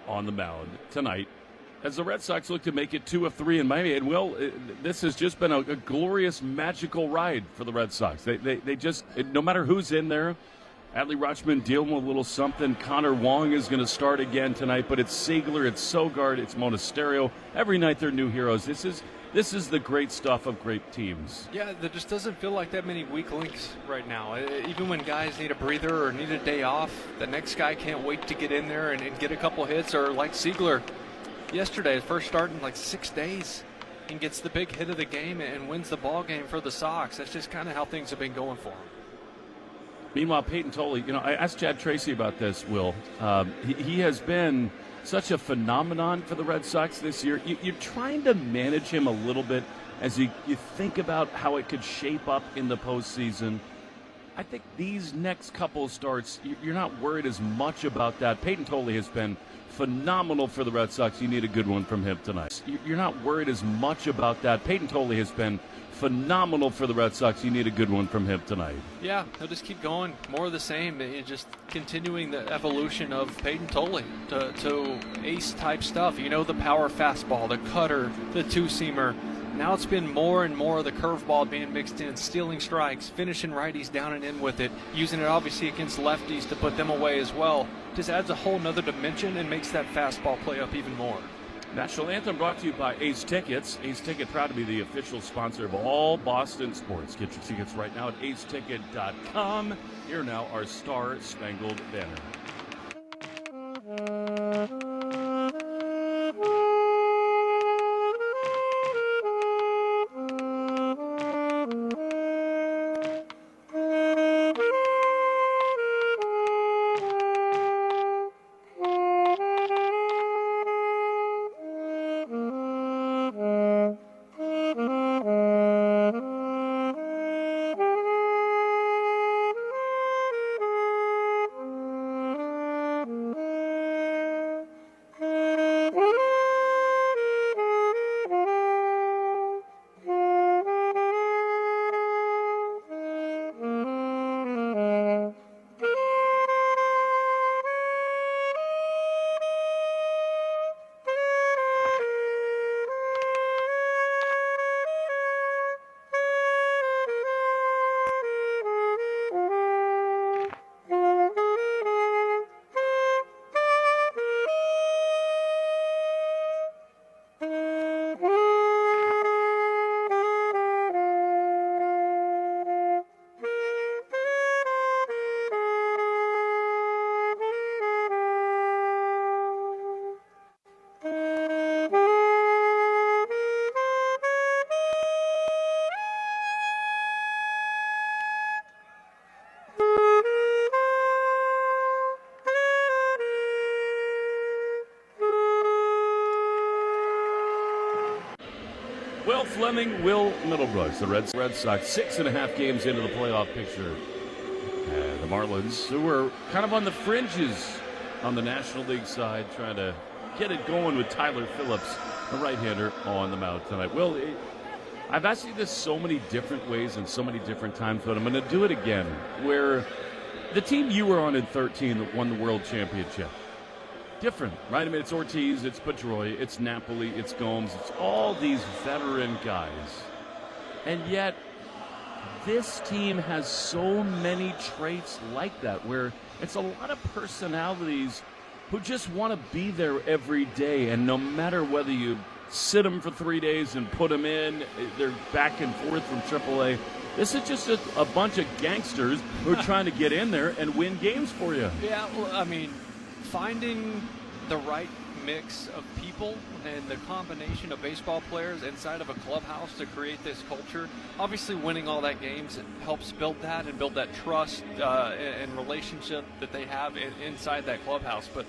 on the mound tonight as the Red Sox look to make it 2 of 3 in Miami. And, Will, this has just been a glorious, magical ride for the Red Sox. They just, no matter who's in there, Adley Rutschman dealing with a little something. Connor Wong is going to start again tonight, but it's Seigler, it's Sogard, it's Monasterio. Every night they're new heroes. This is the great stuff of great teams. Yeah, there just doesn't feel like that many weak links right now. Even when guys need a breather or need a day off, the next guy can't wait to get in there and get a couple hits. Or like Seigler yesterday, first start in like 6 days, and gets the big hit of the game and wins the ball game for the Sox. That's just kind of how things have been going for him. Meanwhile, Peyton Tolley, I asked Chad Tracy about this, Will. He has been such a phenomenon for the Red Sox this year. You're trying to manage him a little bit as you think about how it could shape up in the postseason. I think these next couple starts, you're not worried as much about that. Peyton Tolley has been phenomenal for the Red Sox. You need a good one from him tonight. You're not worried as much about that. Peyton Tolley has been phenomenal for the Red Sox. You need a good one from him tonight. Yeah, they'll just keep going. More of the same. Just continuing the evolution of Peyton Tolley to ace-type stuff. The power fastball, the cutter, the two-seamer. Now it's been more and more of the curveball being mixed in, stealing strikes, finishing righties down and in with it, using it obviously against lefties to put them away as well. Just adds a whole nother dimension and makes that fastball play up even more. National Anthem brought to you by Ace Tickets. Ace Ticket proud to be the official sponsor of all Boston sports. Get your tickets right now at aceticket.com. Here now our Star-Spangled Banner. Will Fleming, Will Middlebrooks, the Red Sox 6.5 games into the playoff picture. The Marlins, who were kind of on the fringes on the National League side, trying to get it going with Tyler Phillips, the right-hander, on the mound tonight. Will, I've asked you this so many different ways and so many different times, but I'm going to do it again, where the team you were on in 13 that won the World Championship, different, right? I mean, it's Ortiz, it's Pedroia, it's Napoli, it's Gomes, it's all these veteran guys. And yet, this team has so many traits like that, where it's a lot of personalities who just want to be there every day. And no matter whether you sit them for 3 days and put them in, they're back and forth from AAA. This is just a bunch of gangsters who are trying to get in there and win games for you. Yeah, well, I mean, finding the right mix of people and the combination of baseball players inside of a clubhouse to create this culture. Obviously, winning all that games helps build that and build that trust and relationship that they have inside that clubhouse. But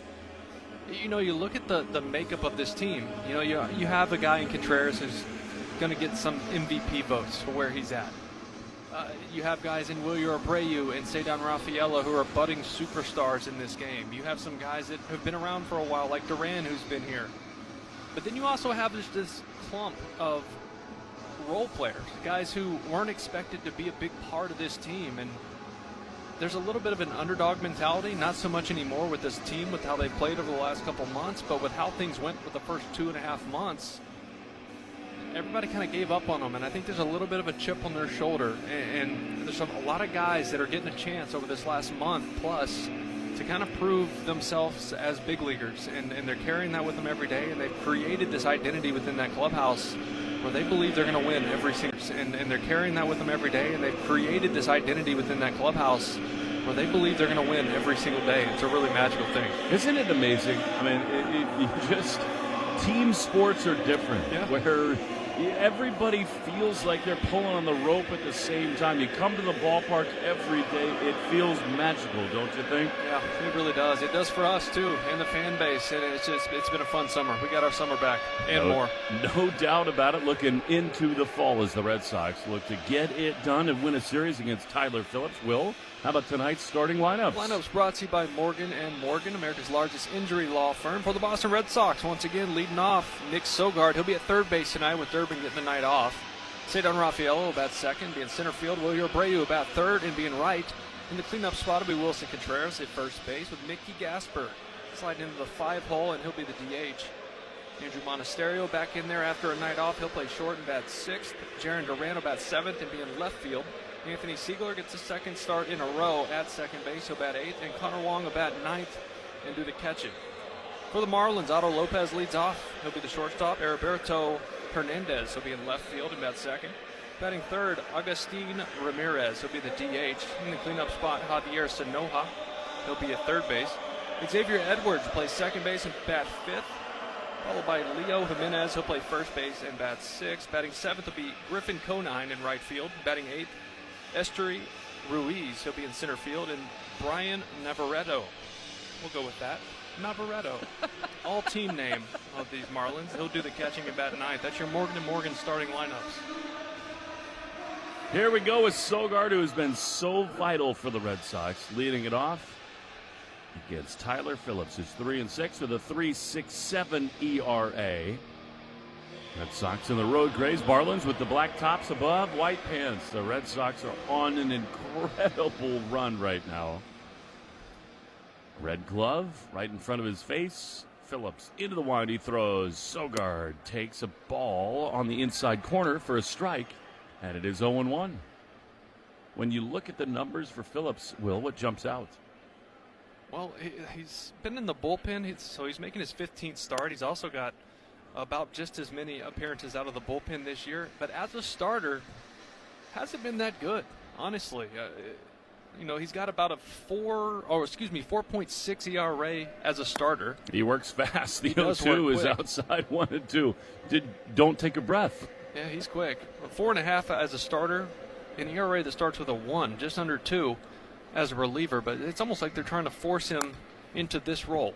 you look at the makeup of this team. You have a guy in Contreras who's going to get some MVP votes for where he's at. You have guys in Wilyer Abreu and Cedar Rafaela who are budding superstars in this game. You have some guys that have been around for a while, like Duran, who's been here. But then you also have this clump of role players, guys who weren't expected to be a big part of this team. And there's a little bit of an underdog mentality, not so much anymore with this team, with how they've played over the last couple months, but with how things went with the first 2.5 months, everybody kind of gave up on them, and I think there's a little bit of a chip on their shoulder, and there's a lot of guys that are getting a chance over this last month plus to kind of prove themselves as big leaguers, and they're carrying that with them every day, and they've created this identity within that clubhouse where they believe they're going to win every single, and they're carrying that with them every day, and they've created this identity within that clubhouse where they believe they're going to win every single day. It's a really magical thing. Isn't it amazing? I mean, team sports are different, where everybody feels like they're pulling on the rope at the same time. You come to the ballpark every day, it feels magical, don't you think? Yeah, it really does. It does for us, too, and the fan base. And it's been a fun summer. We got our summer back and more. No doubt about it. Looking into the fall as the Red Sox look to get it done and win a series against Tyler Phillips. Will, how about tonight's starting lineups? Lineups brought to you by Morgan & Morgan, America's largest injury law firm. For the Boston Red Sox, once again, leading off, Nick Sogard. He'll be at third base tonight with Durbin getting the night off. Cedon Rafaelo will bat second, being center field. Wilyer Abreu will bat third and being right. In the cleanup spot will be Wilson Contreras at first base with Mickey Gasper sliding into the 5-hole, and he'll be the DH. Andrew Monasterio back in there after a night off. He'll play short and bat sixth. Jaron Duran will bat seventh and be in left field. Anthony Siegler gets a second start in a row at second base. He'll bat eighth, and Connor Wong will bat ninth and do the catching. For the Marlins, Otto Lopez leads off. He'll be the shortstop. Heriberto Hernandez will be in left field and bat second. Batting third, Agustin Ramirez will be the DH. In the cleanup spot, Javier Sanoja. He'll be at third base. Xavier Edwards plays second base and bat fifth, followed by Leo Jimenez. He'll play first base and bat sixth. Batting seventh will be Griffin Conine in right field. Batting eighth, Esteury Ruiz. He'll be in center field. And Brian Navarreto. We'll go with that. Navarreto. All team name of these Marlins. He'll do the catching and bat ninth. That's your Morgan & Morgan starting lineups. Here we go with Sogard, who has been so vital for the Red Sox, leading it off against Tyler Phillips, who's 3-6 with a 3.67 ERA. Red Sox in the road grays. Marlins with the black tops above, white pants. The Red Sox are on an incredible run right now. Red glove right in front of his face. Phillips into the wind. He throws. Sogard takes a ball on the inside corner for a strike, and it is 0-1. When you look at the numbers for Phillips, Will, what jumps out? Well, he's been in the bullpen, so he's making his 15th start. He's also got about just as many appearances out of the bullpen this year. But as a starter, hasn't been that good, honestly. He's got about a 4.6 ERA as a starter. He works fast. The 0-2 is outside 1 and 2. Don't take a breath. Yeah, he's quick. 4.5 as a starter, an ERA that starts with a 1, just under 2 as a reliever. But it's almost like they're trying to force him into this role.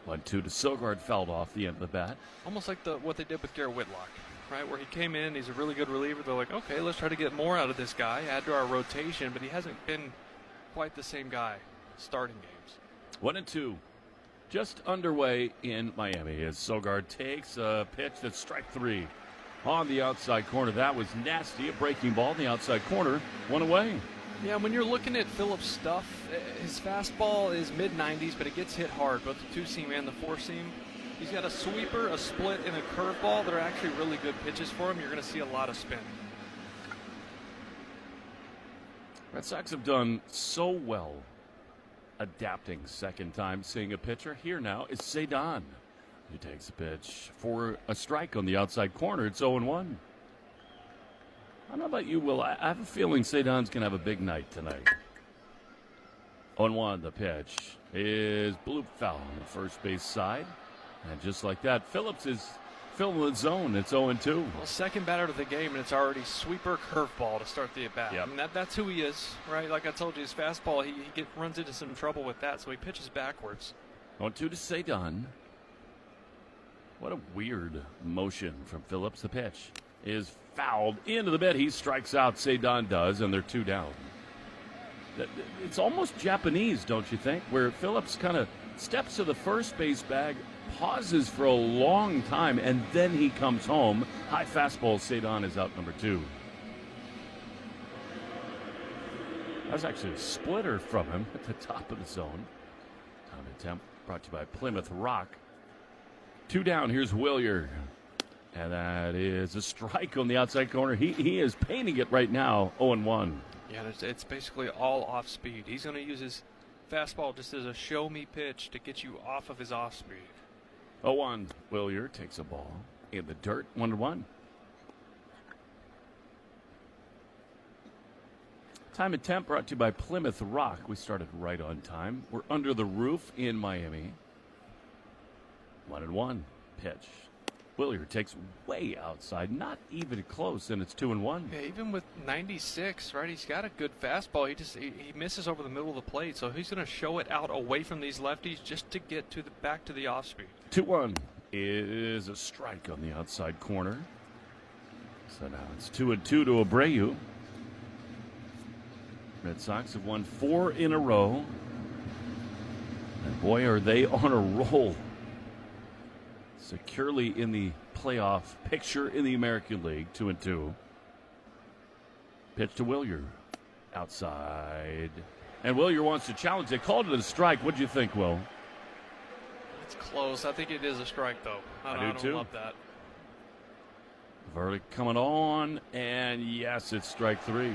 1-2 to Sogard, fouled off the end of the bat. Almost like what they did with Garrett Whitlock, right? Where he came in, he's a really good reliever. They're like, okay, let's try to get more out of this guy, add to our rotation. But he hasn't been quite the same guy starting games. 1-2, just underway in Miami as Sogard takes a pitch that's strike 3 on the outside corner. That was nasty, a breaking ball in the outside corner, 1 away. Yeah, when you're looking at Phillips' stuff, his fastball is mid-90s, but it gets hit hard, both the two-seam and the four-seam. He's got a sweeper, a split, and a curveball that are actually really good pitches for him. You're going to see a lot of spin. Red Sox have done so well adapting second time seeing a pitcher. Here now is Cedon, who takes a pitch for a strike on the outside corner. It's 0-1. I don't know about you, Will. I have a feeling Cedon's going to have a big night tonight. 0-1, the pitch is bloop foul on the first base side. And just like that, Phillips is filling the zone. It's 0-2. Well, second batter of the game, and it's already sweeper curveball to start the at-bat. Yep. I mean, that's who he is, right? Like I told you, his fastball, he runs into some trouble with that, so he pitches backwards. 0-2 to Cedon. What a weird motion from Phillips. The pitch is fouled into the bed. He strikes out. Cedon does, and they're 2 down. It's almost Japanese, don't you think? Where Phillips kind of steps to the first base bag, pauses for a long time, and then he comes home. High fastball. Cedon is out, number 2. That was actually a splitter from him at the top of the zone. Time attempt brought to you by Plymouth Rock. 2 down. Here's Willier. And that is a strike on the outside corner. He is painting it right now, 0-1. Yeah, it's basically all off speed. He's going to use his fastball just as a show-me pitch to get you off of his off speed. 0-1. Willier takes a ball in the dirt, 1-1. Time and temp brought to you by Plymouth Rock. We started right on time. We're under the roof in Miami. 1-1. Pitch. Willier takes way outside, not even close, and it's 2-1. Yeah, even with 96, right? He's got a good fastball. He misses over the middle of the plate, so he's going to show it out away from these lefties just to get to the back to the off speed. 2-1 is a strike on the outside corner. So now it's 2-2 to Abreu. Red Sox have won 4 in a row. And boy, are they on a roll. Securely in the playoff picture in the American League, 2-2. Pitch to Willier. Outside. And Willier wants to challenge. They called it a strike. What do you think, Will? It's close. I think it is a strike, though. I do don't too. love that. Verdict coming on, and yes, it's strike 3.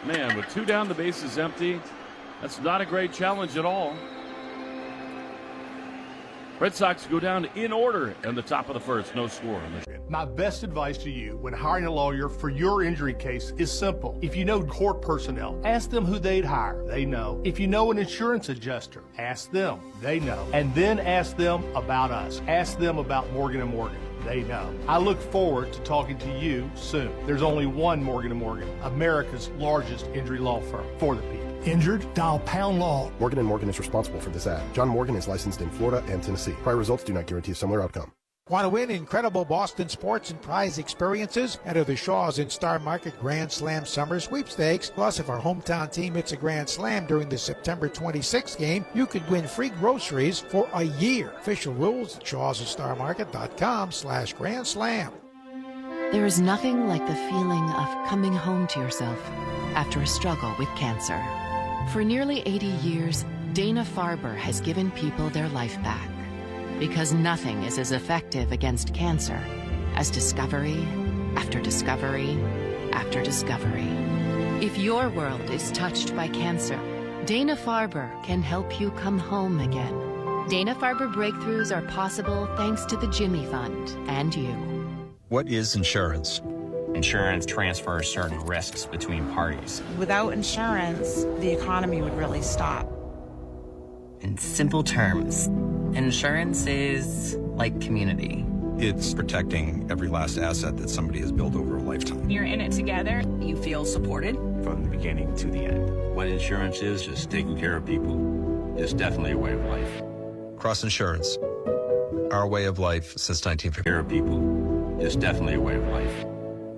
Man, with 2 down, the base is empty. That's not a great challenge at all. Red Sox go down in order in the top of the first. No score. My best advice to you when hiring a lawyer for your injury case is simple. If you know court personnel, ask them who they'd hire. They know. If you know an insurance adjuster, ask them. They know. And then ask them about us. Ask them about Morgan & Morgan. They know. I look forward to talking to you soon. There's only one Morgan & Morgan, America's largest injury law firm for the people. Injured? Dial pound law. Morgan & Morgan is responsible for this ad. John Morgan is licensed in Florida and Tennessee. Prior results do not guarantee a similar outcome. Want to win incredible Boston sports and prize experiences? Enter the Shaw's in Star Market Grand Slam Summer Sweepstakes. Plus, if our hometown team hits a Grand Slam during the September 26th game, you could win free groceries for a year. Official rules at shawsofstarmarket.com/Grand Slam. There is nothing like the feeling of coming home to yourself after a struggle with cancer. For nearly 80 years, Dana-Farber has given people their life back. Because nothing is as effective against cancer as discovery after discovery after discovery. If your world is touched by cancer, Dana-Farber can help you come home again. Dana-Farber breakthroughs are possible thanks to the Jimmy Fund and you. What is insurance? Insurance transfers certain risks between parties. Without insurance, the economy would really stop. In simple terms, insurance is like community. It's protecting every last asset that somebody has built over a lifetime. You're in it together. You feel supported From the beginning to the end. What insurance is just taking care of people. It's definitely a way of life. Cross Insurance. Our way of life since 1950. Care of people. It's definitely a way of life.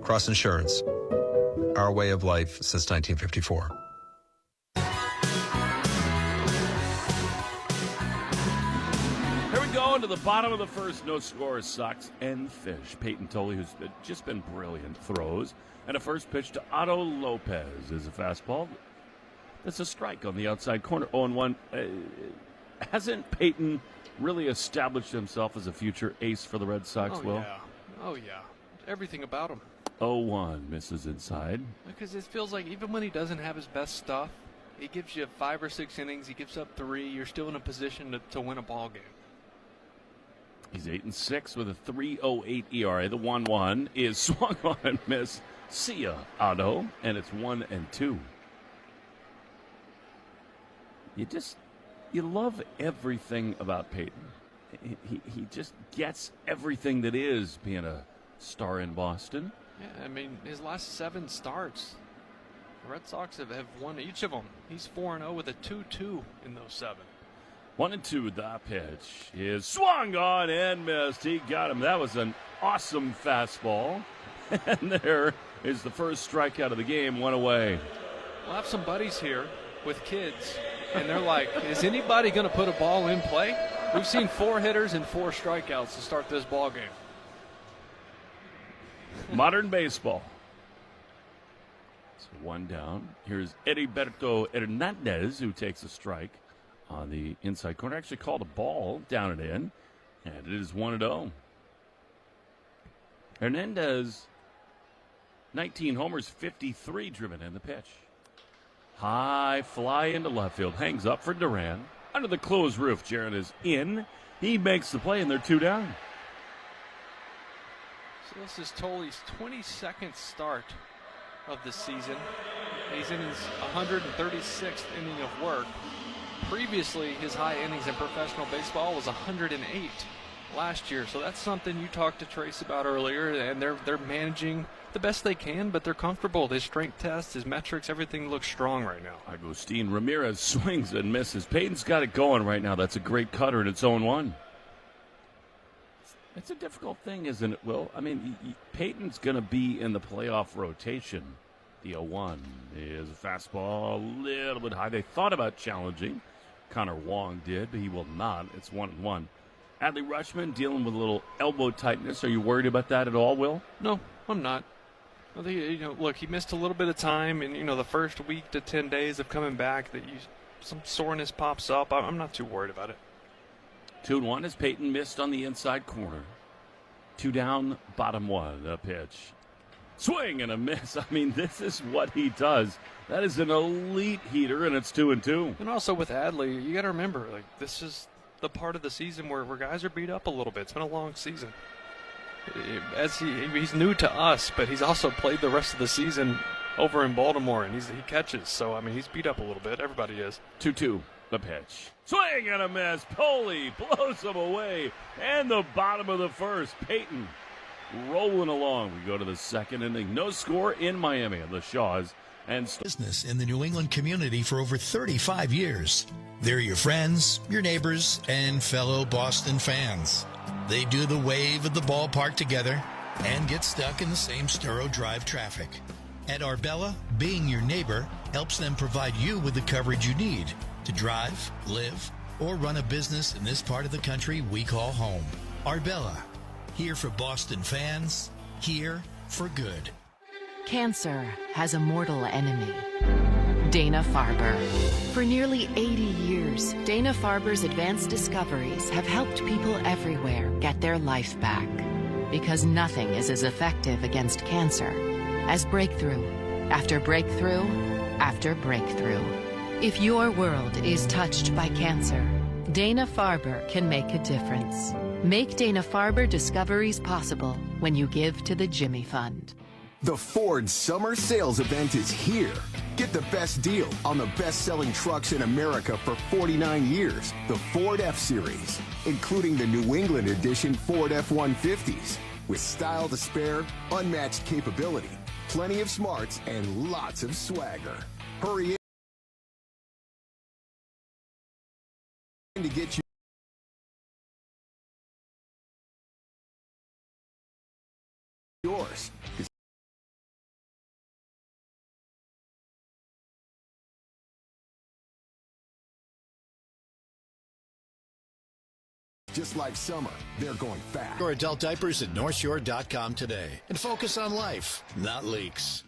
Cross Insurance. Our way of life since 1954. Going to the bottom of the first, no scores, Sox and Fish. Peyton Tolley, who's just been brilliant, throws. And a first pitch to Otto Lopez is a fastball. That's a strike on the outside corner. 0-1. Hasn't Peyton really established himself as a future ace for the Red Sox, Will? Yeah. Oh, yeah. Everything about him. 0-1, misses inside. Because it feels like even when he doesn't have his best stuff, he gives you 5 or 6 innings, he gives up 3, you're still in a position to win a ball game. He's 8-6 with a 3.08 ERA. The 1-1 is swung on and missed. See ya, Otto. And it's 1-2. You love everything about Peyton. He just gets everything that is being a star in Boston. Yeah, I mean, his last 7 starts, the Red Sox have won each of them. He's 4-0 with a 2-2 in those 7. 1-2, the pitch is swung on and missed. He got him. That was an awesome fastball. And there is the first strikeout of the game, 1 away. We'll have some buddies here with kids, and they're like, is anybody going to put a ball in play? We've seen 4 hitters and 4 strikeouts to start this ball game. Modern baseball. So one down. Here's Heriberto Hernandez, who takes a strike on the inside corner. Actually called a ball down and in, and it is 1-0. Hernandez, 19 homers, 53 driven in the pitch. High fly into left field. Hangs up for Duran. Under the closed roof, Jaron is in. He makes the play, and they're 2 down. So this is Toley's 22nd start of the season. He's in his 136th inning of work. Previously, his high innings in professional baseball was 108 last year. So that's something you talked to Trace about earlier, and they're managing the best they can, but they're comfortable. His strength test, his metrics, everything looks strong right now. Agustin Ramirez swings and misses. Peyton's got it going right now. That's a great cutter, and it's 0-1. It's a difficult thing, isn't it, Will? I mean, Peyton's going to be in the playoff rotation. The 0-1 is a fastball a little bit high. They thought about challenging. Connor Wong did, but he will not. It's 1-1. Adley Rutschman dealing with a little elbow tightness. Are you worried about that at all, Will? No, I'm not. I think, look, he missed a little bit of time, and the first week to 10 days of coming back, some soreness pops up. I'm not too worried about it. 2-1 as Peyton missed on the inside corner. 2 down, bottom 1. A pitch. Swing and a miss. I mean, this is what he does. That is an elite heater, and it's 2-2. And also with Adley, you got to remember, this is the part of the season where guys are beat up a little bit. It's been a long season. As he's new to us, but he's also played the rest of the season over in Baltimore, and he catches. So, I mean, he's beat up a little bit. Everybody is. 2-2, the pitch. Swing and a miss. Poley blows him away. And the bottom of the first. Peyton rolling along. We go to the second inning. No score in Miami. The Shaws and business in the New England community for over 35 years. They're your friends, your neighbors, and fellow Boston fans. They do the wave at the ballpark together and get stuck in the same Sturo Drive traffic. At Arbella, being your neighbor helps them provide you with the coverage you need to drive, live, or run a business in this part of the country we call home. Arbella, here for Boston fans, here for good. Cancer has a mortal enemy, Dana-Farber. For nearly 80 years, Dana-Farber's advanced discoveries have helped people everywhere get their life back. Because nothing is as effective against cancer as breakthrough after breakthrough after breakthrough. If your world is touched by cancer, Dana-Farber can make a difference. Make Dana-Farber discoveries possible when you give to the Jimmy Fund. The Ford Summer Sales Event is here. Get the best deal on the best-selling trucks in America for 49 years, the Ford F-Series, including the New England edition Ford F-150s, with style to spare, unmatched capability, plenty of smarts, and lots of swagger. Hurry in to get yours. Just like summer, they're going fast. Your adult diapers at NorthShore.com today. And focus on life, not leaks.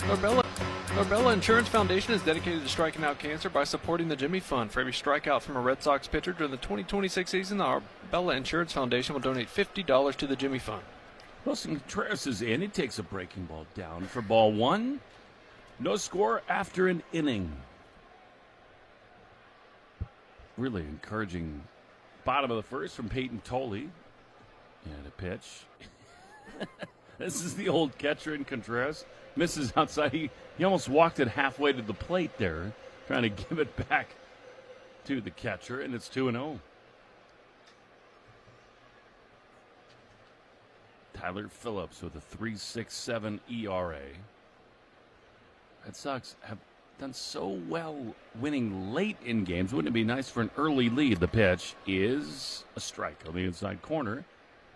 Arbella Insurance Foundation is dedicated to striking out cancer by supporting the Jimmy Fund. For every strikeout from a Red Sox pitcher during the 2026 season, the Arbella Insurance Foundation will donate $50 to the Jimmy Fund. Wilson Contreras is in. He takes a breaking ball down for ball 1. No score after an inning. Really encouraging bottom of the first from Peyton Toley. And a pitch. This is the old catcher in Contreras. Misses outside. He almost walked it halfway to the plate there, trying to give it back to the catcher, and it's 2-0. Tyler Phillips with a 3.67 ERA. Red Sox have done so well winning late in games. Wouldn't it be nice for an early lead? The pitch is a strike on the inside corner,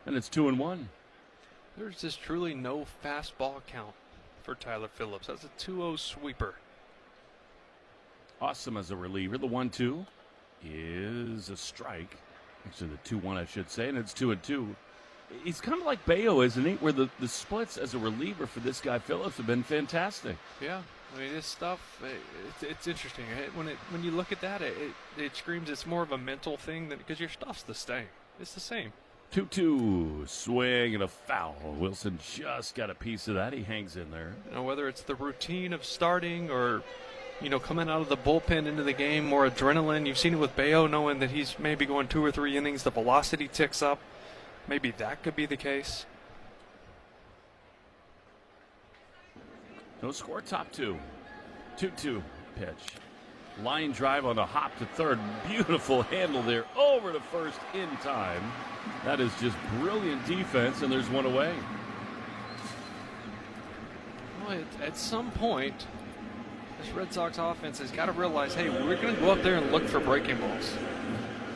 and it's 2-1. There's just truly no fastball count for Tyler Phillips. That's a 2-0 sweeper. Awesome as a reliever. The 1-2 is a strike. Actually, the 2-1, I should say, and it's 2-2. He's kind of like Bayo, isn't he? Where the splits as a reliever for this guy Phillips have been fantastic. Yeah, I mean, this stuff, it's interesting. When you look at that, it screams it's more of a mental thing because your stuff's the same. It's the same. 2-2, swing and a foul. Wilson just got a piece of that. He hangs in there. You know, whether it's the routine of starting or, coming out of the bullpen into the game, more adrenaline. You've seen it with Bayo, knowing that he's maybe going 2 or 3 innings. The velocity ticks up. Maybe that could be the case. No score, top 2. 2-2 pitch. Line drive on the hop to third. Beautiful handle there over to first in time. That is just brilliant defense, and there's one away. Well, at some point, this Red Sox offense has got to realize, hey, we're going to go up there and look for breaking balls.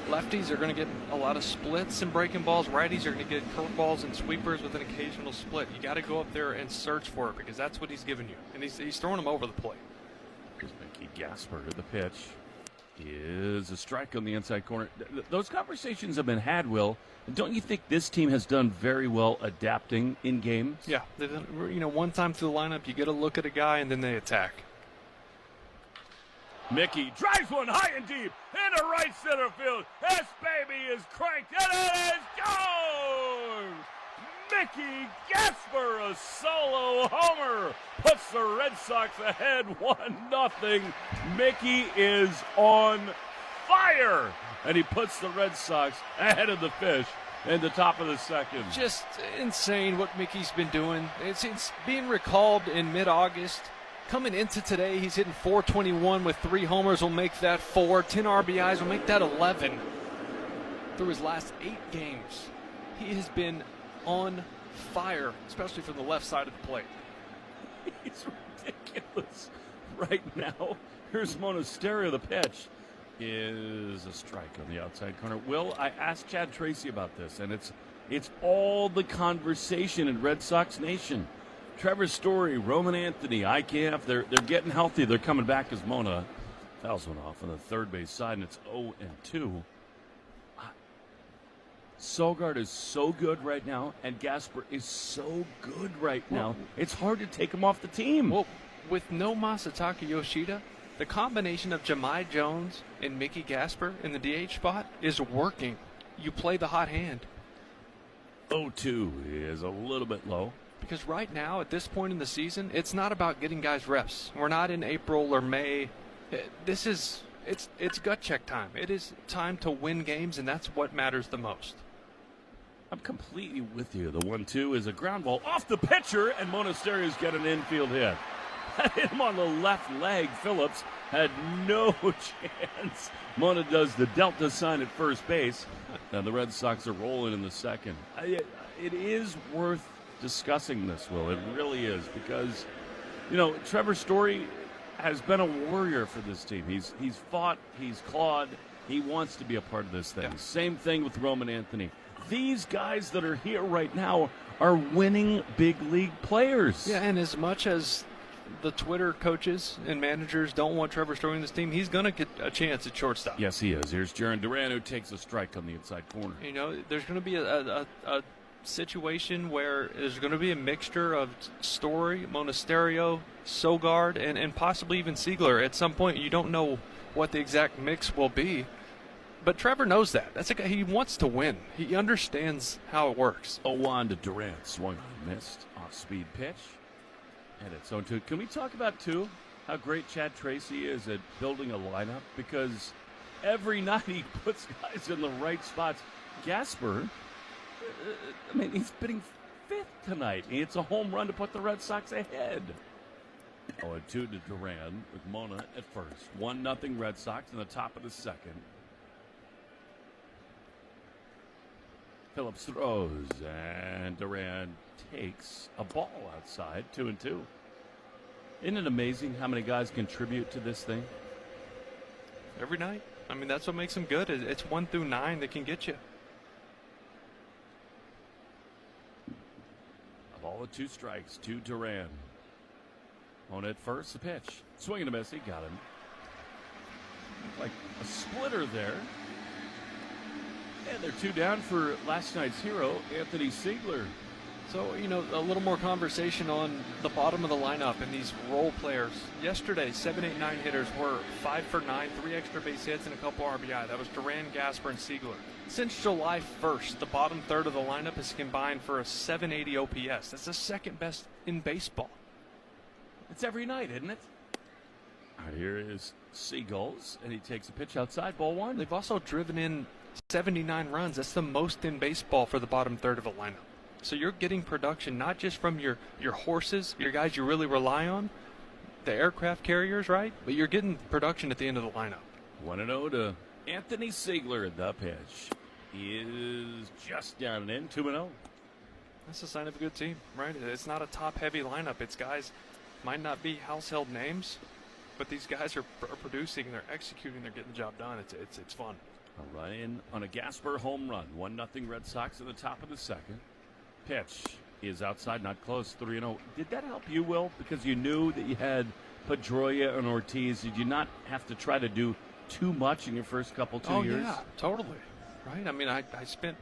Lefties are going to get a lot of splits and breaking balls. Righties are going to get curveballs and sweepers with an occasional split. You got to go up there and search for it because that's what he's giving you. And he's throwing them over the plate. Here's Mickey Gasper. The pitch is a strike on the inside corner. Those conversations have been had, Will. Don't you think this team has done very well adapting in games? Yeah. One time through the lineup, you get a look at a guy and then they attack. Mickey drives one high and deep into right center field. This baby is cranked, and it is gone! Mickey Gasper, a solo homer, puts the Red Sox ahead 1-0. Mickey is on fire, and he puts the Red Sox ahead of the Fish in the top of the second. Just insane what Mickey's been doing. It's being recalled in mid-August. Coming into today, he's hitting .421 with 3 homers. Will make that 4. 10 RBIs will make that 11. Through his last 8 games, he has been on fire, especially from the left side of the plate. He's ridiculous right now. Here's Monasterio. The pitch is a strike on the outside corner. Will, I asked Chad Tracy about this, and it's all the conversation in Red Sox Nation. Trevor Story, Roman Anthony, IKF, they're getting healthy. They're coming back as Mona fouls one off on the third base side, and it's 0-2. Sogard is so good right now, and Gasper is so good right now. It's hard to take him off the team. Well, with no Masataka Yoshida, the combination of Jahmai Jones and Mickey Gasper in the DH spot is working. You play the hot hand. 0-2 is a little bit low. Because right now, at this point in the season, it's not about getting guys reps. We're not in April or May. It's gut check time. It is time to win games, and that's what matters the most. I'm completely with you. The 1-2 is a ground ball off the pitcher, and Monasterio's got an infield hit. That hit him on the left leg. Phillips had no chance. Mona does the Delta sign at first base. Now the Red Sox are rolling in the second. It is worth discussing this, Will. It really is, because Trevor Story has been a warrior for this team. He's fought, he's clawed, he wants to be a part of this thing. Yeah. Same thing with Roman Anthony. These guys that are here right now are winning big league players. Yeah, and as much as the Twitter coaches and managers don't want Trevor Story in this team, he's going to get a chance at shortstop. Yes, he is. Here's Jaron Duran, who takes a strike on the inside corner. There's going to be a situation where there's going to be a mixture of Story, Monasterio, Sogard, and possibly even Siegler. At some point, you don't know what the exact mix will be, but Trevor knows that. That's he wants to win. He understands how it works. 0-1 to Durant, swung on, missed, off-speed pitch, and it's 0-2. Can we talk about, too, how great Chad Tracy is at building a lineup? Because every night he puts guys in the right spots. Gasper, he's hitting 5th tonight. It's a home run to put the Red Sox ahead. 0-2 to Duran with Mona at first. 1-0 Red Sox in the top of the second. Phillips throws, and Duran takes a ball outside. 2-2. Isn't it amazing how many guys contribute to this thing? Every night. That's what makes them good. It's 1 through 9 that can get you. Ball with 2 strikes to Duran. On at first, the pitch. Swing and a miss. He got him. Like a splitter there. And they're 2 down for last night's hero, Anthony Siegler. So, a little more conversation on the bottom of the lineup and these role players. Yesterday, 7, 8, 9 hitters were 5 for 9, 3 extra base hits, and a couple RBI. That was Duran, Gasper, and Siegler. Since July 1st, the bottom third of the lineup has combined for a 780 OPS. That's the second best in baseball. It's every night, isn't it? Here is Seagulls, and he takes a pitch outside, ball 1. They've also driven in 79 runs. That's the most in baseball for the bottom third of a lineup. So you're getting production not just from your horses, your guys you really rely on, the aircraft carriers, right? But you're getting production at the end of the lineup. 1-0 to Anthony Siegler. The pitch is just down and in. 2-0. That's a sign of a good team, right? It's not a top-heavy lineup. It's guys, might not be house-held names, but these guys are producing, they're executing, they're getting the job done. It's fun. A run in on a Gasper home run. 1-0 Red Sox at the top of the second. Pitch is outside, not close. 3-0. Did that help you, Will? Because you knew that you had Pedroia and Ortiz. Did you not have to try to do too much in your first couple 2 years? Yeah, totally. Right? I mean, I spent,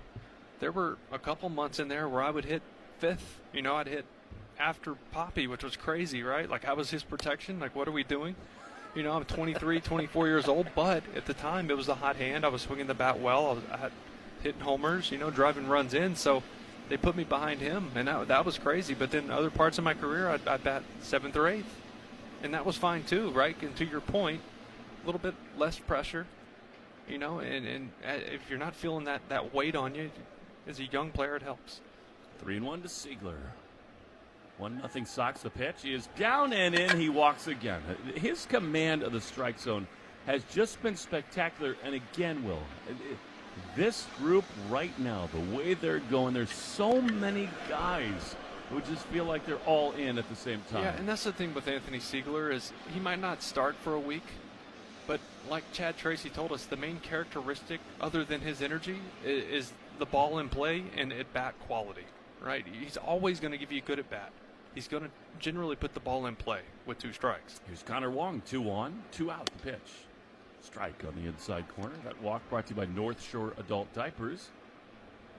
there were a couple months in there where I would hit fifth. I'd hit after Poppy, which was crazy, right? Like, I was his protection. Like, what are we doing? I'm 23, 24 years old, but at the time it was the hot hand. I was swinging the bat well. I had hitting homers, driving runs in. So they put me behind him, and that was crazy. But then other parts of my career, I'd bat 7th or 8th, and that was fine too, right? And to your point, a little bit less pressure, and if you're not feeling that weight on you, as a young player, it helps. 3-1 to Siegler. 1-0 Sox. The pitch is down and in. He walks again. His command of the strike zone has just been spectacular. And again, Will, this group right now, the way they're going, there's so many guys who just feel like they're all in at the same time. Yeah, and that's the thing with Anthony Siegler is he might not start for a week, but like Chad Tracy told us, the main characteristic other than his energy is the ball in play and at-bat quality, right? He's always going to give you a good at-bat. He's going to generally put the ball in play with 2 strikes. Here's Connor Wong, 2-1, 2 out the pitch. Strike on the inside corner. That walk brought to you by North Shore Adult Diapers.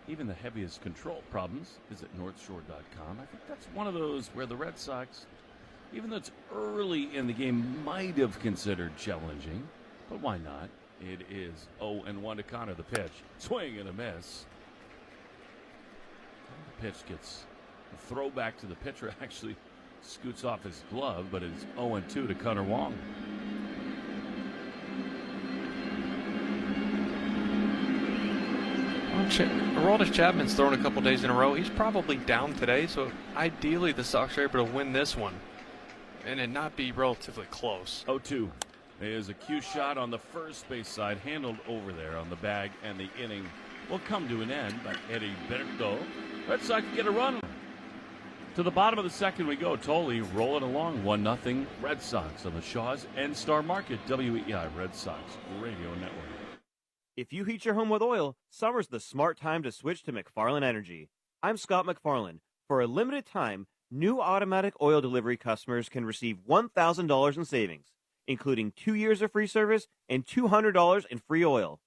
Even the heaviest control problems, visit northshore.com. I think that's one of those where the Red Sox, even though it's early in the game, might have considered challenging. But why not? It is 0-1 to Connor. The pitch. Swing and a miss. The pitch gets a throwback to the pitcher. Actually scoots off his glove, but it's 0-2 to Connor Wong. Aroldis Chapman's thrown a couple days in a row. He's probably down today, so ideally the Sox are able to win this one and it not be relatively close. 0-2. There's a cue shot on the first base side, handled over there on the bag, and the inning will come to an end by Eddie Berto. Red Sox get a run. To the bottom of the second we go. Tolley rolling along, 1-0 Red Sox on the Shaws and Star Market, WEI Red Sox Radio Network. If you heat your home with oil, summer's the smart time to switch to McFarland Energy. I'm Scott McFarland. For a limited time, new automatic oil delivery customers can receive $1,000 in savings, including 2 years of free service and $200 in free oil.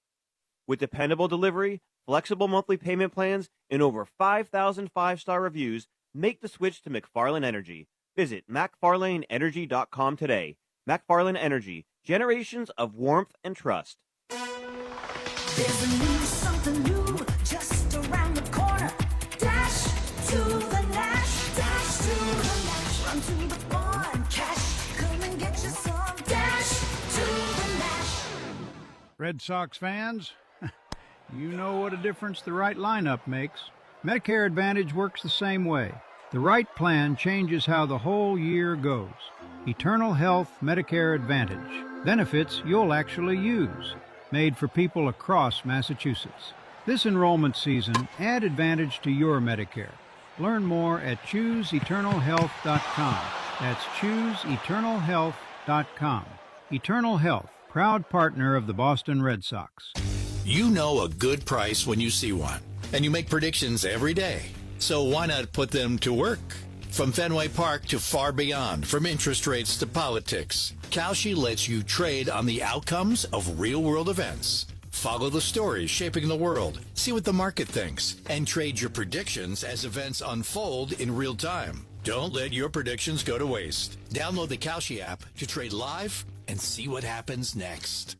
With dependable delivery, flexible monthly payment plans, and over 5,000 five-star reviews, make the switch to McFarland Energy. Visit McFarlaneEnergy.com today. McFarland Energy, generations of warmth and trust. There's a new, something new, just around the corner. Dash to the Nash, dash to the Nash. Run to the bar and cash, come and get you some. Dash to the Nash. Red Sox fans, you know what a difference the right lineup makes. Medicare Advantage works the same way. The right plan changes how the whole year goes. Eternal Health Medicare Advantage. Benefits you'll actually use. Made for people across Massachusetts. This enrollment season, add Advantage to your Medicare. Learn more at ChooseEternalHealth.com. That's ChooseEternalHealth.com. Eternal Health, proud partner of the Boston Red Sox. You know a good price when you see one, and you make predictions every day. So why not put them to work? From Fenway Park to far beyond, from interest rates to politics, Kalshi lets you trade on the outcomes of real-world events. Follow the stories shaping the world, see what the market thinks, and trade your predictions as events unfold in real time. Don't let your predictions go to waste. Download the Kalshi app to trade live and see what happens next.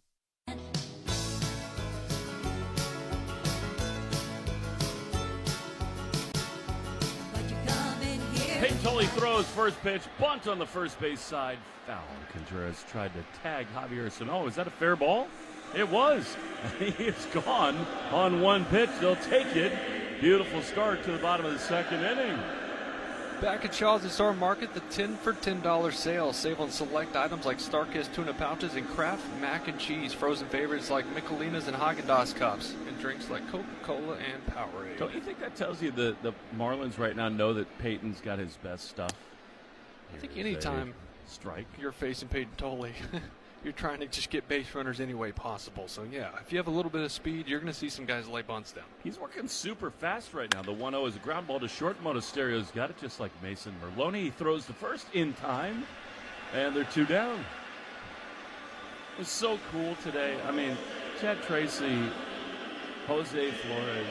Peyton Tully throws first pitch, bunt on the first base side, foul. Contreras tried to tag Javier Sano. Is that a fair ball? It was. It's gone on one pitch. They'll take it. Beautiful start to the bottom of the second inning. Back at Shaw's and Star Market, the 10 for $10 sale. Save on select items like Starkist tuna pouches and Kraft mac and cheese. Frozen favorites like Michelinas and Haagen-Dazs cups. And drinks like Coca-Cola and Powerade. Don't you think that tells you the Marlins right now know that Peyton's got his best stuff? I think anytime you're facing Peyton Tully, you're trying to just get base runners any way possible. So, yeah, if you have a little bit of speed, you're going to see some guys lay bunts down. He's working super fast right now. The 1-0 is a ground ball to short. Monasterio's got it just like Mason Merloni. He throws the first in time, and they're 2 down. It was so cool today. I mean, Chad Tracy, Jose Flores,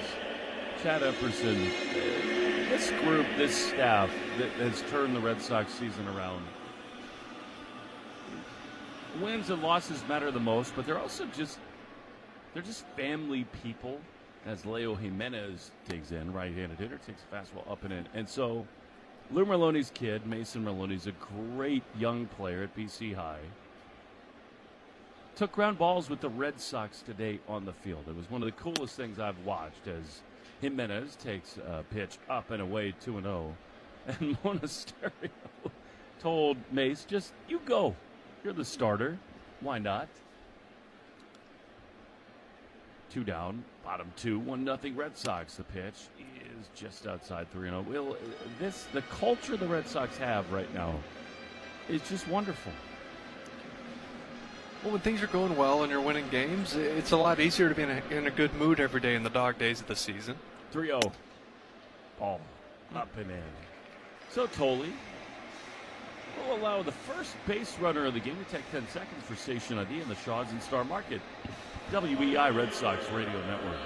Chad Epperson, this group, this staff that has turned the Red Sox season around. Wins and losses matter the most, but they're also just family people. As Leo Jimenez digs in, right-handed hitter, takes a fastball up and in. And so Lou Merloni's kid, Mason Merloni's a great young player at BC High. Took ground balls with the Red Sox today on the field. It was one of the coolest things I've watched as Jimenez takes a pitch up and away 2-0. And Monasterio told Mace, just you go. You're the starter. Why not? 2 down, bottom 2, 1-0 Red Sox. The pitch is just outside 3-0. Will, the culture the Red Sox have right now is just wonderful. Well, when things are going well and you're winning games, it's a lot easier to be in a good mood every day in the dog days of the season. 3-0. Ball up and in. So Tully will allow the first base runner of the game to take 10 seconds for station ID in the Shaw's and Star Market. WEI Red Sox Radio Network.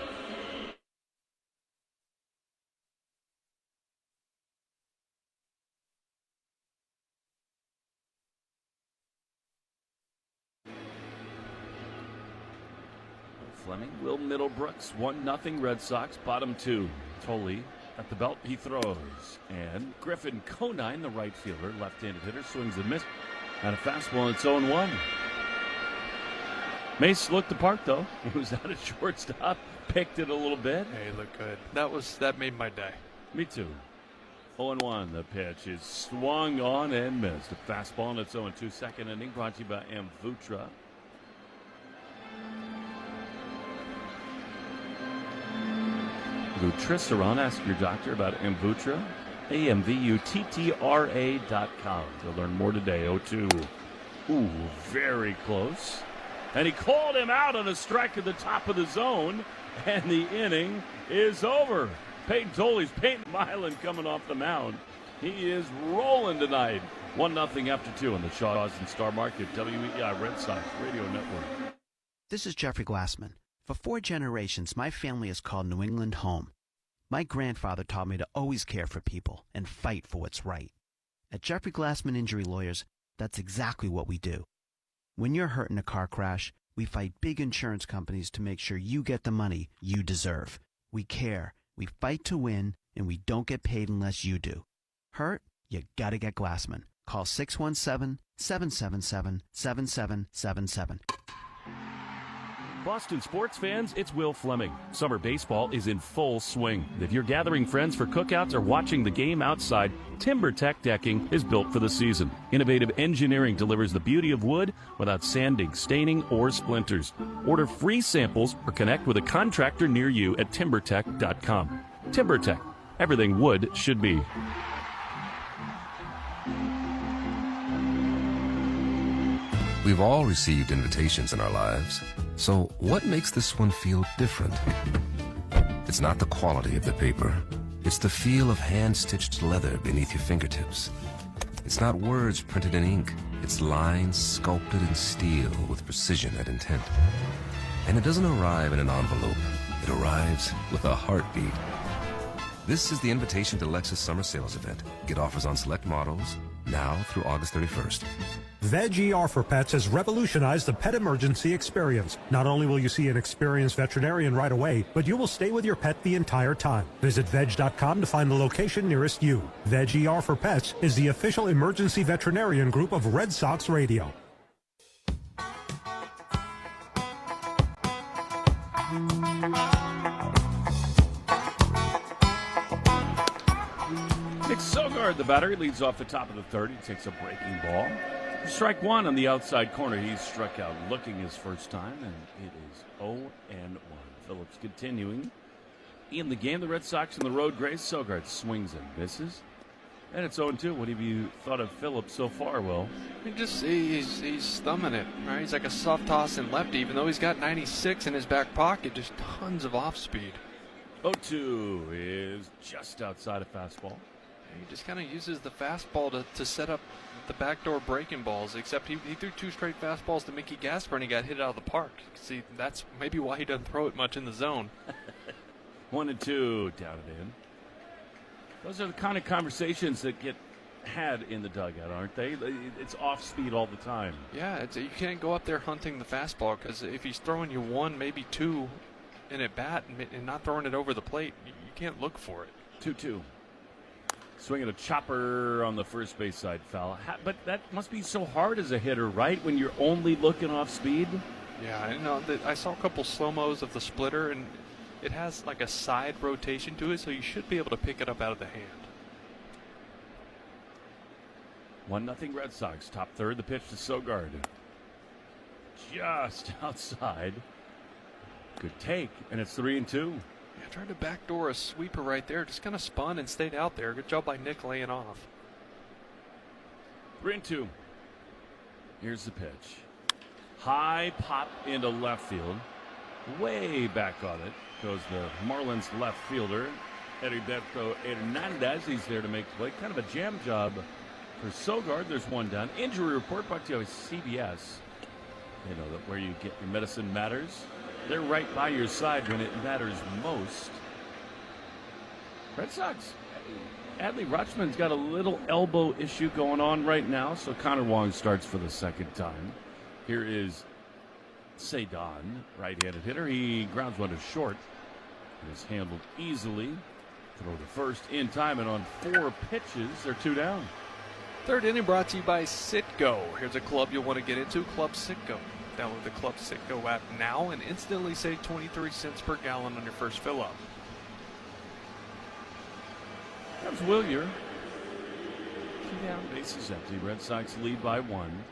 Fleming, Will Middlebrooks, 1-0 Red Sox, bottom 2. Tully at the belt, he throws. And Griffin Conine, the right fielder, left-handed hitter, swings and misses. And a fastball, and it's 0-1. Mace looked the part, though. He was out at shortstop, picked it a little bit. Hey, looked good. That made my day. Me too. 0-1. The pitch is swung on and missed. A fastball, and it's 0-2. Second inning, brought to you by Amvutra. Vutriceron. Ask your doctor about Amvutra. AMVUTTRA.com. To learn more today. 0-2. Ooh, very close. And he called him out on a strike at the top of the zone. And the inning is over. Peyton Tully's Peyton Milan coming off the mound. He is rolling tonight. 1-0 after 2 on the Shaw's and Star Market. WEI Red Sox Radio Network. This is Jeffrey Glassman. For 4 generations, my family has called New England home. My grandfather taught me to always care for people and fight for what's right. At Jeffrey Glassman Injury Lawyers, that's exactly what we do. When you're hurt in a car crash, we fight big insurance companies to make sure you get the money you deserve. We care, we fight to win, and we don't get paid unless you do. Hurt? You gotta get Glassman. Call 617-777-7777. Boston sports fans, it's Will Fleming. Summer baseball is in full swing. If you're gathering friends for cookouts or watching the game outside, TimberTech decking is built for the season. Innovative engineering delivers the beauty of wood without sanding, staining, or splinters. Order free samples or connect with a contractor near you at timbertech.com. TimberTech, everything wood should be. We've all received invitations in our lives. So what makes this one feel different? It's not the quality of the paper. It's the feel of hand-stitched leather beneath your fingertips. It's not words printed in ink. It's lines sculpted in steel with precision and intent. And it doesn't arrive in an envelope. It arrives with a heartbeat. This is the invitation to Lexus Summer Sales Event. Get offers on select models now through August 31st. Veg ER for Pets has revolutionized the pet emergency experience. Not only will you see an experienced veterinarian right away, but you will stay with your pet the entire time. Visit veg.com to find the location nearest you. Veg ER for Pets is the official emergency veterinarian group of Red Sox Radio. Nick Sogard, the batter, leads off the top of the third. He takes a breaking ball. Strike one on the outside corner. He's struck out looking his first time, and it is 0-1. Phillips continuing in the game. The Red Sox in the road. Grace Sogard swings and misses. And it's 0-2. What have you thought of Phillips so far, Will? He's thumbing it, right? He's like a soft toss and lefty, even though he's got 96 in his back pocket. Just tons of off speed. 0-2 is just outside of fastball. He just kind of uses the fastball to set up the backdoor breaking balls, except he threw two straight fastballs to Mickey Gasper and he got hit out of the park. See, that's maybe why he doesn't throw it much in the zone. 1-2, down and in. Those are the kind of conversations that get had in the dugout, aren't they? It's off speed all the time. Yeah, you can't go up there hunting the fastball, because if he's throwing you one, maybe two in at bat and not throwing it over the plate, you can't look for it. 2-2. Swinging a chopper on the first base side foul. But that must be so hard as a hitter, right? When you're only looking off speed? Yeah, I know. I saw a couple slow-mos of the splitter, and it has like a side rotation to it, so you should be able to pick it up out of the hand. 1-0 Red Sox. Top third, the pitch to Sogard. Just outside. Good take, and it's 3-2. Yeah, tried to backdoor a sweeper right there. Just kind of spun and stayed out there. Good job by Nick laying off. 3-2. Here's the pitch. High pop into left field. Way back on it goes the Marlins left fielder, Heriberto Hernandez. He's there to make play. Kind of a jam job for Sogard. There's one down. Injury report brought to you by CBS. You know, that where you get your medicine matters. They're right by your side when it matters most. Red Sox. Adley Rutschman's got a little elbow issue going on right now, so Connor Wong starts for the second time. Here is Cedon, right-handed hitter. He grounds one to short. It is handled easily. Throw to first in time, and on 4 pitches, they're 2 down. Third inning brought to you by Citgo. Here's a club you'll want to get into, Club Citgo. Download the Club Citgo app now and instantly save 23 cents per gallon on your first fill-up. Comes Willier. 2 down, bases empty. Red Sox lead by 1.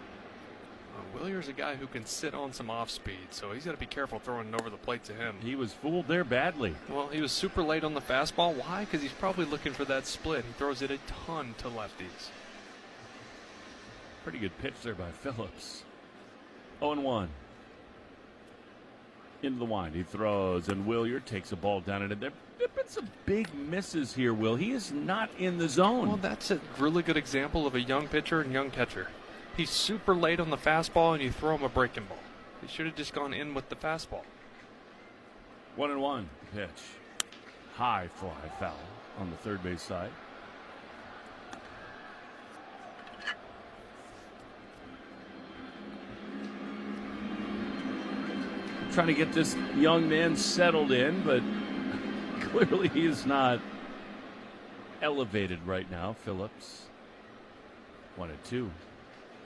Willier's a guy who can sit on some off-speed, so he's got to be careful throwing it over the plate to him. He was fooled there badly. Well, he was super late on the fastball. Why? Because he's probably looking for that split. He throws it a ton to lefties. Pretty good pitch there by Phillips. 0-1. Into the wind. He throws, and Willier takes a ball down and in. There have been some big misses here, Will. He is not in the zone. Well, that's a really good example of a young pitcher and young catcher. He's super late on the fastball, and you throw him a breaking ball. He should have just gone in with the fastball. 1-1 pitch. High fly foul on the third base side. Trying to get this young man settled in, but clearly he is not elevated right now. Phillips. 1-2.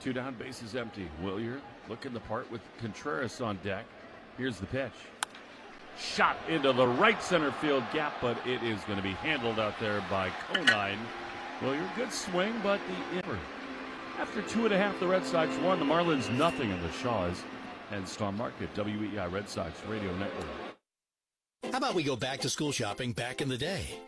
2 down, bases empty. Willier looking the part with Contreras on deck. Here's the pitch. Shot into the right center field gap, but it is going to be handled out there by Conine. Willier, good swing, but the inner. After 2.5, the Red Sox won. The Marlins nothing in the Shaws and Star Market. WEI Red Sox Radio Network. How about we go back to school shopping back in the day?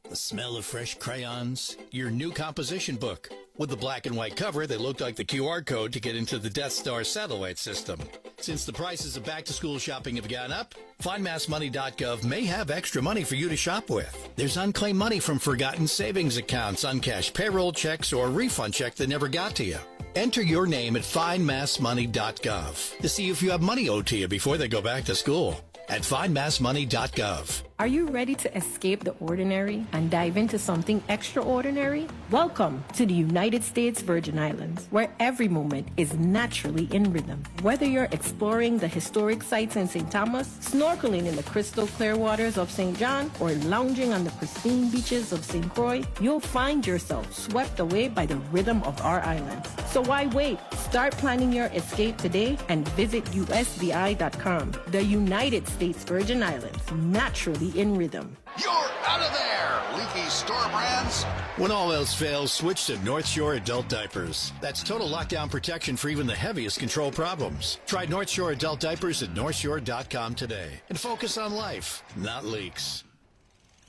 The smell of fresh crayons, your new composition book. With the black and white cover that looked like the QR code to get into the Death Star satellite system. Since the prices of back-to-school shopping have gone up, FindMassMoney.gov may have extra money for you to shop with. There's unclaimed money from forgotten savings accounts, uncashed payroll checks, or refund check that never got to you. Enter your name at findmassmoney.gov to see if you have money owed to you before they go back to school. At findmassmoney.gov. Are you ready to escape the ordinary and dive into something extraordinary? Welcome to the United States Virgin Islands, where every moment is naturally in rhythm. Whether you're exploring the historic sites in St. Thomas, snorkeling in the crystal clear waters of St. John, or lounging on the pristine beaches of St. Croix, you'll find yourself swept away by the rhythm of our islands. So why wait? Start planning your escape today and visit usvi.com. The United States Virgin Islands, naturally in rhythm. You're out of there, leaky store brands. When all else fails, switch to North Shore Adult Diapers. That's total lockdown protection for even the heaviest control problems. Try North Shore Adult Diapers at northshore.com today and focus on life, not leaks.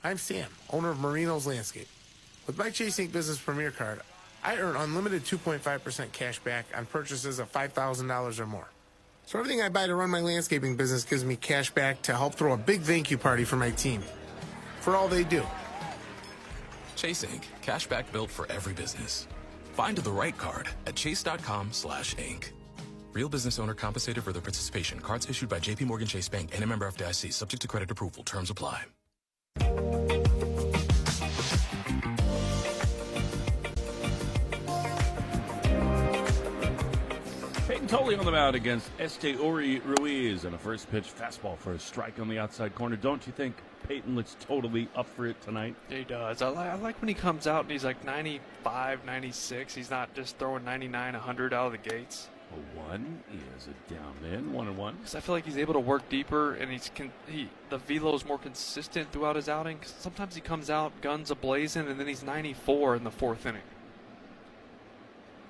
I'm Sam, owner of Marino's Landscape. With my Chase Ink Business Premier Card, I earn unlimited 2.5% cash back on purchases of $5,000 or more. So everything I buy to run my landscaping business gives me cash back to help throw a big thank you party for my team, for all they do. Chase Ink. Cash back built for every business. Find the right card at chase.com/ink. Real business owner compensated for their participation. Cards issued by J.P. Morgan Chase Bank and a member FDIC. Subject to credit approval. Terms apply. Peyton Tolley on the mound against Esteori Ruiz, and a first pitch fastball for a strike on the outside corner. Don't you think Peyton looks totally up for it tonight? He does. I like when he comes out and he's like 95, 96. He's not just throwing 99, 100 out of the gates. A one is a down in, 1-1. Because I feel like he's able to work deeper, and the velo is more consistent throughout his outing. Sometimes he comes out guns a-blazing, and then he's 94 in the fourth inning.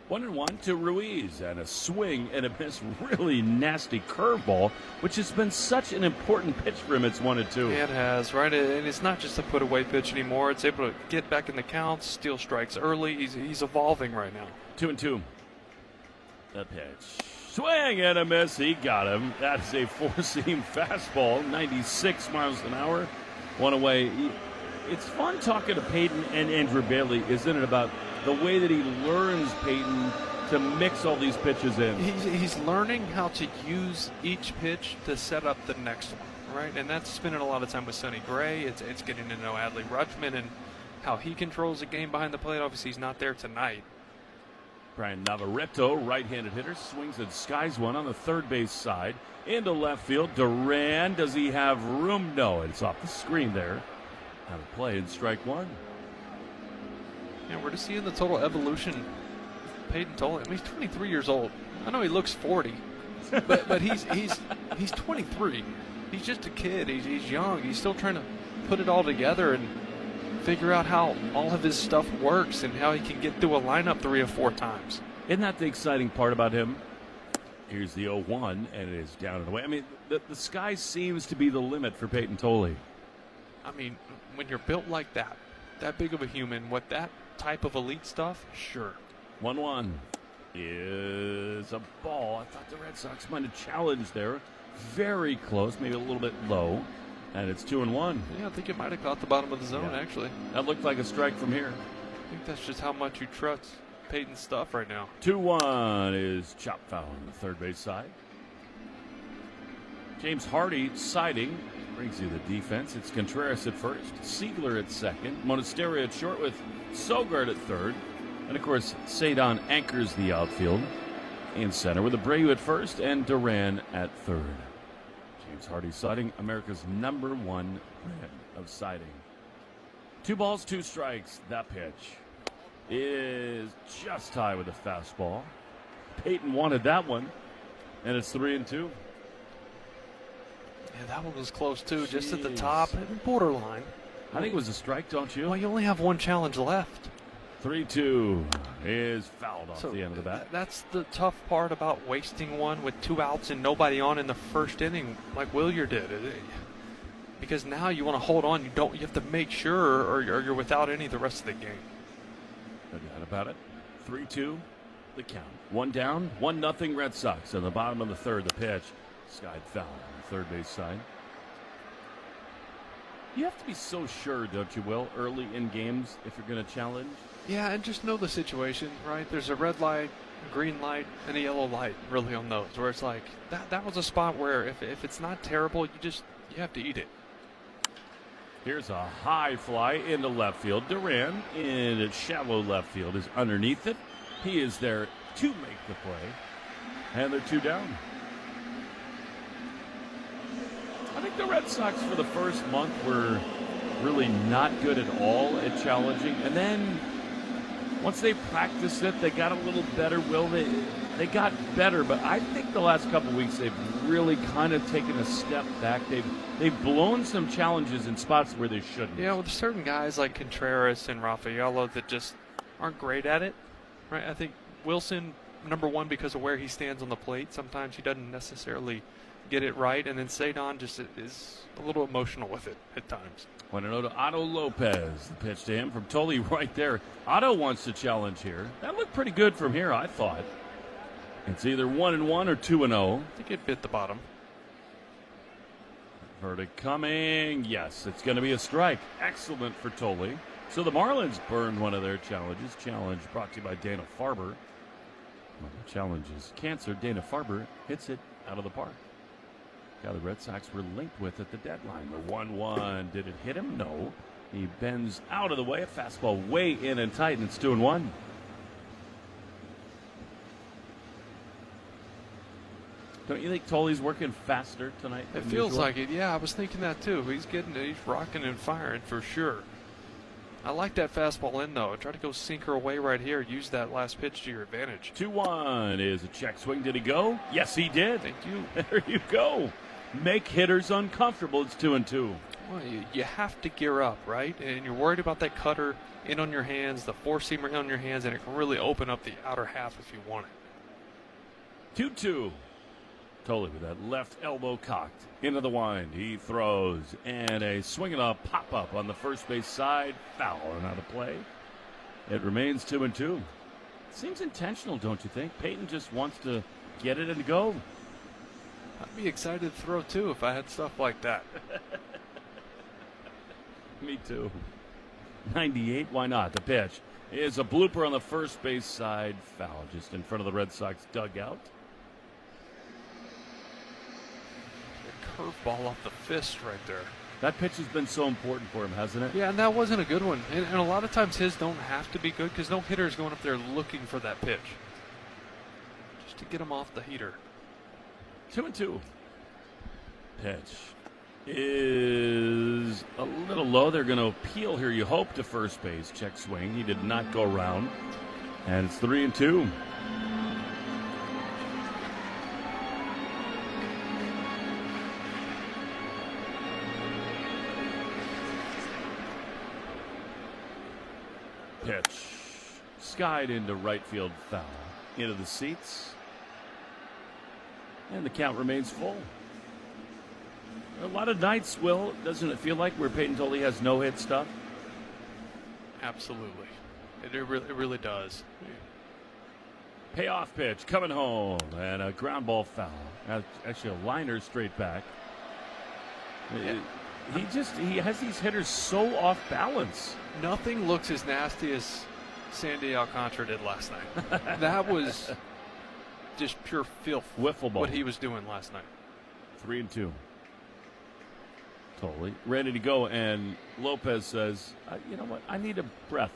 1-1 to Ruiz, and a swing and a miss, really nasty curveball, which has been such an important pitch for him. It's 1-2. It has, right? And it's not just a put-away pitch anymore. It's able to get back in the counts, steal strikes early. He's evolving right now. 2-2. The pitch. Swing and a miss. He got him. That's a four-seam fastball, 96 miles an hour. One away. It's fun talking to Peyton and Andrew Bailey, isn't it, about the way that he learns, Peyton, to mix all these pitches in. He's learning how to use each pitch to set up the next one, right? And that's spending a lot of time with Sonny Gray. It's getting to know Adley Rutschman and how he controls the game behind the plate. Obviously, he's not there tonight. Brian Navarreto, right-handed hitter, swings and skies one on the third base side. Into left field, Duran, does he have room? No, it's off the screen there. Out of play and strike one. Yeah, we're just seeing the total evolution of Peyton Tolley. I mean, he's 23 years old. I know he looks 40, but he's 23. He's just a kid. He's young. He's still trying to put it all together and figure out how all of his stuff works and how he can get through a lineup 3 or 4 times. Isn't that the exciting part about him? Here's the 0-1, and it is down and away. I mean, the sky seems to be the limit for Peyton Tolley. I mean, when you're built like that big of a human, with that type of elite stuff, sure. 1-1 is a ball. I thought the Red Sox might have challenged there. Very close, maybe a little bit low. And it's 2-1. Yeah, I think it might have caught the bottom of the zone, actually. That looked like a strike from here. I think that's just how much you trust Peyton's stuff right now. 2-1 is chop foul on the third base side. James Hardy siding. Brings you the defense. It's Contreras at first, Siegler at second, Monasterio at short with Sogard at third. And, of course, Cedon anchors the outfield in center with Abreu at first and Duran at third. James Hardy siding, America's #1 brand of siding. 2 balls, 2 strikes. That pitch is just high with a fastball. Peyton wanted that one, and it's 3-2. Yeah, that one was close, too, just at the top, borderline. I think it was a strike, don't you? Well, you only have one challenge left. 3-2 is fouled off the end of the bat. That's the tough part about wasting one with 2 outs and nobody on in the first inning, like Willier did. Because now you want to hold on. You have to make sure, or you're without any the rest of the game. No doubt about it. 3-2, the count. 1 down, 1-0 Red Sox. On the bottom of the third, the pitch. Skied foul on the third base side. You have to be so sure, don't you, Will, early in games if you're going to challenge? Yeah, and just know the situation, right? There's a red light. green light and a yellow light really on those, where it's like that was a spot where if it's not terrible, you have to eat it. Here's a high fly into left field. Duran in shallow left field is underneath it. He is there to make the play. And they're 2 down. I think the Red Sox for the first month were really not good at all at challenging. And then once they practiced it, they got a little better. They got better, but I think the last couple of weeks they've really kind of taken a step back. They've blown some challenges in spots where they shouldn't. Yeah, with certain guys like Contreras and Rafaelo that just aren't great at it. Right? I think Wilson, number one, because of where he stands on the plate. Sometimes he doesn't necessarily get it right, and then Cedon just is a little emotional with it at times. 1-0 to Otto Lopez. The pitch to him from Tolley right there. Otto wants to challenge here. That looked pretty good from here, I thought. It's either 1-1 or 2-0. I think it bit the bottom. Verdict coming. Yes, it's going to be a strike. Excellent for Tolley. So the Marlins burned one of their challenges. Challenge brought to you by Dana Farber. Well, the challenge is cancer. Dana Farber hits it out of the park. Yeah, the Red Sox were linked with at the deadline. The 1-1. Did it hit him? No. He bends out of the way. A fastball way in and tight, and it's 2-1. Don't you think Tolley's working faster tonight? It feels like it. Yeah, I was thinking that too. He's rocking and firing for sure. I like that fastball in, though. Try to go sinker away right here. Use that last pitch to your advantage. 2-1 is a check swing. Did he go? Yes, he did. Thank you. There you go. Make hitters uncomfortable. It's 2-2. Well, you have to gear up, right? And you're worried about that cutter in on your hands, the four-seamer in on your hands, and it can really open up the outer half if you want it. 2-2. Tolley with that left elbow cocked into the wind. He throws, and a swing and a pop-up on the first base side. Foul and out of play. It remains 2-2. Seems intentional, don't you think? Peyton just wants to get it and go. I'd be excited to throw, too, if I had stuff like that. Me too. 98, why not? The pitch is a blooper on the first base side. Foul just in front of the Red Sox dugout. Curveball off the fist right there. That pitch has been so important for him, hasn't it? Yeah, and that wasn't a good one. And a lot of times his don't have to be good because no hitter is going up there looking for that pitch. Just to get him off the heater. 2-2. Pitch is a little low. They're going to appeal here, you hope, to first base. Check swing. He did not go around. And it's 3-2. Pitch skied into right field, foul into the seats, and the count remains full. A lot of nights, Will, doesn't it feel like, where Peyton Tolley has no hit stuff? Absolutely, it really does. Payoff pitch coming home, and a ground ball foul. Actually, a liner straight back. Yeah. He has these hitters so off balance. Nothing looks as nasty as Sandy Alcantara did last night. That was just pure filth. Wiffle ball. What he was doing last night. 3-2. Tolley ready to go, and Lopez says, "You know what? I need a breath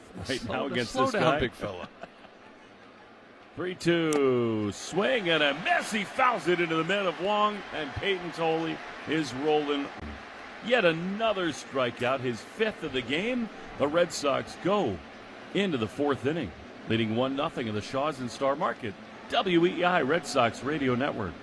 now against this guy." Slow down, big fella. 3-2. Swing and a miss. He fouls it into the middle of Wong, and Peyton Tolley is rolling. Yet another strikeout, his fifth of the game. The Red Sox go into the fourth inning, leading 1-0 in the Shaws and Star Market. WEEI Red Sox Radio Network.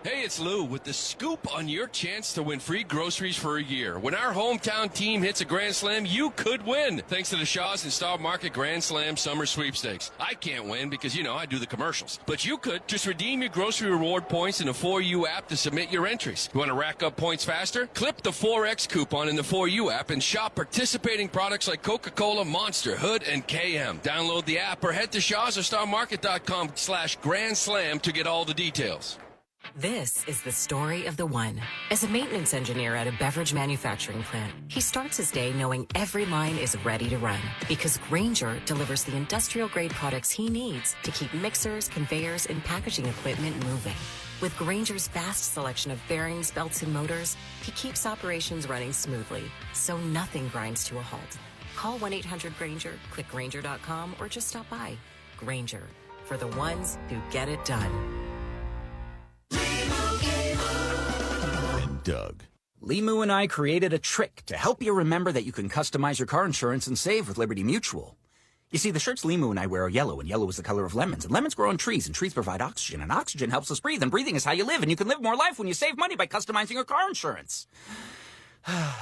Hey, it's Lou with the scoop on your chance to win free groceries for a year. When our hometown team hits a Grand Slam, you could win, thanks to the Shaws and Star Market Grand Slam Summer Sweepstakes. I can't win because, I do the commercials. But you could. Just redeem your grocery reward points in the 4U app to submit your entries. You want to rack up points faster? Clip the 4X coupon in the 4U app and shop participating products like Coca-Cola, Monster, Hood, and KM. Download the app or head to shawsorstarmarket.com/Grand Slam to get all the details. This is the story of the one. As a maintenance engineer at a beverage manufacturing plant, he starts his day knowing every line is ready to run because Grainger delivers the industrial-grade products he needs to keep mixers, conveyors, and packaging equipment moving. With Grainger's vast selection of bearings, belts, and motors, he keeps operations running smoothly, so nothing grinds to a halt. Call 1-800-GRAINGER, click Grainger.com, or just stop by. Grainger, for the ones who get it done. And Doug. Limu and I created a trick to help you remember that you can customize your car insurance and save with Liberty Mutual. You see, the shirts Limu and I wear are yellow, and yellow is the color of lemons. And lemons grow on trees, and trees provide oxygen. And oxygen helps us breathe, and breathing is how you live. And you can live more life when you save money by customizing your car insurance. I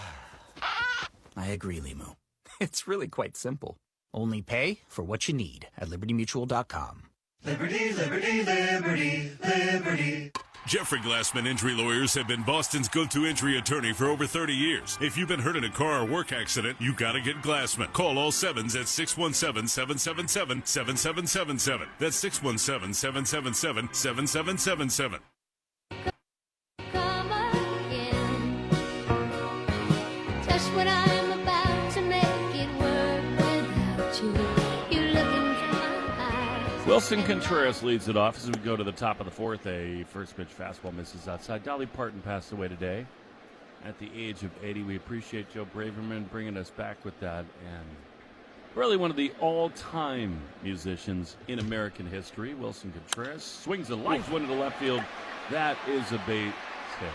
agree, Limu. It's really quite simple. Only pay for what you need at LibertyMutual.com. Liberty, liberty, liberty, liberty. Jeffrey Glassman Injury Lawyers have been Boston's go-to injury attorney for over 30 years. If you've been hurt in a car or work accident, you gotta get Glassman. Call all sevens at 617-777-7777. That's 617-777-7777. Come again. Just when I'm about to make it work without you. You look into my eyes. Wilson Contreras leads it off as we go to the top of the fourth. A first pitch fastball misses outside. Dolly Parton passed away today at the age of 80. We appreciate Joe Braverman bringing us back with that. And really one of the all-time musicians in American history. Wilson Contreras swings a line one into left field. That is a base hit.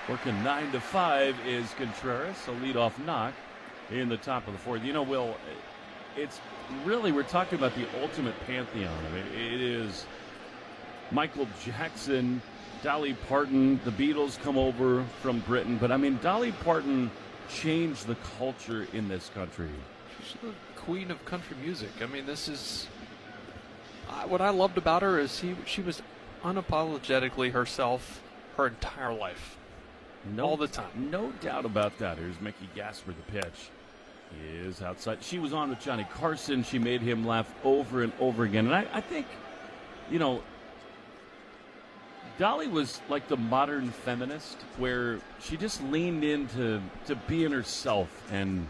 Working 9 to 5 is Contreras, a leadoff knock in the top of the fourth. You know, Will, it's really, we're talking about the ultimate pantheon. I mean, it is Michael Jackson, Dolly Parton, the Beatles come over from Britain. But, I mean, Dolly Parton changed the culture in this country. She's the queen of country music. I mean, this is... what I loved about her is she was unapologetically herself her entire life. All the time. No doubt about that. Here's Mickey Gasper, the pitch. He is outside. She was on with Johnny Carson. She made him laugh over and over again. And I think, you know, Dolly was like the modern feminist where she just leaned into being herself and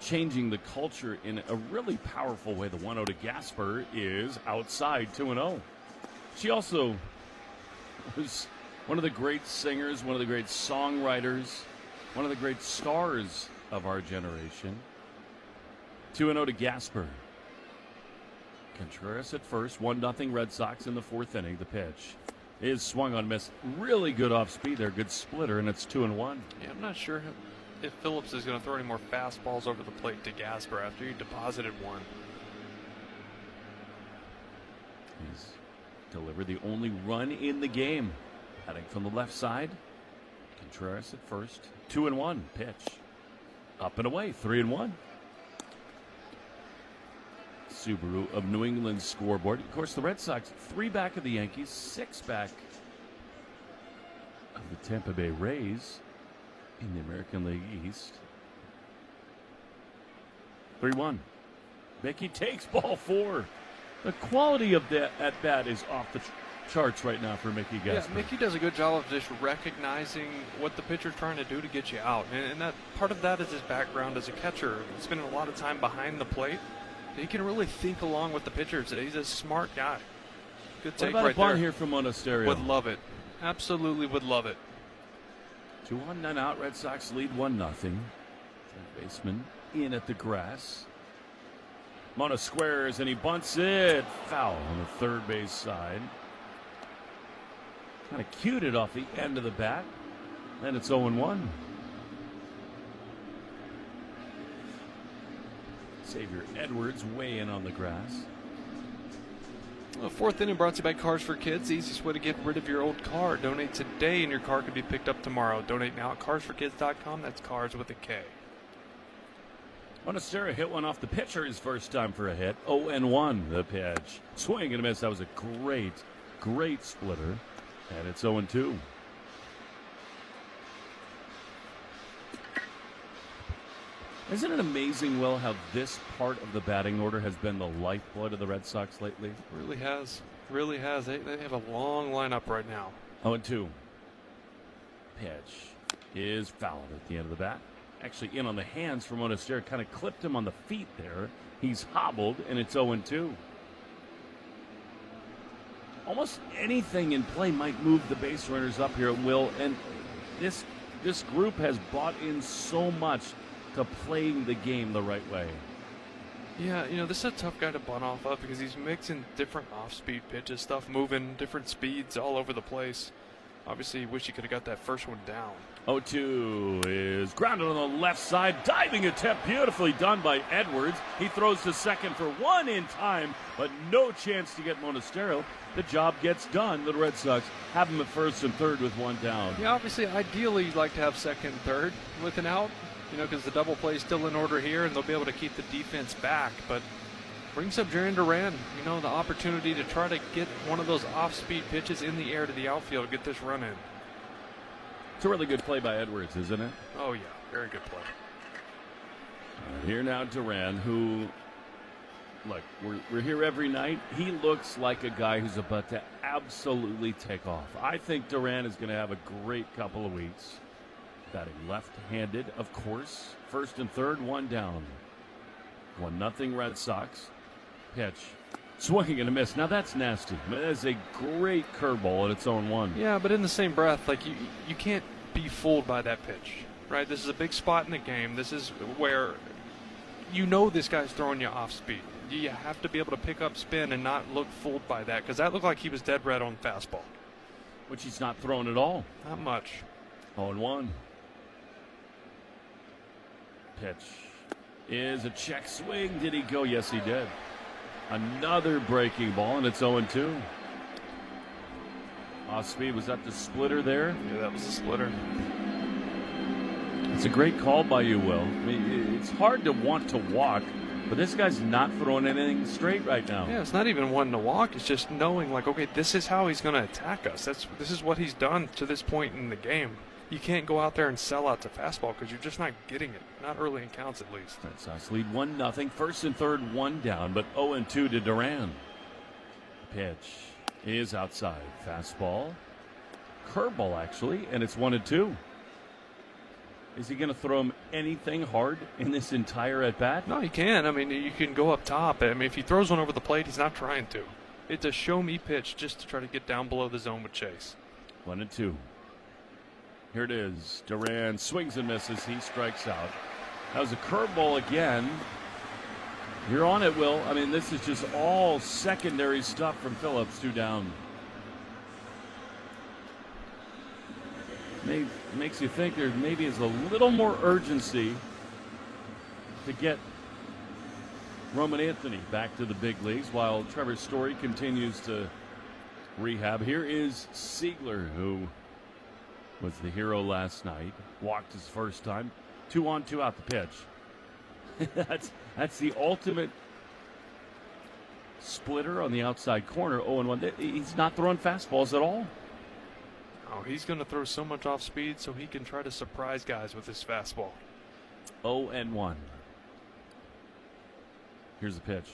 changing the culture in a really powerful way. The 1-0 to Gasper is outside, 2-0. She also was one of the great singers, one of the great songwriters, one of the great stars of our generation. 2-0 to Gasper. Contreras at first, 1-0 Red Sox in the fourth inning. The pitch is swung on miss. Really good off speed there, good splitter, and it's 2-1. Yeah, I'm not sure if Phillips is going to throw any more fastballs over the plate to Gasper after he deposited one. He's delivered the only run in the game. Heading from the left side. Contreras at first. 2-1 pitch. Up and away. 3-1. Subaru of New England scoreboard. Of course, the Red Sox 3 back of the Yankees, 6 back of the Tampa Bay Rays in the American League East. 3-1. Mickey takes ball 4. The quality of that at bat is off the charts right now for Mickey Gasper. Yeah, Mickey does a good job of just recognizing what the pitcher's trying to do to get you out. And that part of that is his background as a catcher. Spending a lot of time behind the plate. He can really think along with the pitchers. He's a smart guy. Good take right there. What about a bunt here from Monasterio? Would love it. Absolutely would love it. 2 on, none out. Red Sox lead 1-0. Third baseman in at the grass. Mona squares and he bunts it. Foul on the third base side. Kind of cued it off the end of the bat. Then it's 0-1. Xavier Edwards way in on the grass. The fourth inning brought to you by Cars for Kids. The easiest way to get rid of your old car. Donate today and your car can be picked up tomorrow. Donate now at carsforkids.com. That's cars with a K. Monasterio hit one off the pitcher his first time for a hit. 0-1 the pitch. Swing and a miss. That was a great splitter. And it's 0-2. Isn't it amazing, Will, how this part of the batting order has been the lifeblood of the Red Sox lately? Really has. Really has. They have a long lineup right now. 0-2. Pitch is fouled at the end of the bat. Actually in on the hands for Monasterio. Kind of clipped him on the feet there. He's hobbled, and it's 0-2. Almost anything in play might move the base runners up here at will, and this group has bought in so much to playing the game the right way. Yeah, this is a tough guy to bunt off of because he's mixing different off-speed pitches, stuff moving, different speeds all over the place. Obviously, wish he could have got that first one down. 0-2 is grounded on the left side. Diving attempt beautifully done by Edwards. He throws to second for one in time, but no chance to get Monasterio. The job gets done. The Red Sox have him at first and third with one down. Yeah, obviously, ideally, you'd like to have second and third with an out, because the double play is still in order here, and they'll be able to keep the defense back. But brings up Jarren Duran, the opportunity to try to get one of those off-speed pitches in the air to the outfield to get this run in. It's a really good play by Edwards, isn't it? Oh, yeah. Very good play. Here now Duran, who, look, we're here every night. He looks like a guy who's about to absolutely take off. I think Duran is going to have a great couple of weeks. Batting left-handed, of course. First and third, one down. 1-0 Red Sox. Pitch. Swinging and a miss. Now that's nasty. That is a great curveball at its own one. Yeah, but in the same breath, you can't be fooled by that pitch, right? This is a big spot in the game. This is where this guy's throwing you off speed. You have to be able to pick up spin and not look fooled by that, because that looked like he was dead red on fastball. Which he's not throwing at all. Not much. 0-1. Pitch is a check swing. Did he go? Yes, he did. Another breaking ball, and it's 0-2. Off speed. Was that the splitter there? Yeah, that was the splitter. It's a great call by you, Will. I mean, it's hard to want to walk, but this guy's not throwing anything straight right now. Yeah, it's not even wanting to walk. It's just knowing, okay, this is how he's going to attack us. This is what he's done to this point in the game. You can't go out there and sell out to fastball because you're just not getting it. Not early in counts, at least. Red Sox lead 1-0. First and third, one down, but 0-2 to Duran. Pitch is outside. Fastball. Curveball, actually, and it's 1-2. Is he going to throw him anything hard in this entire at-bat? No, he can. I mean, you can go up top. I mean, if he throws one over the plate, he's not trying to. It's a show-me pitch just to try to get down below the zone with Chase. 1-2. Here it is. Duran swings and misses. He strikes out. That was a curveball again. You're on it, Will. I mean, this is just all secondary stuff from Phillips. 2 down. Makes you think there maybe is a little more urgency to get Roman Anthony back to the big leagues while Trevor Story continues to rehab. Here is Siegler, who was the hero last night. Walked his first time. 2 on, 2 out the pitch. That's the ultimate splitter on the outside corner. 0-1. He's not throwing fastballs at all. Oh, he's going to throw so much off speed so he can try to surprise guys with his fastball. 0-1. Here's the pitch.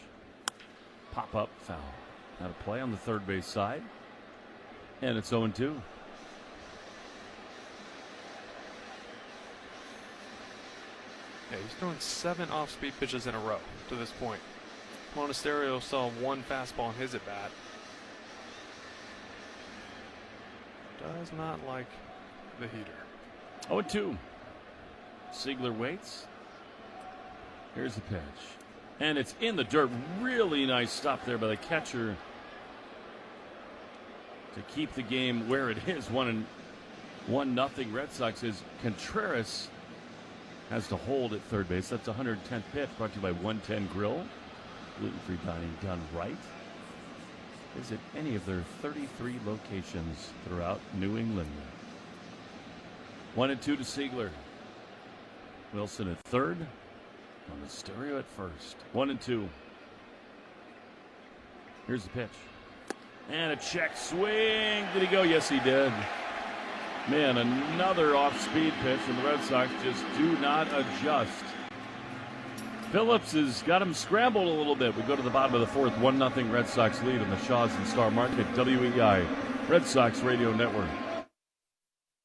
Pop up, foul. Now to play on the third base side. And it's 0-2. Yeah, he's throwing 7 off-speed pitches in a row to this point. Monasterio saw 1 fastball in his at-bat. Does not like the heater. 0-2. Siegler waits. Here's the pitch. And it's in the dirt. Really nice stop there by the catcher to keep the game where it is. 1-0 Red Sox. Is Contreras has to hold at third base. That's 110th pitch, brought to you by 110 Grill. Gluten-free dining done right. Visit any of their 33 locations throughout New England. 1-2 to Siegler. Wilson at third. Monasterio at first. 1-2. Here's the pitch. And a check swing. Did he go? Yes, he did. Man, another off-speed pitch, and the Red Sox just do not adjust. Phillips has got him scrambled a little bit. We go to the bottom of the fourth. 1-0 Red Sox lead in the Shaw's and Star Market. WEI Red Sox Radio Network.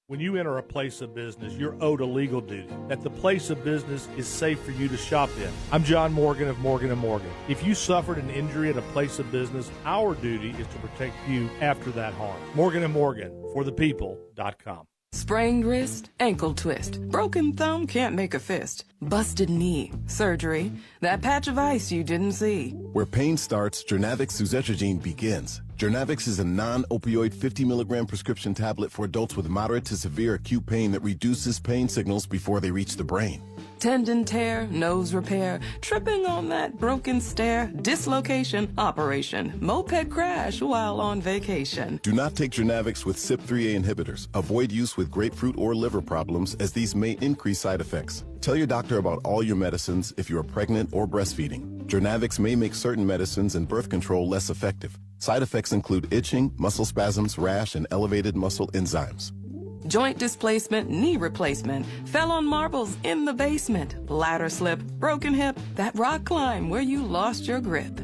When you enter a place of business, you're owed a legal duty, that the place of business is safe for you to shop in. I'm John Morgan of Morgan & Morgan. If you suffered an injury at a place of business, our duty is to protect you after that harm. Morgan & Morgan, forthepeople.com. Sprained wrist, ankle twist, broken thumb, can't make a fist, busted knee, surgery, that patch of ice you didn't see. Where pain starts, Jernavix suzetrigine begins. Jernavix is a non-opioid 50-milligram prescription tablet for adults with moderate to severe acute pain that reduces pain signals before they reach the brain. Tendon tear, nose repair, tripping on that broken stair, dislocation, operation, moped crash while on vacation. Do not take Jernavix with CYP3A inhibitors. Avoid use with grapefruit or liver problems, as these may increase side effects. Tell your doctor about all your medicines if you are pregnant or breastfeeding. Jernavix may make certain medicines and birth control less effective. Side effects include itching, muscle spasms, rash, and elevated muscle enzymes. Joint displacement, knee replacement, fell on marbles in the basement, ladder slip, broken hip, that rock climb where you lost your grip.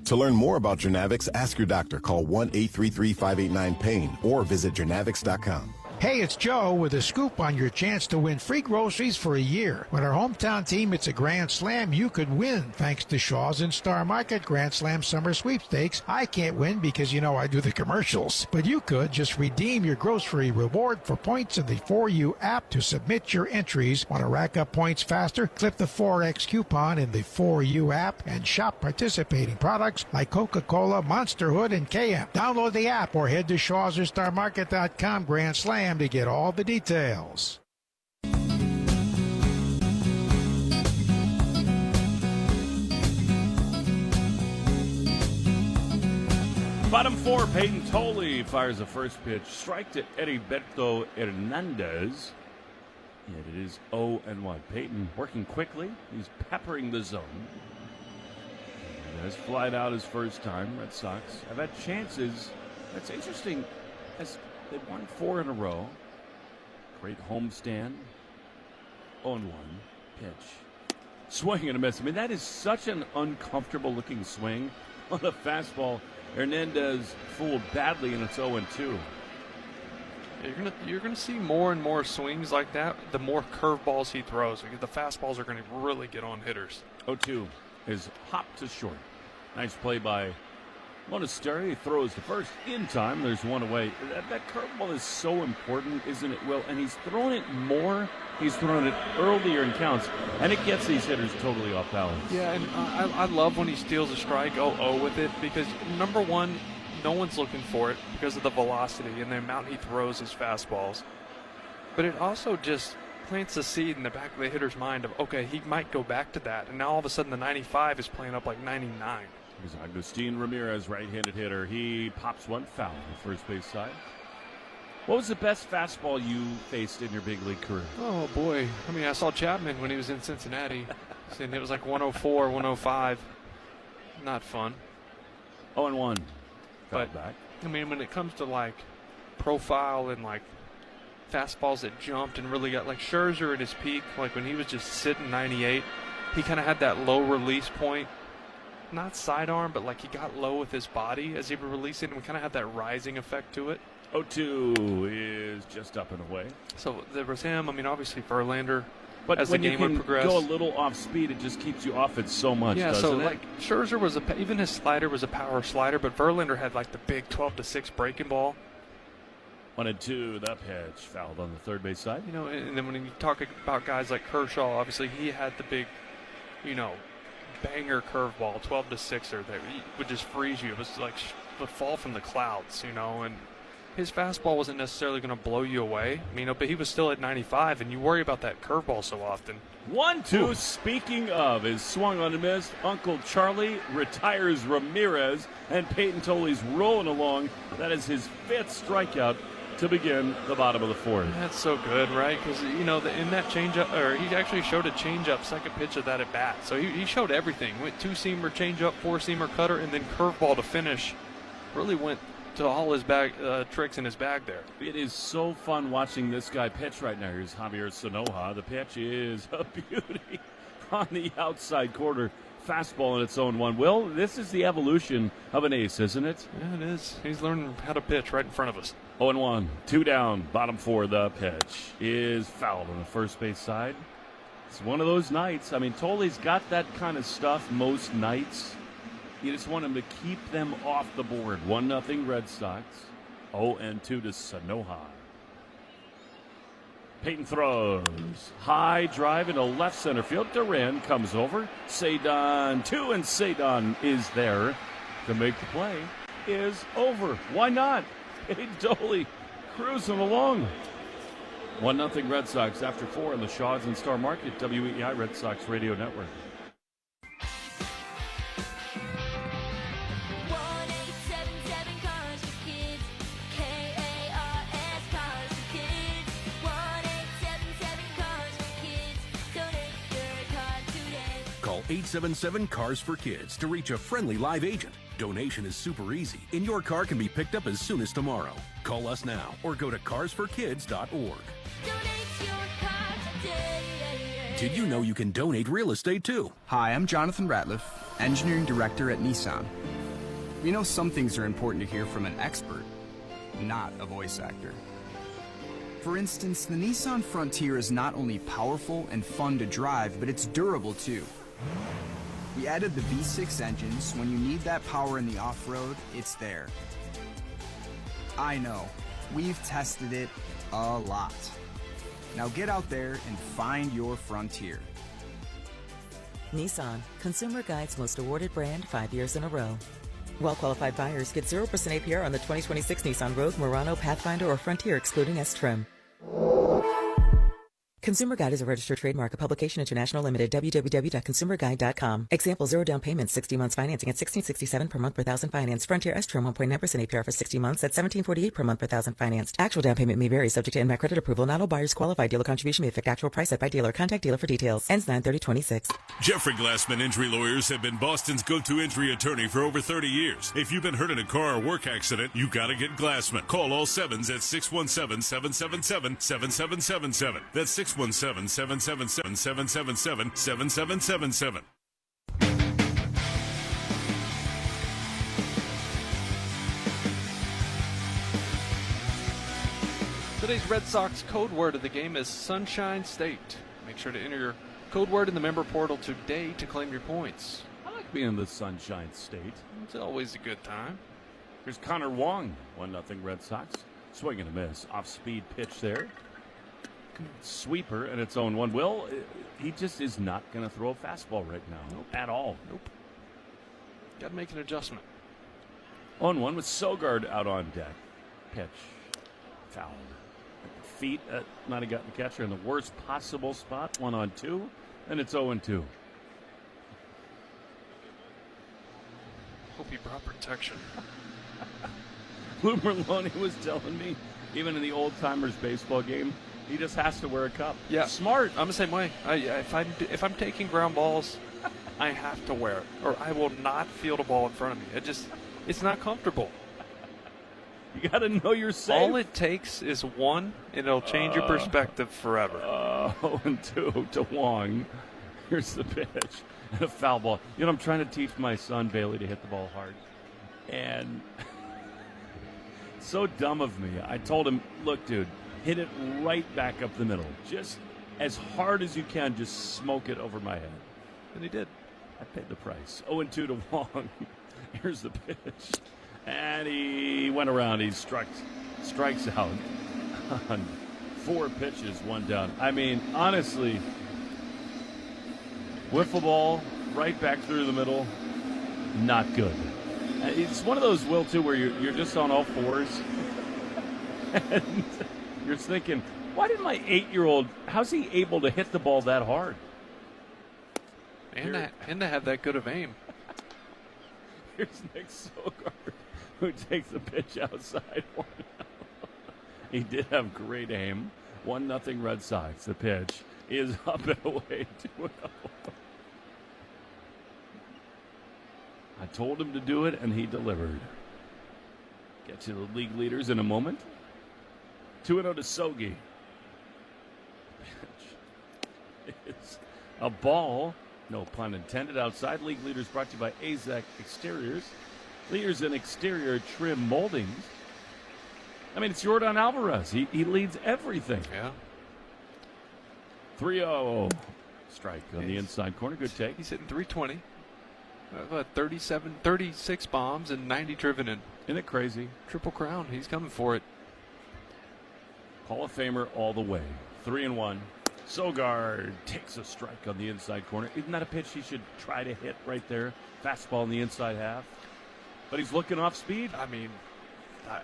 To learn more about Jernavix, ask your doctor. Call 1-833-589-PAIN or visit Jernavix.com. Hey, it's Joe with a scoop on your chance to win free groceries for a year. When our hometown team hits a Grand Slam, you could win. Thanks to Shaw's and Star Market Grand Slam Summer Sweepstakes, I can't win because, I do the commercials. But you could just redeem your grocery reward for points in the 4U app to submit your entries. Want to rack up points faster? Clip the 4X coupon in the 4U app and shop participating products like Coca-Cola, Monster Hood, and KM. Download the app or head to Shaw's or StarMarket.com Grand Slam to get all the details. Bottom four, Peyton Tolley fires the first pitch. Strike to Heriberto Hernandez. And it is 0-1. Peyton working quickly. He's peppering the zone. He has flied out his first time. Red Sox have had chances. That's interesting. They've won 4 in a row. Great homestand. 0-1 pitch. Swing and a miss. I mean, that is such an uncomfortable looking swing on a fastball. Hernandez fooled badly, and it's 0-2. You're gonna see more and more swings like that. The more curveballs he throws, because the fastballs are gonna really get on hitters. 0-2 is hop to short. Nice play by Monasterio. He throws the first in time. There's one away. That curveball is so important, isn't it, Will? And he's throwing it more. He's throwing it earlier in counts, and it gets these hitters totally off balance. Yeah, and I love when he steals a strike 0-0 with it, because number one, no one's looking for it because of the velocity and the amount he throws his fastballs. But it also just plants a seed in the back of the hitter's mind of, okay, he might go back to that. And now all of a sudden the 95 is playing up like 99. Here's Agustin Ramirez, right-handed hitter. He pops one foul on the first base side. What was the best fastball you faced in your big league career? Oh, boy. I mean, I saw Chapman when he was in Cincinnati, and it was like 104, 105. Not fun. 0-1. But, back. I mean, when it comes to, like, profile and, like, fastballs that jumped and really got, like, Scherzer at his peak, like when he was just sitting 98, he kind of had that low release point. Not sidearm, but like he got low with his body as he would release it, and we kind of had that rising effect to it. 0-2 is just up and away. So there was him. I mean, obviously Verlander. But as when the game you can would progress, go a little off speed, it just keeps you off it so much. Yeah, doesn't so it? like Scherzer was even his slider was a power slider, but Verlander had like the big 12-6 breaking ball. 1-2, the pitch fouled on the third base side. And then when you talk about guys like Kershaw, obviously he had the big, banger curveball, 12-6er that would just freeze you. It was like would fall from the clouds, and his fastball wasn't necessarily going to blow you away. But he was still at 95, and you worry about that curveball so often. 1-2. Speaking of, is swung on and missed. Uncle Charlie retires Ramirez, and Peyton Tolley's rolling along. That is his 5th strikeout to begin the bottom of the 4th. That's so good, right? Because, in that changeup, or he actually showed a changeup second pitch of that at bat. So he showed everything. Went 2-seamer, changeup, 4-seamer, cutter, and then curveball to finish. Really went to all his tricks in his bag there. It is so fun watching this guy pitch right now. Here's Javier Sonoja. The pitch is a beauty on the outside corner. Fastball in its own one. Will, this is the evolution of an ace, isn't it? Yeah, it is. He's learning how to pitch right in front of us. 0-1, 2 down, bottom 4. The pitch is fouled on the first base side. It's one of those nights. I mean, Tolley's got that kind of stuff most nights. You just want him to keep them off the board. 1-0 Red Sox. 0-2 to Sanoja. Peyton throws. High drive into left center field. Duran comes over. Cedon 2, and Cedon is there to make the play. Is over. Why not? Peyton Tolley cruising along. 1-0 Red Sox after 4 on the Shaws and Star Market, WEI Red Sox Radio Network. Call 877-CARS-FOR-KIDS to reach a friendly live agent. Donation is super easy, and your car can be picked up as soon as tomorrow. Call us now or go to carsforkids.org. Did you know you can donate real estate too? Hi, I'm Jonathan Ratliff, Engineering Director at Nissan. We know some things are important to hear from an expert, not a voice actor. For instance, the Nissan Frontier is not only powerful and fun to drive, but it's durable too. We added the V6 engines. When you need that power in the off-road, it's there. I know. We've tested it a lot. Now get out there and find your Frontier. Nissan, Consumer Guide's most awarded brand 5 years in a row. Well-qualified buyers get 0% APR on the 2026 Nissan Rogue, Murano, Pathfinder, or Frontier, excluding S-Trim. Consumer Guide is a registered trademark of Publication International Limited, www.consumerguide.com. Example, 0 down payment, 60 months financing at $1667 per month per thousand financed. Frontier S-Trim 1.9% APR for 60 months at $1748 per month per thousand financed. Actual down payment may vary, subject to NMAC credit approval. Not all buyers qualify. Dealer contribution may affect actual price set by dealer. Contact dealer for details. Ends 9/30/26. Jeffrey Glassman Injury Lawyers have been Boston's go-to injury attorney for over 30 years. If you've been hurt in a car or work accident, you gotta get Glassman. Call all 7s at 617-777-7777. That's 617-777-7777. Today's Red Sox code word of the game is Sunshine State. Make sure to enter your code word in the member portal today to claim your points. I like being in the Sunshine State. It's always a good time. Here's Connor Wong, 1-0 Red Sox. Swing and a miss. Off-speed pitch there. Sweeper and its own one. Will, he just is not going to throw a fastball right now. Nope. At all. Nope. Got to make an adjustment. 0-1 with Sogard out on deck. Pitch. Fouled. Feet might have gotten the catcher in the worst possible spot. 1-2. And it's 0-2. Hope he brought protection. Lou Merlone was telling me, even in the old-timers baseball game, he just has to wear a cup. Yeah, smart. I'm the same way. If I'm taking ground balls, I have to wear it, or I will not field a ball in front of me. It's not comfortable. You got to know you're safe. All it takes is one, and it'll change your perspective forever. 0-2 to Wong. Here's the pitch and a foul ball. You know, I'm trying to teach my son Bailey to hit the ball hard, and so dumb of me. I told him, "Look, dude. Hit it right back up the middle. Just as hard as you can, just smoke it over my head." And he did. I paid the price. 0-2 to Wong. Here's the pitch. And he went around. He strikes out on 4 pitches, 1 down. I mean, honestly, wiffle ball right back through the middle, not good. It's one of those, Will, too, where you're just on all fours. And you're thinking, why did my 8-year-old, how's he able to hit the ball that hard? And to have that good of aim. Here's Nick Sogard, who takes the pitch outside. He did have great aim. 1-0 Red Sox. The pitch is up and away. 2-0. I told him to do it, and he delivered. Get to the league leaders in a moment. 2-0 to Sogi. It's a ball No pun intended. Outside league leaders brought to you by AZEC Exteriors. Leaders in exterior trim moldings. I mean, it's Yordan Alvarez. He leads everything. Yeah. 3-0. Strike on the inside corner. Good take. He's hitting 320. 36 bombs and 90 driven in. Isn't it crazy? Triple crown. He's coming for it. Hall of Famer all the way. 3-1. Sogard takes a strike on the inside corner. Isn't that a pitch he should try to hit right there? Fastball in the inside half. But he's looking off speed. I mean,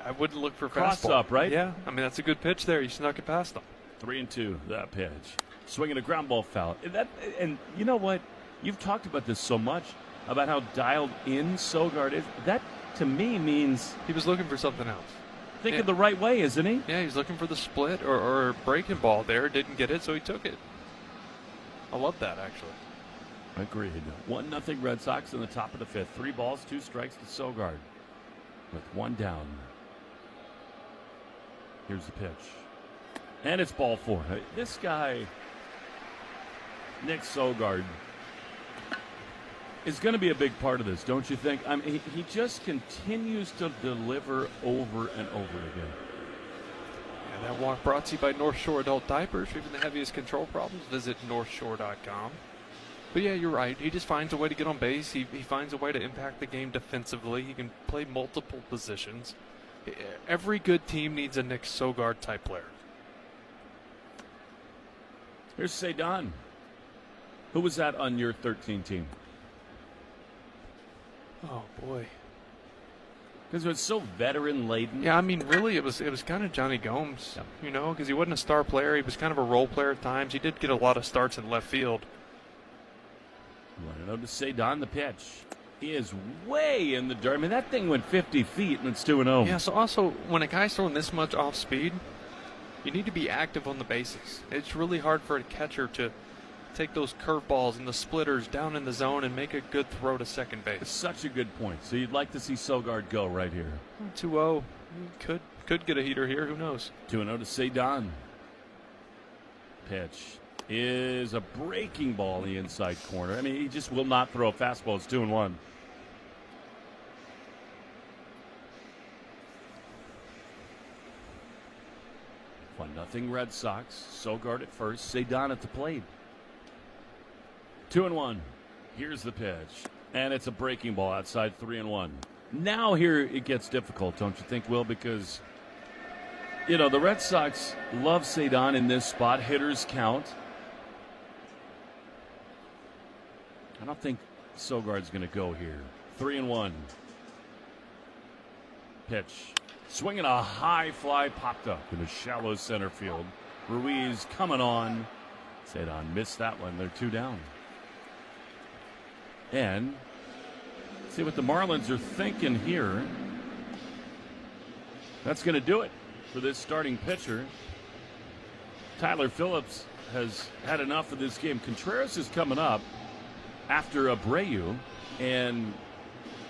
I wouldn't look for cross fastball. Up, right? Yeah. I mean, that's a good pitch there. You snuck it past him. 3-2. That pitch. Swinging a ground ball foul. And you know what? You've talked about this so much, about how dialed in Sogard is. That, to me, means he was looking for something else. Thinking the right way, isn't he? Yeah, he's looking for the split or breaking ball there. Didn't get it, so he took it. I love that, actually. Agreed. 1-0 Red Sox in the top of the fifth. 3 balls, 2 strikes to Sogard with 1 down. Here's the pitch. And it's ball 4. This guy, Nick Sogard, is going to be a big part of this, don't you think? I mean, he just continues to deliver over and over again. And that walk brought to you by North Shore Adult Diapers. For even the heaviest control problems, visit northshore.com. But yeah, you're right. He just finds a way to get on base. He finds a way to impact the game defensively. He can play multiple positions. Every good team needs a Nick Sogard type player. Here's Cedon. Who was that on your 13 team? Oh boy, because it was so veteran laden. Yeah, I mean, really, it was kind of Johnny Gomes, you know, because he wasn't a star player. He was kind of a role player at times. He did get a lot of starts in left field. 1-0 to Cedon, the pitch. He is way in the dirt. I mean, that thing went 50 feet and it's 2-0. Yeah. So also, when a guy's throwing this much off speed, you need to be active on the bases. It's really hard for a catcher to take those curveballs and the splitters down in the zone and make a good throw to second base. It's such a good point. So you'd like to see Sogard go right here. 2-0. Could get a heater here. Who knows? 2-0 to Cedon. Pitch is a breaking ball in the inside corner. I mean, he just will not throw a fastball. It's 2-1. Nothing Red Sox. Sogard at first. Cedon at the plate. 2-1. Here's the pitch. And it's a breaking ball outside 3-1. Now here it gets difficult, don't you think, Will? Because, you know, the Red Sox love Cedon in this spot. Hitters count. I don't think Sogard's going to go here. 3-1. Pitch. Swinging a high fly, popped up in a shallow center field. Ruiz coming on. Cedon missed that one. They're 2 down. And see what the Marlins are thinking here. That's going to do it for this starting pitcher. Tyler Phillips has had enough of this game. Contreras is coming up after Abreu, and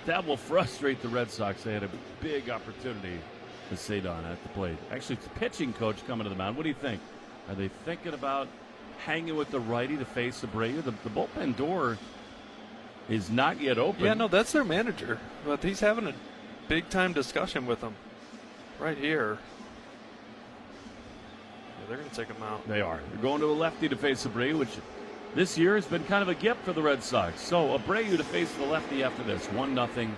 that will frustrate the Red Sox. They had a big opportunity with Cedon at the plate. Actually, it's the pitching coach coming to the mound. What do you think? Are they thinking about hanging with the righty to face Abreu? The bullpen door is not yet open. Yeah, no, that's their manager. But he's having a big-time discussion with them right here. Yeah, they're going to take him out. They are. They're going to a lefty to face Abreu, which this year has been kind of a gift for the Red Sox. So Abreu to face the lefty after this. 1-0.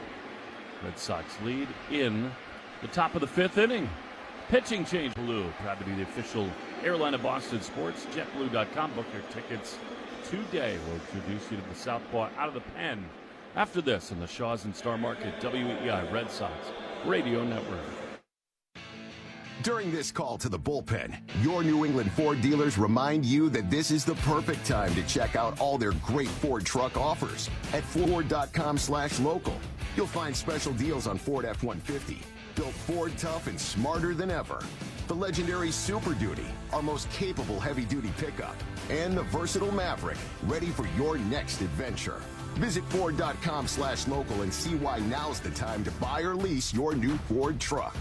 Red Sox lead in the top of the 5th inning. Pitching change. Blue, proud to be the official airline of Boston Sports. JetBlue.com. Book your tickets today. We'll introduce you to the Southpaw out of the pen. After this, on the Shaws and Star Market, WEI Red Sox Radio Network. During this call to the bullpen, your New England Ford dealers remind you that this is the perfect time to check out all their great Ford truck offers at Ford.com/local. You'll find special deals on Ford F-150, built Ford tough and smarter than ever. The legendary Super Duty, our most capable heavy-duty pickup, and the versatile Maverick, ready for your next adventure. Visit Ford.com/local and see why now's the time to buy or lease your new Ford truck.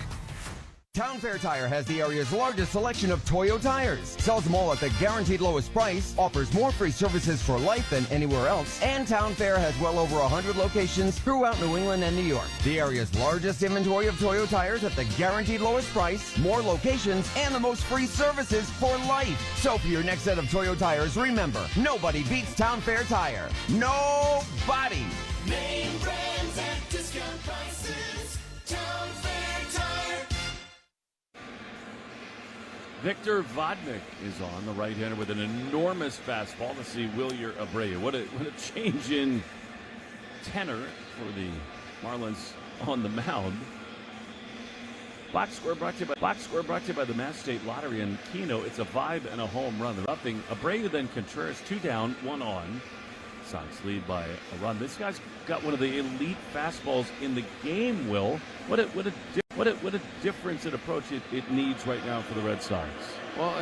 Town Fair Tire has the area's largest selection of Toyo tires, sells them all at the guaranteed lowest price, offers more free services for life than anywhere else, and Town Fair has well over 100 locations throughout New England and New York. The area's largest inventory of Toyo tires at the guaranteed lowest price, more locations, and the most free services for life. So for your next set of Toyo tires, remember, nobody beats Town Fair Tire. Nobody! Name brands at discount prices. Town Fair Tire. Victor Vodnik is on, the right-hander with an enormous fastball to see Wilyer Abreu. What a change in tenor for the Marlins on the mound. Box score brought to you by the Mass State Lottery and Keno. It's a vibe and a home run. Nothing. Abreu then Contreras, 2 down, 1 on. Sox lead by a run. This guy's got one of the elite fastballs in the game, Will. What a difference in approach it needs right now for the Red Sox. Well,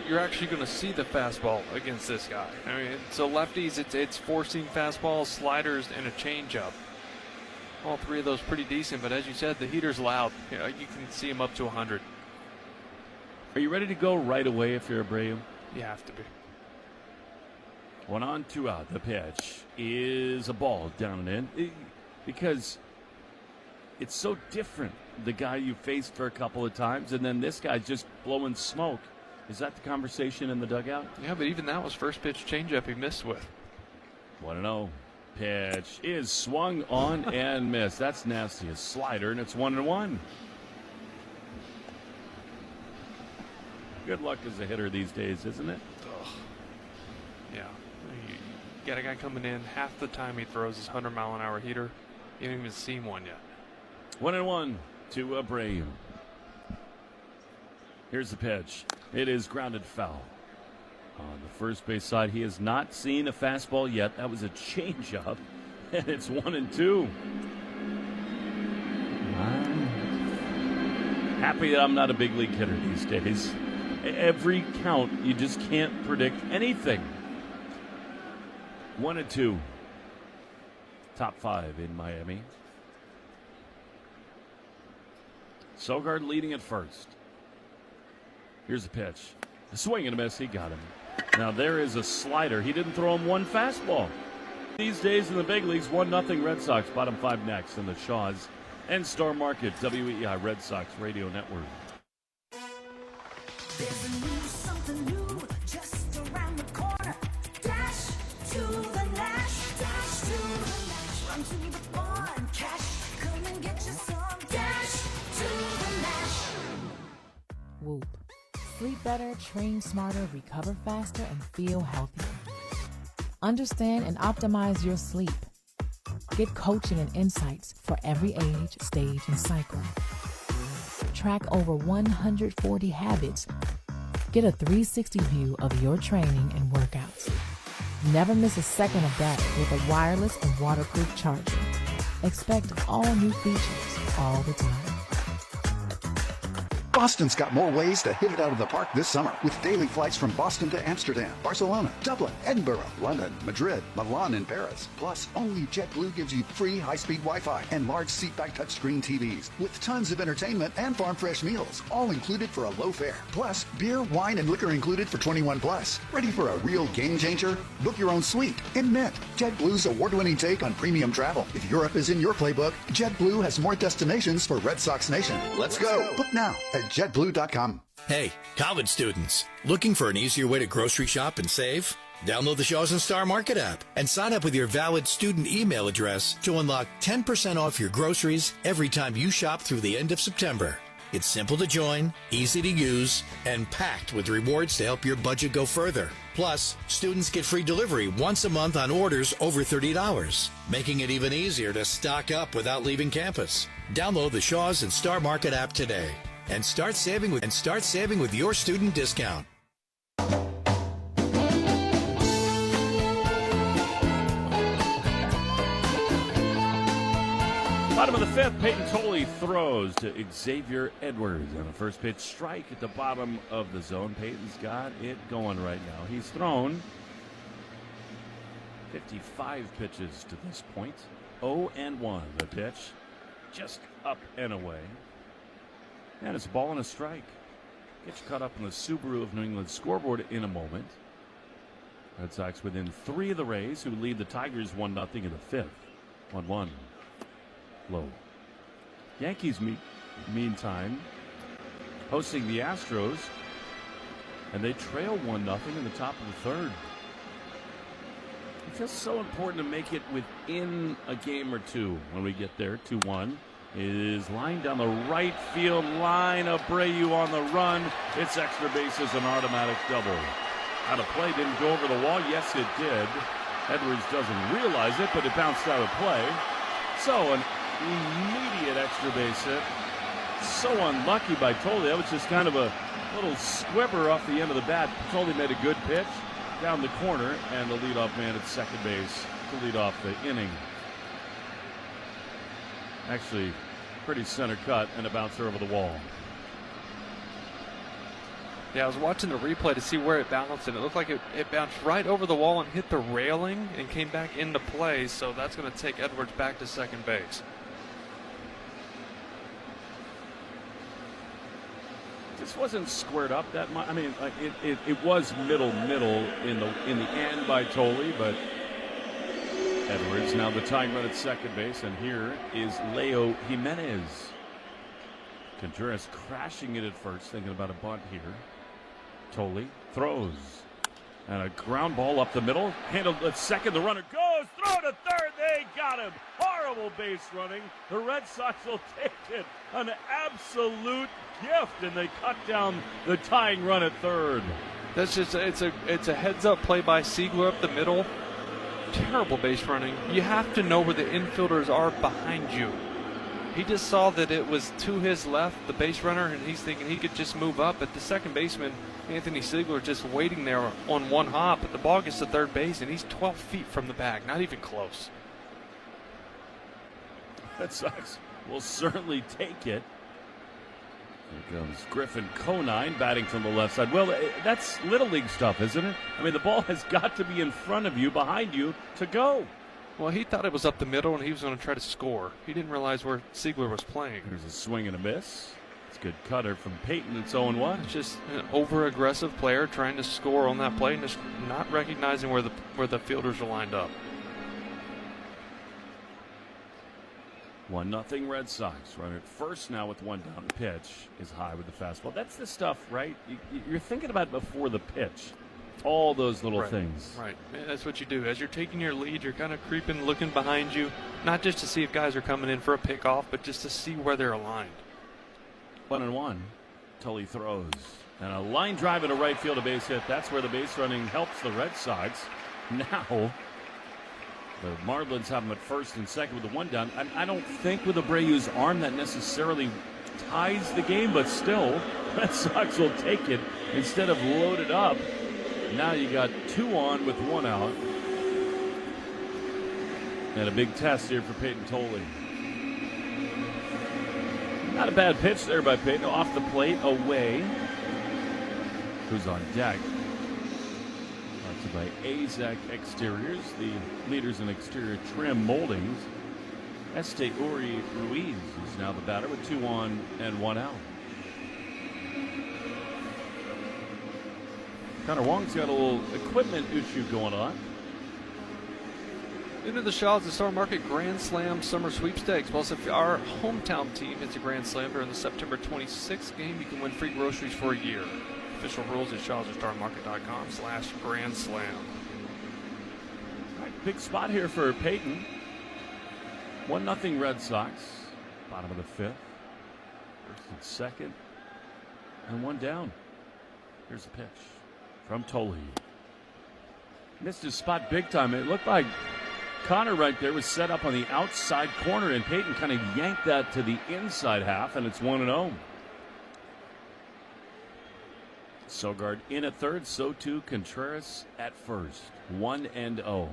you're actually going to see the fastball against this guy. I mean, so lefties, it's forcing fastballs, sliders, and a changeup. All three of those pretty decent, but as you said, the heater's loud. You can see him up to 100. Are you ready to go right away if you're Abreu? You have to be. 1 on, 2 out. The pitch is a ball down and in. Because it's so different. The guy you faced for a couple of times, and then this guy's just blowing smoke. Is that the conversation in the dugout? Yeah, but even that was first pitch changeup he missed with. 1-0. Pitch is swung on and missed. That's nasty. A slider, and it's 1-1. Good luck as a hitter these days, isn't it? Ugh. Yeah. You got a guy coming in, half the time he throws his 100-mile-an-hour heater. You haven't even seen one yet. 1-1 to Abreu. Here's the pitch. It is grounded foul. On the first base side, he has not seen a fastball yet. That was a changeup, and it's 1-2. I'm happy that I'm not a big league hitter these days. Every count, you just can't predict anything. 1-2. Top 5 in Miami. Sogard leading at first. Here's the pitch. A swing and a miss. He got him. Now there is a slider. He didn't throw him one fastball. These days in the big leagues, 1-0 Red Sox. Bottom 5 next in the Shaws and Star Market WEI Red Sox Radio Network. There's something new just around the corner. Dash to the Nash. Dash to the Nash. Run to the barn. Cash. Come and get you some. Dash to the Nash. Whoop. Sleep better, train smarter, recover faster, and feel healthier. Understand and optimize your sleep. Get coaching and insights for every age, stage, and cycle. Track over 140 habits. Get a 360 view of your training and workouts. Never miss a second of that with a wireless and waterproof charger. Expect all new features all the time. Boston's got more ways to hit it out of the park this summer with daily flights from Boston to Amsterdam, Barcelona, Dublin, Edinburgh, London, Madrid, Milan, and Paris. Plus, only JetBlue gives you free high-speed Wi-Fi and large seatback touchscreen TVs with tons of entertainment and farm fresh meals, all included for a low fare. Plus, beer, wine, and liquor included for 21 plus. Ready for a real game changer? Book your own suite in Mint, JetBlue's award-winning take on premium travel. If Europe is in your playbook, JetBlue has more destinations for Red Sox Nation. Let's go. Book now at JetBlue.com. Hey, college students, looking for an easier way to grocery shop and save? Download the Shaws and Star Market app and sign up with your valid student email address to unlock 10% off your groceries every time you shop through the end of September. It's simple to join, easy to use, and packed with rewards to help your budget go further. Plus, students get free delivery once a month on orders over $30, making it even easier to stock up without leaving campus. Download the Shaws and Star Market app today and start saving with your student discount. Bottom of the 5th, Peyton Tolley throws to Xavier Edwards on a first pitch strike at the bottom of the zone. Peyton's got it going right now. He's thrown 55 pitches to this point. 0-1 the pitch, just up and away. And it's a ball and a strike. Get you caught up on the Subaru of New England scoreboard in a moment. Red Sox within 3 of the Rays, who lead the Tigers 1-0 in the 5th. 1-1. Low. Yankees, meantime, hosting the Astros, and they trail 1-0 in the top of the 3rd. It's just so important to make it within a game or two when we get there. 2-1 is lined down the right field line. Abreu on the run. It's extra bases, an automatic double. Out of play, didn't go over the wall. Yes, it did. Edwards doesn't realize it, but it bounced out of play. So an immediate extra base hit. So unlucky by Tolle. That was just kind of a little squibber off the end of the bat. Tolle made a good pitch down the corner, and the leadoff man at second base to lead off the inning. Actually, pretty center cut and a bouncer over the wall. Yeah, I was watching the replay to see where it bounced, and it looked like it bounced right over the wall and hit the railing and came back into play, so that's going to take Edwards back to second base. This wasn't squared up that much. I mean, like it was middle in the end by Tolle, but Edwards now the tying run at second base, and here is Leo Jimenez. Contreras crashing it at first, thinking about a bunt here. Tolle throws, and a ground ball up the middle, handled at second. The runner goes, throw to third. They got him. Horrible base running. The Red Sox will take it. An absolute gift, and they cut down the tying run at third. That's just it's a heads up play by Siegler up the middle. Terrible base running. You have to know where the infielders are behind you. He just saw that it was to his left, the base runner, and he's thinking he could just move up. But the second baseman, Anthony Siegler, just waiting there on one hop. But the ball gets to third base, and he's 12 feet from the bag, not even close. Red Sox will certainly take it. Here comes Griffin Conine batting from the left side. Well, that's Little League stuff, isn't it? I mean, the ball has got to be in front of you, behind you, to go. Well, he thought it was up the middle, and he was going to try to score. He didn't realize where Siegler was playing. There's a swing and a miss. It's a good cutter from Peyton. It's 0-1. It's just an over-aggressive player trying to score on that play and just not recognizing where the fielders are lined up. 1-0 Red Sox. Runner at first now with one down. The pitch is high with the fastball. That's the stuff, right? You're thinking about before the pitch. All those little things. Right. That's what you do. As you're taking your lead, you're kind of creeping, looking behind you, not just to see if guys are coming in for a pickoff, but just to see where they're aligned. 1-1. Tully throws. And a line drive into right field, a base hit. That's where the base running helps the Red Sox. Now, the Marlins have them at first and second with the one down. I don't think with Abreu's arm that necessarily ties the game, but still, Red Sox will take it instead of load it up. Now you got 2 on with 1 out. And a big test here for Peyton Tolle. Not a bad pitch there by Peyton. Off the plate, away. Who's on deck? Brought to by AZEC Exteriors, the leaders in exterior trim moldings. Este Uri Ruiz is now the batter with 2 on and 1 out. Connor Wong's got a little equipment issue going on. Into the Shaw's and Star Market Grand Slam Summer Sweepstakes. Plus, if our hometown team hits a Grand Slam during the September 26th game, you can win free groceries for a year. Official rules at shawsandStarMarket.com/Grand Slam. All right, big spot here for Peyton. 1-0 Red Sox. Bottom of the 5th. First and second. And 1 down. Here's the pitch from Tolle. Missed his spot big time. It looked like Connor right there was set up on the outside corner, and Peyton kind of yanked that to the inside half, and it's 1-0. Sogard in at third, so too Contreras at first. 1-0.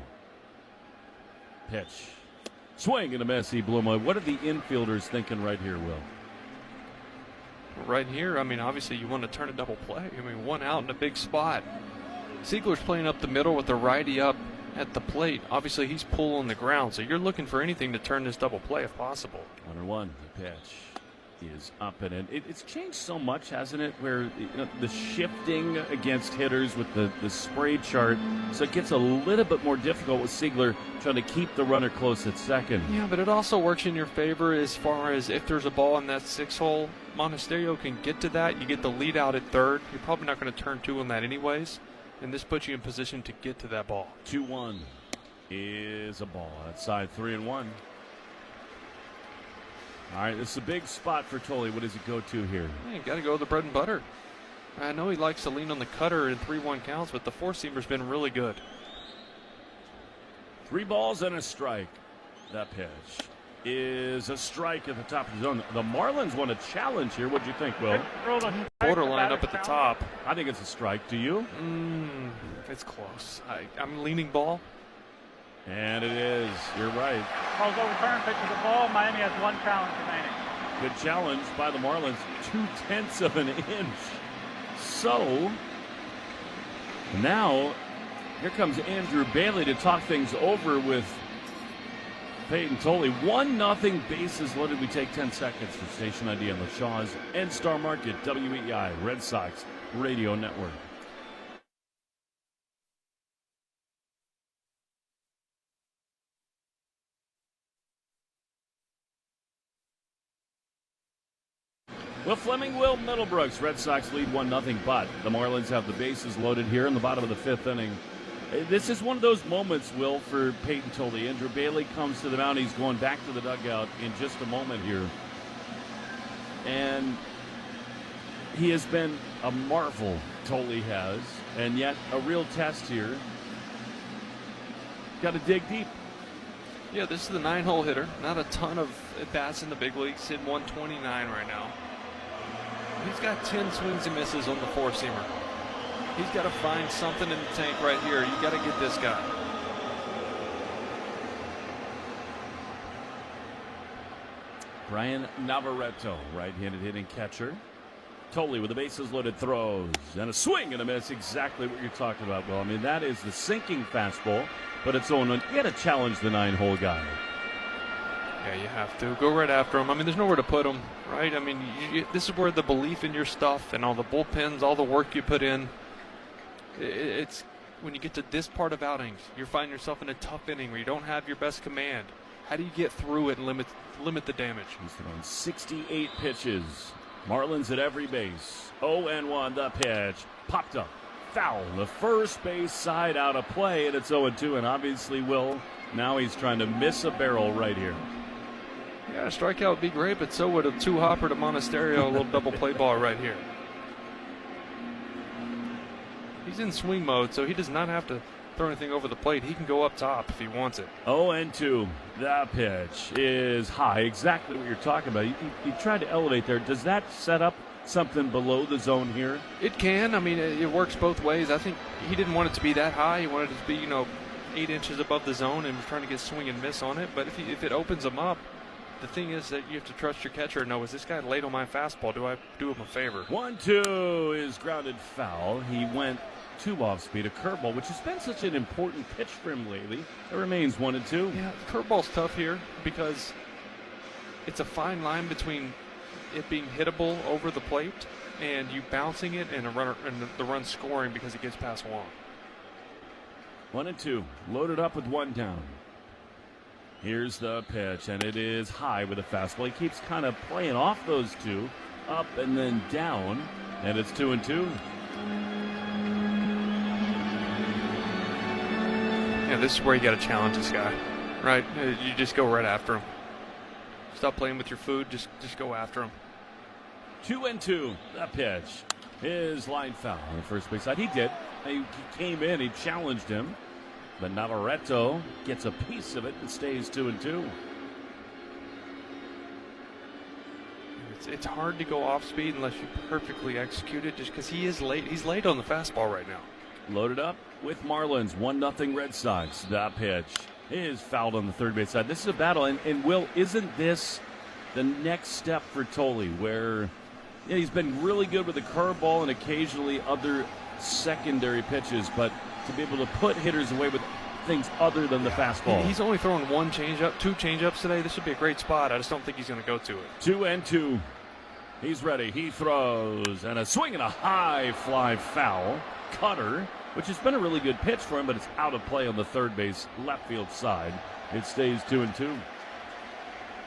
Pitch. Swing and a miss. He blew him away. What are the infielders thinking right here, Will? Right here, I mean, obviously you want to turn a double play. I mean, 1 out in a big spot. Siegler's playing up the middle with the righty up at the plate. Obviously, he's pulling the ground, so you're looking for anything to turn this double play if possible. 1-1, the pitch. is up and in. It's changed so much, hasn't it, where the shifting against hitters with the spray chart, so it gets a little bit more difficult with Siegler trying to keep the runner close at second. Yeah, but it also works in your favor as far as if there's a ball in that 6-hole, Monasterio can get to that. You get the lead out at third. You're probably not going to turn 2 on that anyways, and this puts you in position to get to that ball. 2-1 is a ball outside 3-1. All right, this is a big spot for Tolley. What does he go to here? Yeah, you got to go with the bread and butter. I know he likes to lean on the cutter in 3-1 counts, but the four-seamer's been really good. 3 balls and a strike. That pitch is a strike at the top of the zone. The Marlins want a challenge here. What do you think, Will? Borderline up at the top. I think it's a strike. Do you? It's close. I'm leaning ball. And it is. You're right. Ball's overturned. Pitch is a ball. Miami has 1 challenge remaining. Good challenge by the Marlins. 0.2 of an inch. So now here comes Andrew Bailey to talk things over with Peyton Tolley. 1-0, bases loaded. We take 10 seconds for Station ID on the Shaws and Star Market, WEI, Red Sox Radio Network. Will Fleming, Will Middlebrooks. Red Sox lead 1-0, but the Marlins have the bases loaded here in the bottom of the 5th inning. This is one of those moments, Will, for Peyton Tolley. Andrew Bailey comes to the mound. He's going back to the dugout in just a moment here. And he has been a marvel, Tolley has, and yet a real test here. Got to dig deep. Yeah, this is the 9-hole hitter. Not a ton of at-bats in the big leagues. Hitting 129 right now. He's got 10 swings and misses on the four-seamer. He's got to find something in the tank right here. You got to get this guy. Brian Navarreto, right-handed hitting catcher. Tolley with the bases loaded throws and a swing and a miss. Exactly what you're talking about, Will. I mean, that is the sinking fastball, but it's on. You got to challenge the 9-hole guy. Yeah, you have to go right after him. I mean, there's nowhere to put him, right? I mean, this is where the belief in your stuff and all the bullpens, all the work you put in, it's when you get to this part of outings, you find yourself in a tough inning where you don't have your best command. How do you get through it and limit the damage? He's thrown 68 pitches. Marlins at every base. 0-1, the pitch. Popped up. Foul. The first base side out of play, and it's 0-2. And obviously, Will, now he's trying to miss a barrel right here. Yeah, a strikeout would be great, but so would a 2-hopper to Monasterio, a little double play ball right here. He's in swing mode, so he does not have to throw anything over the plate. He can go up top if he wants it. 0-2. That pitch is high. Exactly what you're talking about. You tried to elevate there. Does that set up something below the zone here? It can. I mean, it works both ways. I think he didn't want it to be that high. He wanted it to be, 8 inches above the zone and was trying to get swing and miss on it. But if it opens him up, the thing is that you have to trust your catcher. No, is this guy late on my fastball? Do I do him a favor? 1-2 is grounded foul. He went 2 off speed, a curveball, which has been such an important pitch for him lately. It remains 1-2. Yeah, curveball's tough here because it's a fine line between it being hittable over the plate and you bouncing it and the run scoring because it gets past Wong. 1-2, loaded up with 1 down. Here's the pitch, and it is high with a fastball. He keeps kind of playing off those 2, up and then down, and it's 2-2. Yeah, this is where you got to challenge this guy, right? You just go right after him. Stop playing with your food. Just go after him. 2-2. That pitch is line foul on the first base side. He did. He came in. He challenged him. But Navarreto gets a piece of it and stays 2-2. It's hard to go off speed unless you perfectly execute it just because he is late. He's late on the fastball right now. Loaded up with Marlins. 1-0 Red Sox. That pitch is fouled on the third base side. This is a battle. And Will, isn't this the next step for Tolley where he's been really good with the curveball and occasionally other secondary pitches, but to be able to put hitters away with things other than the fastball. He's only throwing 1 changeup, 2 changeups today. This would be a great spot. I just don't think he's going to go to it. 2-2. He's ready. He throws. And a swing and a high fly foul. Cutter, which has been a really good pitch for him, but it's out of play on the third base left field side. It stays 2-2.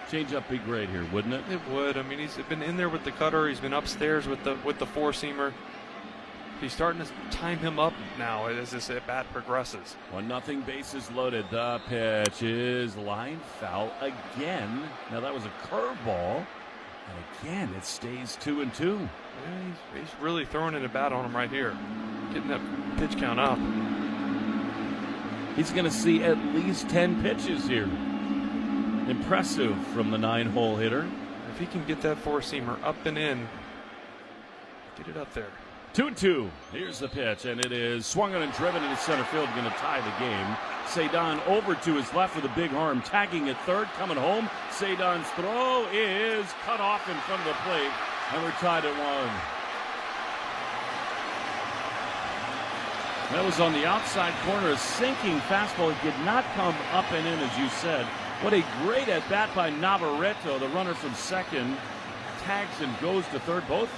Change up be great here, wouldn't it? It would. I mean, he's been in there with the cutter. He's been upstairs with the four-seamer. He's starting to time him up now as this at bat progresses. 1-0, bases loaded. The pitch is line foul again. Now that was a curveball, and again it stays 2-2. Yeah, he's really throwing in a bat on him right here, getting that pitch count up. He's going to see at least 10 pitches here. Impressive from the 9-hole hitter. If he can get that four-seamer up and in, get it up there. 2-2. Here's the pitch, and it is swung on and driven into center field, going to tie the game. Cedon over to his left with a big arm, tagging at third, coming home. Cedon's throw is cut off in front of the plate, and we're tied at 1. That was on the outside corner, a sinking fastball. It did not come up and in, as you said. What a great at-bat by Navarreto, the runner from second. Tags and goes to third. Both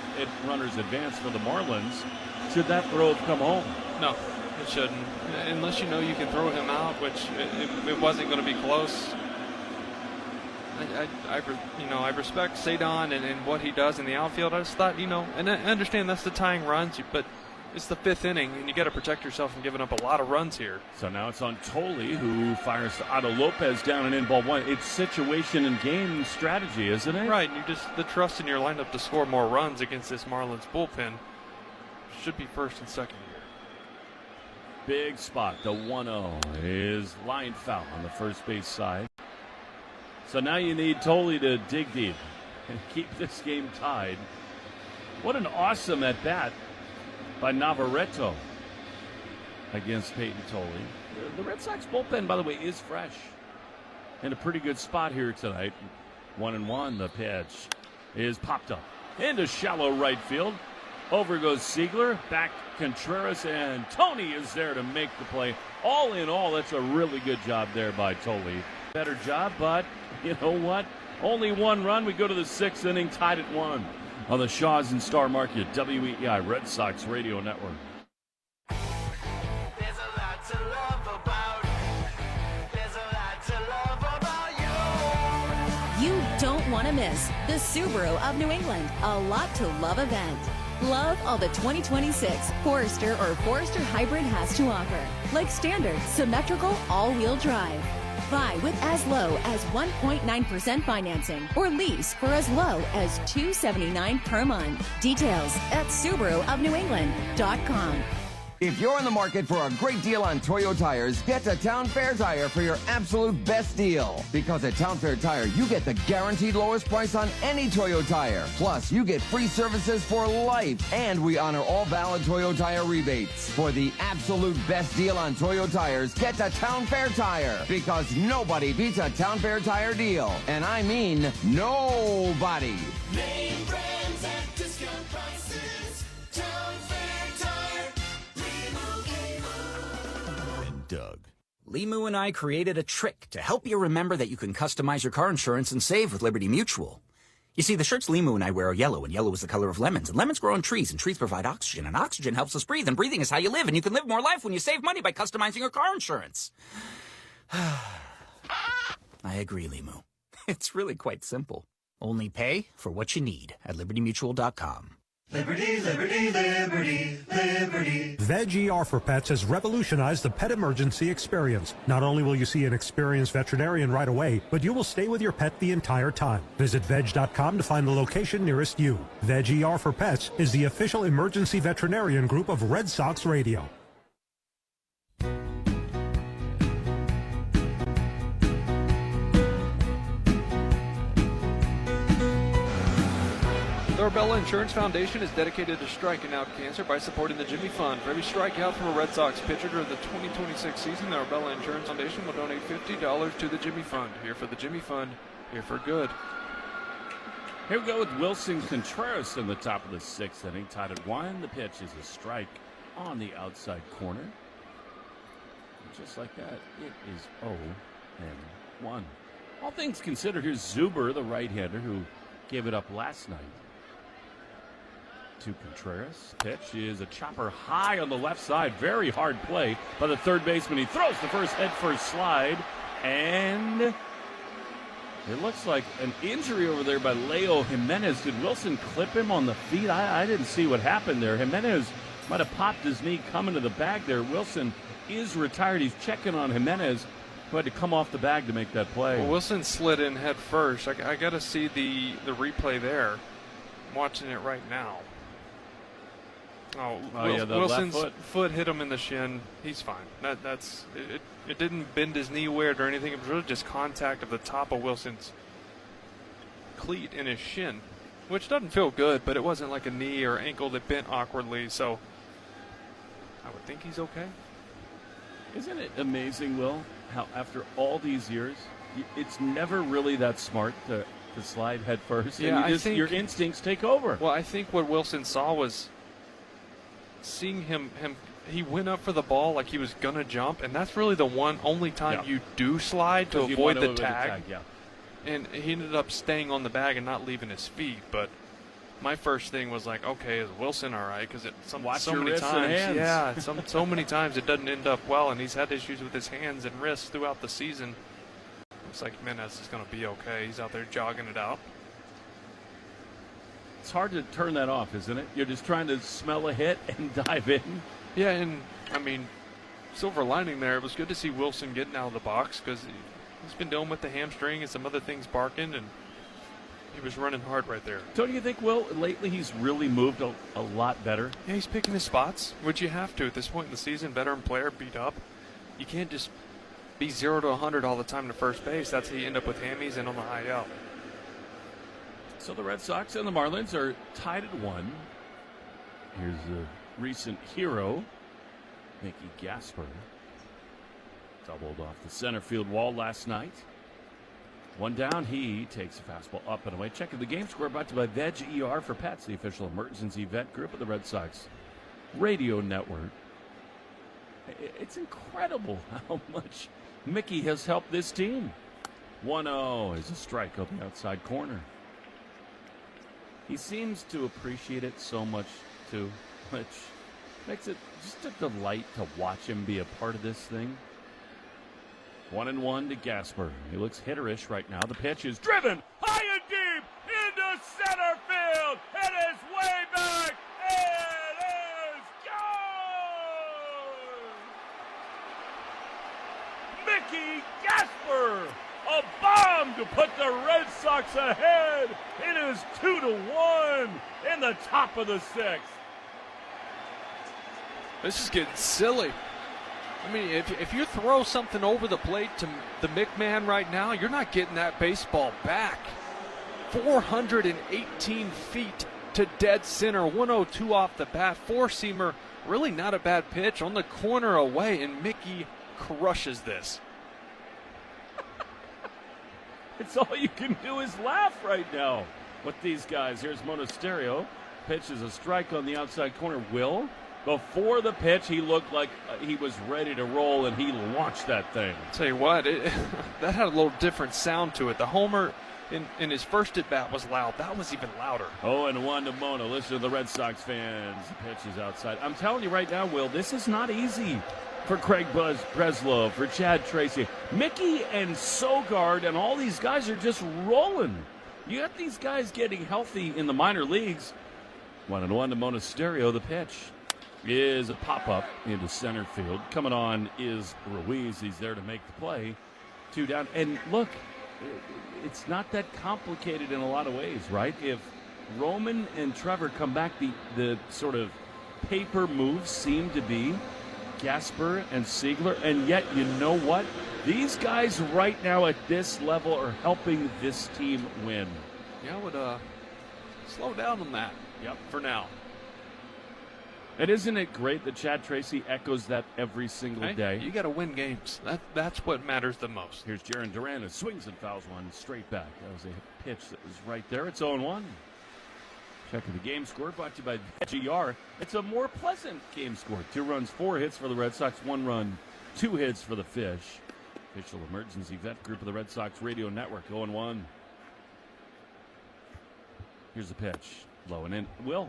runners advance for the Marlins. Should that throw have come home? No, it shouldn't. Unless you know you can throw him out, which it wasn't going to be close. I respect Cedon and what he does in the outfield. I just thought, and I understand that's the tying runs, but it's the 5th inning, and you got to protect yourself from giving up a lot of runs here. So now it's on Tolle, who fires to Otto Lopez down and in, ball 1. It's situation and game strategy, isn't it? Right, and you just the trust in your lineup to score more runs against this Marlins bullpen should be first and second here. Big spot. The 1-0 is line foul on the first base side. So now you need Tolle to dig deep and keep this game tied. What an awesome at bat by Navarreto against Peyton Tolle. The Red Sox bullpen, by the way, is fresh. In a pretty good spot here tonight. 1-1. The pitch is popped up into shallow right field. Over goes Siegler. Back Contreras, and Tony is there to make the play. All in all, that's a really good job there by Tolle. Better job, but you know what? Only 1 run. We go to the 6th inning, tied at 1. On the Shaws and Star Market, WEI Red Sox Radio Network. There's a lot to love about. There's a lot to love about you. You don't want to miss the Subaru of New England A Lot to Love event. Love all the 2026 Forester or Forester Hybrid has to offer, like standard, symmetrical, all-wheel drive. Buy with as low as 1.9% financing or lease for as low as $279 per month. Details at SubaruofNewEngland.com. If you're in the market for a great deal on Toyo tires, get to Town Fair Tire for your absolute best deal. Because at Town Fair Tire, you get the guaranteed lowest price on any Toyo tire. Plus, you get free services for life. And we honor all valid Toyo tire rebates. For the absolute best deal on Toyo tires, get to Town Fair Tire. Because nobody beats a Town Fair Tire deal. And I mean nobody. Name brands at discount prices. Town Fair Tire. Doug. Limu and I created a trick to help you remember that you can customize your car insurance and save with Liberty Mutual. You see, the shirts Limu and I wear are yellow, and yellow is the color of lemons, and lemons grow on trees, and trees provide oxygen, and oxygen helps us breathe, and breathing is how you live, and you can live more life when you save money by customizing your car insurance. I agree, Limu. It's really quite simple. Only pay for what you need at libertymutual.com. Liberty, liberty, liberty, liberty. Veg ER for Pets has revolutionized the pet emergency experience. Not only will you see an experienced veterinarian right away, but you will stay with your pet the entire time. Visit veg.com to find the location nearest you. Veg ER for Pets is the official emergency veterinarian group of Red Sox Radio. The Arbella Insurance Foundation is dedicated to striking out cancer by supporting the Jimmy Fund. For every strikeout from a Red Sox pitcher during the 2026 season, the Arbella Insurance Foundation will donate $50 to the Jimmy Fund. Here for the Jimmy Fund, here for good. Here we go with Wilson Contreras in the top of the 6th inning, tied at 1. The pitch is a strike on the outside corner. Just like that, it is 0-1. All things considered, here's Zuber, the right-hander, who gave it up last night. to Contreras. Pitch is a chopper high on the left side. Very hard play by the third baseman. He throws the first head first slide, and it looks like an injury over there by Leo Jimenez. Did Wilson clip him on the feet? I didn't see what happened there. Jimenez might have popped his knee coming to the bag there. Wilson is retired. He's checking on Jimenez, who had to come off the bag to make that play. Well, Wilson slid in head first. I got to see the replay there. I'm watching it right now. Yeah, the Wilson's left foot hit him in the shin. He's fine. It didn't bend his knee weird or anything. It was really just contact of the top of Wilson's cleat in his shin, which doesn't feel good, but it wasn't like a knee or ankle that bent awkwardly, so I would think he's okay. Isn't it amazing, Will, how after all these years, it's never really that smart to slide head first? Yeah, and your instincts take over. Well, I think what Wilson saw was seeing him he went up for the ball like he was going to jump, and that's really the only time you do slide to avoid the tag. Yeah. And he ended up staying on the bag and not leaving his feet, but my first thing was like, okay, is Wilson all right? Because so many times, so many times it doesn't end up well, and he's had issues with his hands and wrists throughout the season. Looks like Jimenez is going to be okay. He's out there jogging it out. It's hard to turn that off, isn't it? You're just trying to smell a hit and dive in. Yeah, and I mean, silver lining there, it was good to see Wilson getting out of the box because he's been dealing with the hamstring and some other things barking, and he was running hard right there. Don't you think, Will, lately he's really moved a lot better? Yeah, he's picking his spots, which you have to at this point in the season. Veteran player beat up. You can't just be 0 to 100 all the time to first base. That's how you end up with hammies and on the high out. So the Red Sox and the Marlins are tied at 1. Here's the recent hero, Mickey Gasper. Doubled off the center field wall last night. One down, he takes a fastball up and away. Checking the game score brought to you by Veg ER for Pets, the official emergency vet group of the Red Sox radio network. It's incredible how much Mickey has helped this team. 1-0 is a strike on the outside corner. He seems to appreciate it so much, too, which makes it just a delight to watch him be a part of this thing. 1-1 to Gasper. He looks hitterish right now. The pitch is driven high and deep into center field. It is way back. It is gone. Mickey Gasper. A bomb to put the Red Sox ahead. It is 2-1 in the top of the 6th. This is getting silly. I mean, if you throw something over the plate to the McMahon right now, you're not getting that baseball back. 418 feet to dead center, 102 off the bat. Four-seamer, really not a bad pitch on the corner away, and Mickey crushes this. It's all you can do is laugh right now with these guys. Here's Monasterio. Pitch is a strike on the outside corner. Will, before the pitch, he looked like he was ready to roll, and he launched that thing. Tell you what, that had a little different sound to it. The homer in his first at-bat was loud. That was even louder. 0-1 to Mona. Listen to the Red Sox fans. The pitch is outside. I'm telling you right now, Will, this is not easy for Craig Breslow, for Chad Tracy. Mickey and Sogard and all these guys are just rolling. You got these guys getting healthy in the minor leagues. 1-1 to Monasterio. The pitch is a pop-up into center field. Coming on is Ruiz. He's there to make the play. 2 down. And look, it's not that complicated in a lot of ways, right? If Roman and Trevor come back, the sort of paper moves seem to be Gasper and Siegler, and yet you know what? These guys right now at this level are helping this team win. Yeah, I would slow down on that. Yep, for now. And isn't it great that Chad Tracy echoes that every single day? You got to win games. That's what matters the most. Here's Jaron Duran, who swings and fouls one straight back. That was a pitch that was right there. It's 0-1. Checking the game score brought to you by GR. It's a more pleasant game score. 2 runs, 4 hits for the Red Sox, 1 run, 2 hits for the Fish. Official emergency vet group of the Red Sox radio network, 0-1. Here's the pitch. Low and in. Will,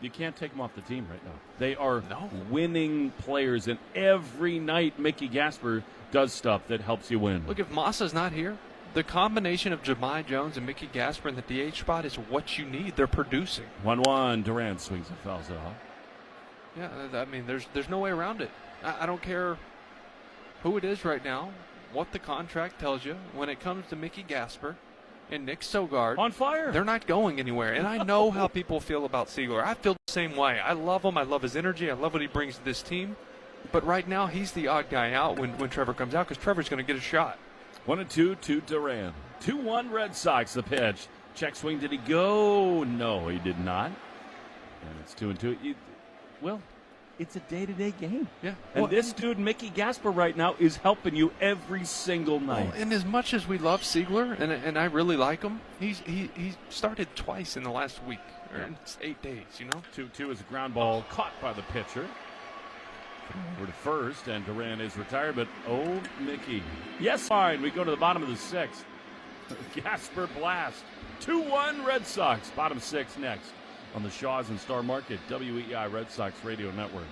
You can't take them off the team right now. They are winning players, and every night Mickey Gasper does stuff that helps you win. Look, if Masa's not here, the combination of Jahmai Jones and Mickey Gasper in the DH spot is what you need. They're producing. 1-1. Durant swings and fouls it off. Yeah, I mean, there's no way around it. I don't care who it is right now, what the contract tells you. When it comes to Mickey Gasper and Nick Sogard, on fire, they're not going anywhere. And I know how people feel about Seigler. I feel the same way. I love him. I love his energy. I love what he brings to this team. But right now, he's the odd guy out when Trevor comes out, because Trevor's going to get a shot. 1-2 to Duran. 2-1 Red Sox. The pitch. Check swing. Did he go? No, he did not. And it's 2-2. Well, it's a day-to-day game. Yeah. And this dude, Mickey Gasper, right now is helping you every single night. Well, and as much as we love Seigler, and I really like him, he started twice in the last week, or in 8 days, 2-2 is a ground ball caught by the pitcher. Over to first, and Duran is retired, but Mickey. Yes, fine. We go to the bottom of the sixth. Gasper blast. 2-1 Red Sox. Bottom six next on the Shaw's and Star Market, WEI Red Sox Radio Network.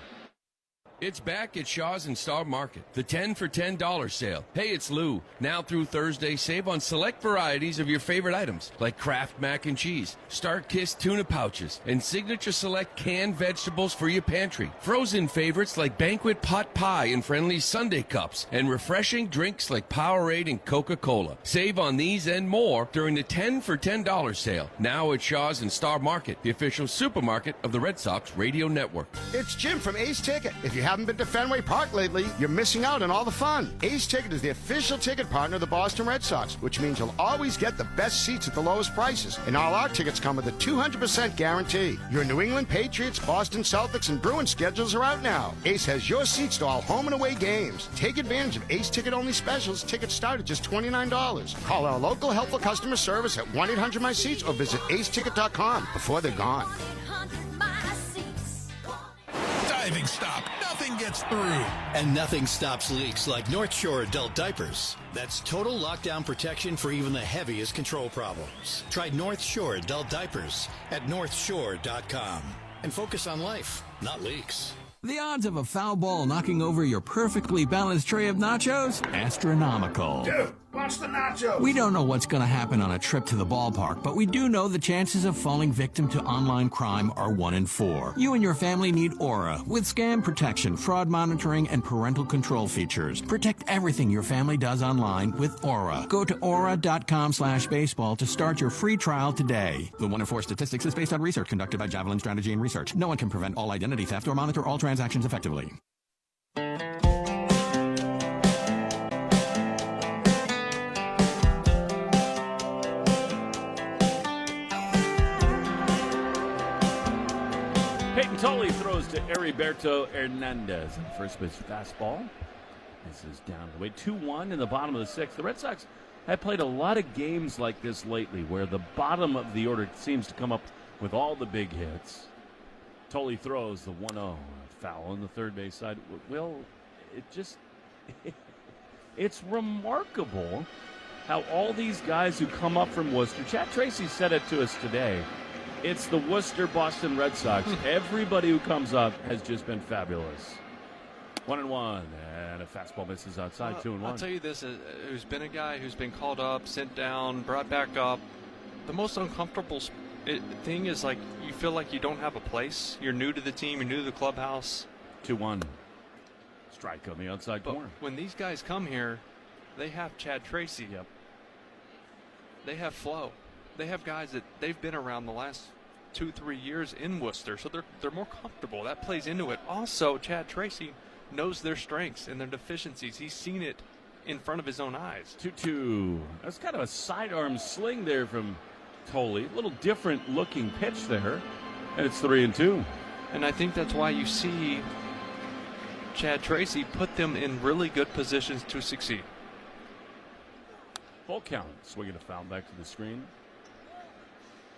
It's back at Shaw's and Star Market, the 10 for $10 sale. Hey, it's Lou. Now through Thursday, save on select varieties of your favorite items, like Kraft mac and cheese, Star Kiss tuna pouches, and Signature Select canned vegetables for your pantry. Frozen favorites like Banquet pot pie and friendly Sundae cups, and refreshing drinks like Powerade and Coca-Cola. Save on these and more during the 10 for $10 sale. Now at Shaw's and Star Market, the official supermarket of the Red Sox Radio Network. It's Jim from Ace Ticket. If you haven't been to Fenway Park lately, you're missing out on all the fun. Ace Ticket is the official ticket partner of the Boston Red Sox, which means you'll always get the best seats at the lowest prices. And all our tickets come with a 200% guarantee. Your New England Patriots, Boston Celtics, and Bruins schedules are out now. Ace has your seats to all home and away games. Take advantage of Ace Ticket-only specials. Tickets start at just $29. Call our local helpful customer service at 1-800-MY-SEATS or visit aceticket.com before they're gone. Diving stop. Nothing gets through. And nothing stops leaks like North Shore adult diapers. That's total lockdown protection for even the heaviest control problems. Try North Shore adult diapers at northshore.com. And focus on life, not leaks. The odds of a foul ball knocking over your perfectly balanced tray of nachos? Astronomical. Dude, watch the nachos. We don't know what's going to happen on a trip to the ballpark, but we do know the chances of falling victim to online crime are 1 in 4. You and your family need Aura with scam protection, fraud monitoring, and parental control features. Protect everything your family does online with Aura. Go to aura.com/baseball to start your free trial today. The 1 in 4 statistics is based on research conducted by Javelin Strategy and Research. No one can prevent all identity theft or monitor all transactions effectively. Peyton Tully throws to Heriberto Hernandez on first base fastball. This is down the way. 2-1 in the bottom of the sixth. The Red Sox have played a lot of games like this lately where the bottom of the order seems to come up with all the big hits. Tully throws the 1-0. Foul on the third base side. Well, it's remarkable how all these guys who come up from Worcester, Chad Tracy said it to us today, it's the Worcester Boston Red Sox. Everybody who comes up has just been fabulous. 1-1, and a fastball misses outside. 2-1. I'll tell you this, who's been a guy who's been called up, sent down, brought back up. The most uncomfortable thing is, like, you feel like you don't have a place. You're new to the team. You're new to the clubhouse. 2-1. Strike on the outside corner. When these guys come here, they have Chad Tracy. Yep. They have Flo. They have guys that they've been around the last 2-3 years in Worcester, so they're more comfortable. That plays into it. Also, Chad Tracy knows their strengths and their deficiencies. He's seen it in front of his own eyes. 2-2. That's kind of a sidearm sling there from Tully. A little different looking pitch there. And it's 3-2. And I think that's why you see Chad Tracy put them in really good positions to succeed. Full count. Swinging a foul back to the screen.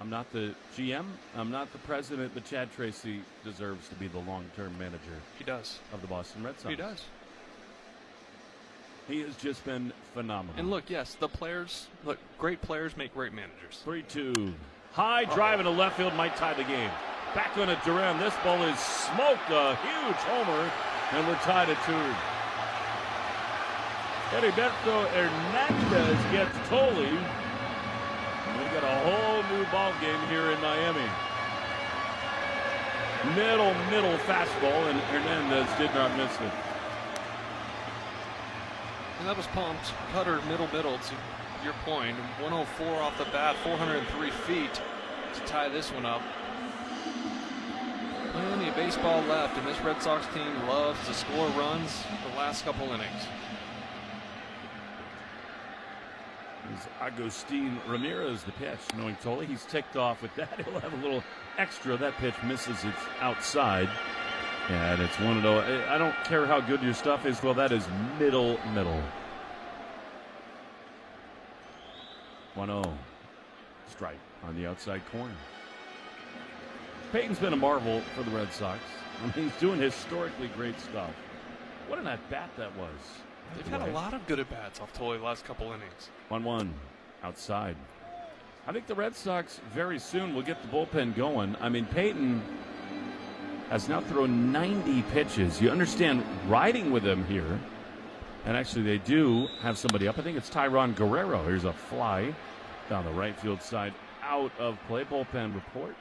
I'm not the GM. I'm not the president, but Chad Tracy deserves to be the long-term manager. He does. Of the Boston Red Sox. He does. He has just been phenomenal. And look, yes, the players, great players make great managers. 3-2. High drive into left field might tie the game. Back on it, Duran. This ball is smoked. A huge homer, and we're tied at 2. Heriberto Hernandez gets Tolle. We got a whole new ball game here in Miami. Middle fastball, and Hernandez did not miss it. And that was pumped. Cutter, middle, to your point. 104 off the bat, 403 feet to tie this one up. Plenty of baseball left, and this Red Sox team loves to score runs the last couple innings. Agustin Ramirez, the pitch. Knowing Tolle, he's ticked off with that. He'll have a little extra. That pitch misses it outside. And it's 1-0. I don't care how good your stuff is. Well, that is middle. 1-0. Strike on the outside corner. Peyton's been a marvel for the Red Sox. I mean, he's doing historically great stuff. What an at-bat that was. They've had a lot of good at-bats off Tolle the last couple innings. 1-1 outside. I think the Red Sox very soon will get the bullpen going. I mean, Peyton has now thrown 90 pitches. You understand riding with him here. And actually, they do have somebody up. I think it's Tyron Guerrero. Here's a fly down the right field side, out of play. Bullpen report.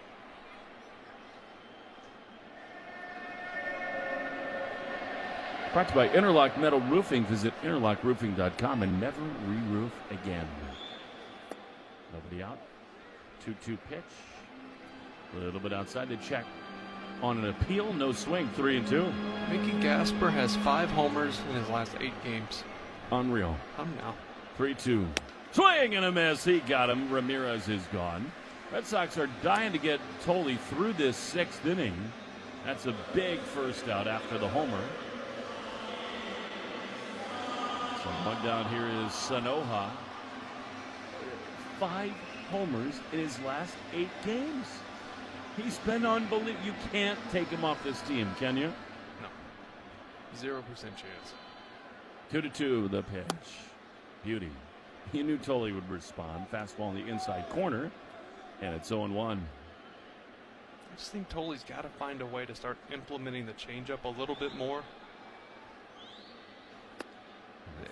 Brought to you by Interlock Metal Roofing. Visit interlockroofing.com and never re-roof again. Nobody out. 2-2 pitch. A little bit outside to check. On an appeal, no swing, 3-2. Mickey Gasper has 5 homers in his last 8 games. Unreal. Now. 3-2. Swing and a miss. He got him. Ramirez is gone. Red Sox are dying to get Tolle through this 6th inning. That's a big first out after the homer. So one down here is Sanoja. 5 homers in his last 8 games. He's been unbelievable. You can't take him off this team, can you? No. 0% chance. 2-2 the pitch. Beauty. He knew Tolle would respond. Fastball in the inside corner. And it's 0-1. I just think Tolle's got to find a way to start implementing the changeup a little bit more.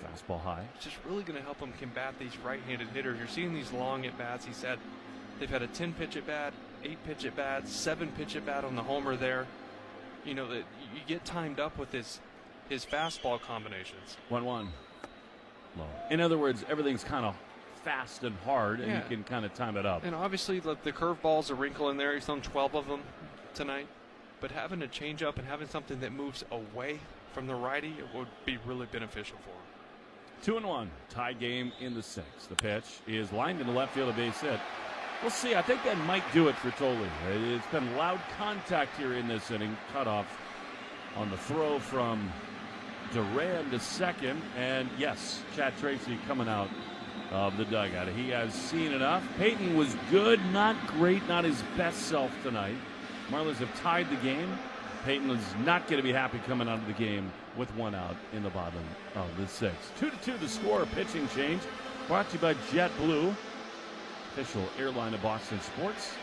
Fastball high. It's just really going to help him combat these right-handed hitters. You're seeing these long at-bats. He said they've had a 10-pitch at-bat, 8-pitch at-bat, 7-pitch at-bat on the homer there. You know, that you get timed up with his fastball combinations. 1-1. Low. In other words, everything's kind of fast and hard, and you can kind of time it up. And obviously, the curveball's a wrinkle in there. He's thrown 12 of them tonight. But having a changeup and having something that moves away from the righty, it would be really beneficial for him. 2-1. Tie game in the 6th. The pitch is lined in the left field, a base hit. We'll see. I think that might do it for Tolle. It's been loud contact here in this inning. Cut off on the throw from Duran to second. And yes, Chad Tracy coming out of the dugout. He has seen enough. Peyton was good, not great, not his best self tonight. Marlins have tied the game. Peyton is not going to be happy coming out of the game with 1 out in the bottom of the 6th. 2-2 the score. Pitching change brought to you by JetBlue, official airline of Boston sports.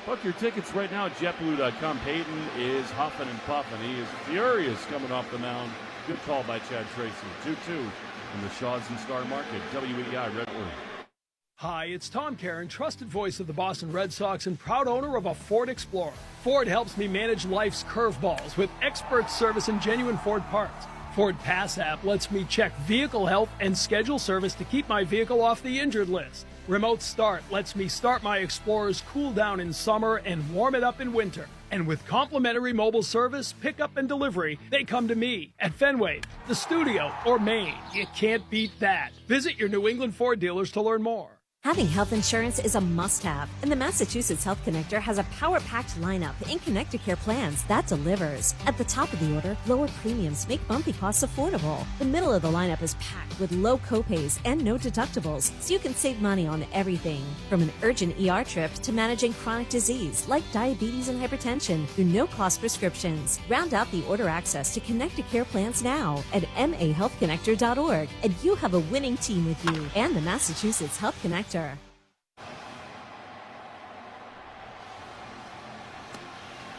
Book your tickets right now at JetBlue.com. Peyton is huffing and puffing. He is furious coming off the mound. Good call by Chad Tracy. 2-2 in the Shaws and Star Market. WEI Redwood. Hi, it's Tom Caron, trusted voice of the Boston Red Sox and proud owner of a Ford Explorer. Ford helps me manage life's curveballs with expert service and genuine Ford parts. Ford Pass app lets me check vehicle health and schedule service to keep my vehicle off the injured list. Remote Start lets me start my Explorer's cool down in summer and warm it up in winter. And with complimentary mobile service, pickup and delivery, they come to me at Fenway, the studio, or Maine. You can't beat that. Visit your New England Ford dealers to learn more. Having health insurance is a must-have, and the Massachusetts Health Connector has a power-packed lineup in Connecticare plans that delivers. At the top of the order, lower premiums make bumpy costs affordable. The middle of the lineup is packed with low copays and no deductibles, so you can save money on everything. From an urgent ER trip to managing chronic disease like diabetes and hypertension through no-cost prescriptions. Round out the order access to Connecticare plans now at mahealthconnector.org, and you have a winning team with you and the Massachusetts Health Connector.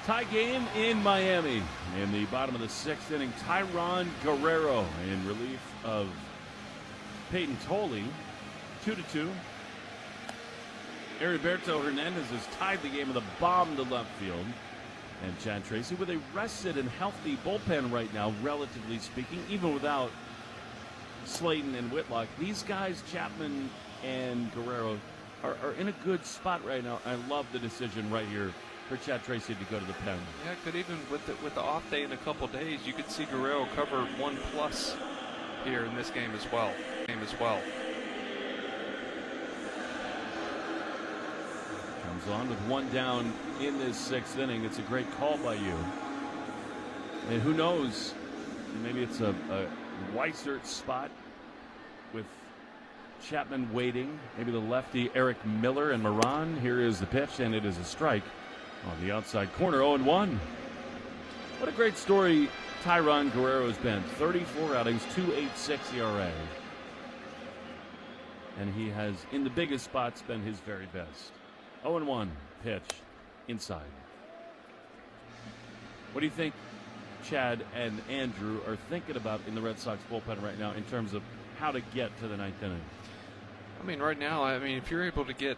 Tie game in Miami. In the bottom of the 6th inning, Tyron Guerrero in relief of Peyton Tolley. 2-2. Heriberto Hernandez has tied the game with a bomb to left field. And Chad Tracy with a rested and healthy bullpen right now, relatively speaking, even without Slayton and Whitlock. These guys, Chapman and Guerrero, are in a good spot right now. I love the decision right here for Chad Tracy to go to the pen. Yeah, could even with the off day in a couple days, you could see Guerrero cover 1+ here in this game as well. Comes on with one down in this 6th inning. It's a great call by you. And who knows? Maybe it's a Weissert spot with Chapman waiting. Maybe the lefty Eric Miller and Moran. Here is the pitch, and it is a strike on the outside corner. 0-1. What a great story Tyron Guerrero has been. 34 outings, 2.86 ERA. And he has, in the biggest spots, been his very best. 0-1 pitch inside. What do you think Chad and Andrew are thinking about in the Red Sox bullpen right now in terms of how to get to the 9th inning? I mean, right now, if you're able to get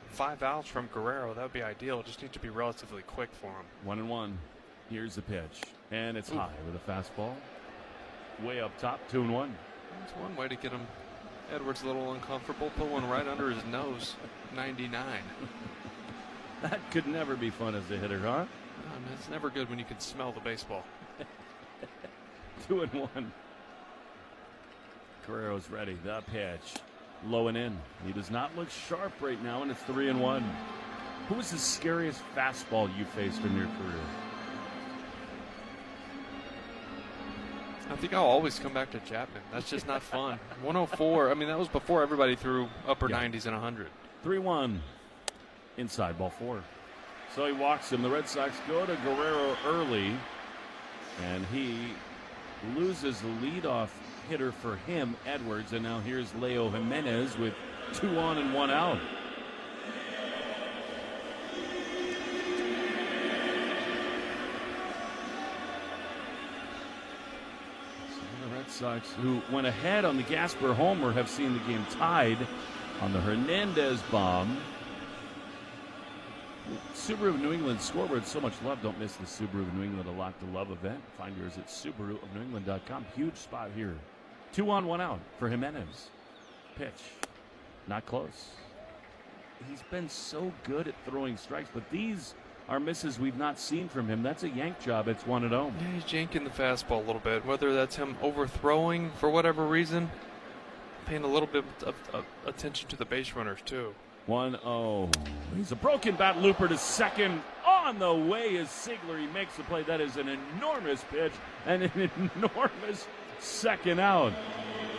5 outs from Guerrero, that would be ideal. It just needs to be relatively quick for him. 1-1. Here's the pitch. And it's high with a fastball. Way up top, 2-1. That's one way to get him. Edwards a little uncomfortable. Put one right under his nose. 99. That could never be fun as a hitter, huh? It's never good when you can smell the baseball. 2-1. Guerrero's ready. The pitch. Low and in. He does not look sharp right now, and it's 3-1. Who was the scariest fastball you faced in your career? I think I'll always come back to Chapman. That's just not fun. 104. That was before everybody threw upper 90s and 100. 3-1. Inside, ball 4. So he walks him. The Red Sox go to Guerrero early, and he loses the leadoff hitter for him, Edwards, and now here's Leo Jimenez with 2 on and 1 out. So the Red Sox, who went ahead on the Gasper homer, have seen the game tied on the Hernandez bomb. Subaru of New England Scoreboard, so much love. Don't miss the Subaru of New England A Lot to Love event. Find yours at SubaruofNewEngland.com. Huge spot here. 2 on, 1 out for Jimenez. Pitch. Not close. He's been so good at throwing strikes, but these are misses we've not seen from him. That's a yank job. It's 1-0. Yeah, he's janking the fastball a little bit. Whether that's him overthrowing for whatever reason, paying a little bit of attention to the base runners, too. 1-0. He's a broken bat looper to second. On the way is Ziegler. He makes the play. That is an enormous pitch and an enormous second out.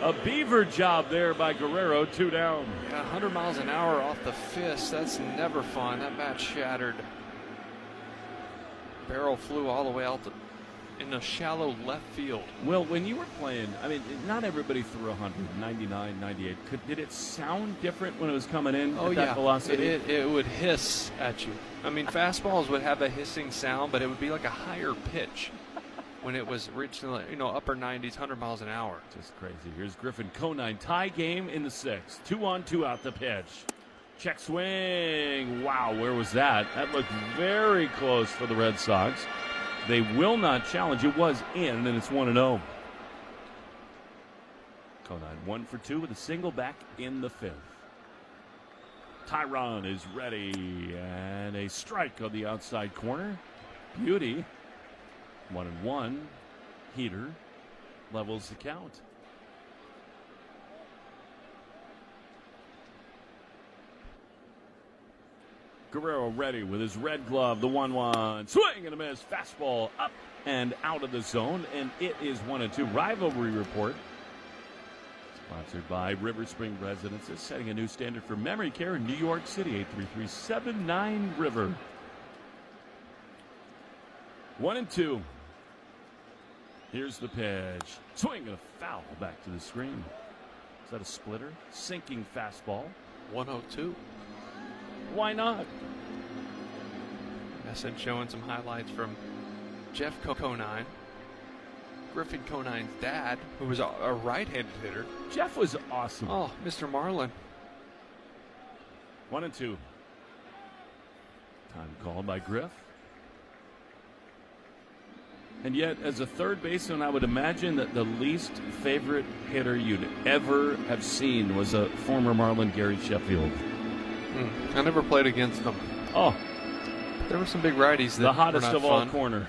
A beaver job there by Guerrero. 2 down. Yeah, 100 miles an hour off the fist. That's never fun. That bat shattered. Barrel flew all the way out in a shallow left field. Well, when you were playing, not everybody threw 100, 99, 98. Did it sound different when it was coming in at that velocity? It would hiss at you. Fastballs would have a hissing sound, but it would be like a higher pitch when it was reaching, upper 90s, 100 miles an hour. Just crazy. Here's Griffin Conine. Tie game in the 6th. 2 on, 2 out the pitch. Check swing. Wow, where was that? That looked very close for the Red Sox. They will not challenge. It was in, and it's 1-0. Conine 1 for 2 with a single back in the 5th. Tyron is ready, and a strike on the outside corner. Beauty. 1-1. Heater levels the count. Guerrero ready with his red glove. The 1-1. Swing and a miss. Fastball up and out of the zone. And it is 1-2. Rivalry report. Sponsored by River Spring Residences. Setting a new standard for memory care in New York City. 833-79-RIVER. 1-2. Here's the pitch. Swing and a foul back to the screen. Is that a splitter? Sinking fastball. 102. Why not? Message showing some highlights from Jeff Conine, Griffin Conine's dad, who was a right-handed hitter. Jeff was awesome. Oh, Mr. Marlin. 1-2. Time called by Griff. And yet, as a third baseman, I would imagine that the least favorite hitter you'd ever have seen was a former Marlin, Gary Sheffield. I never played against them. Oh. There were some big righties that the hottest were not of all fun. corner.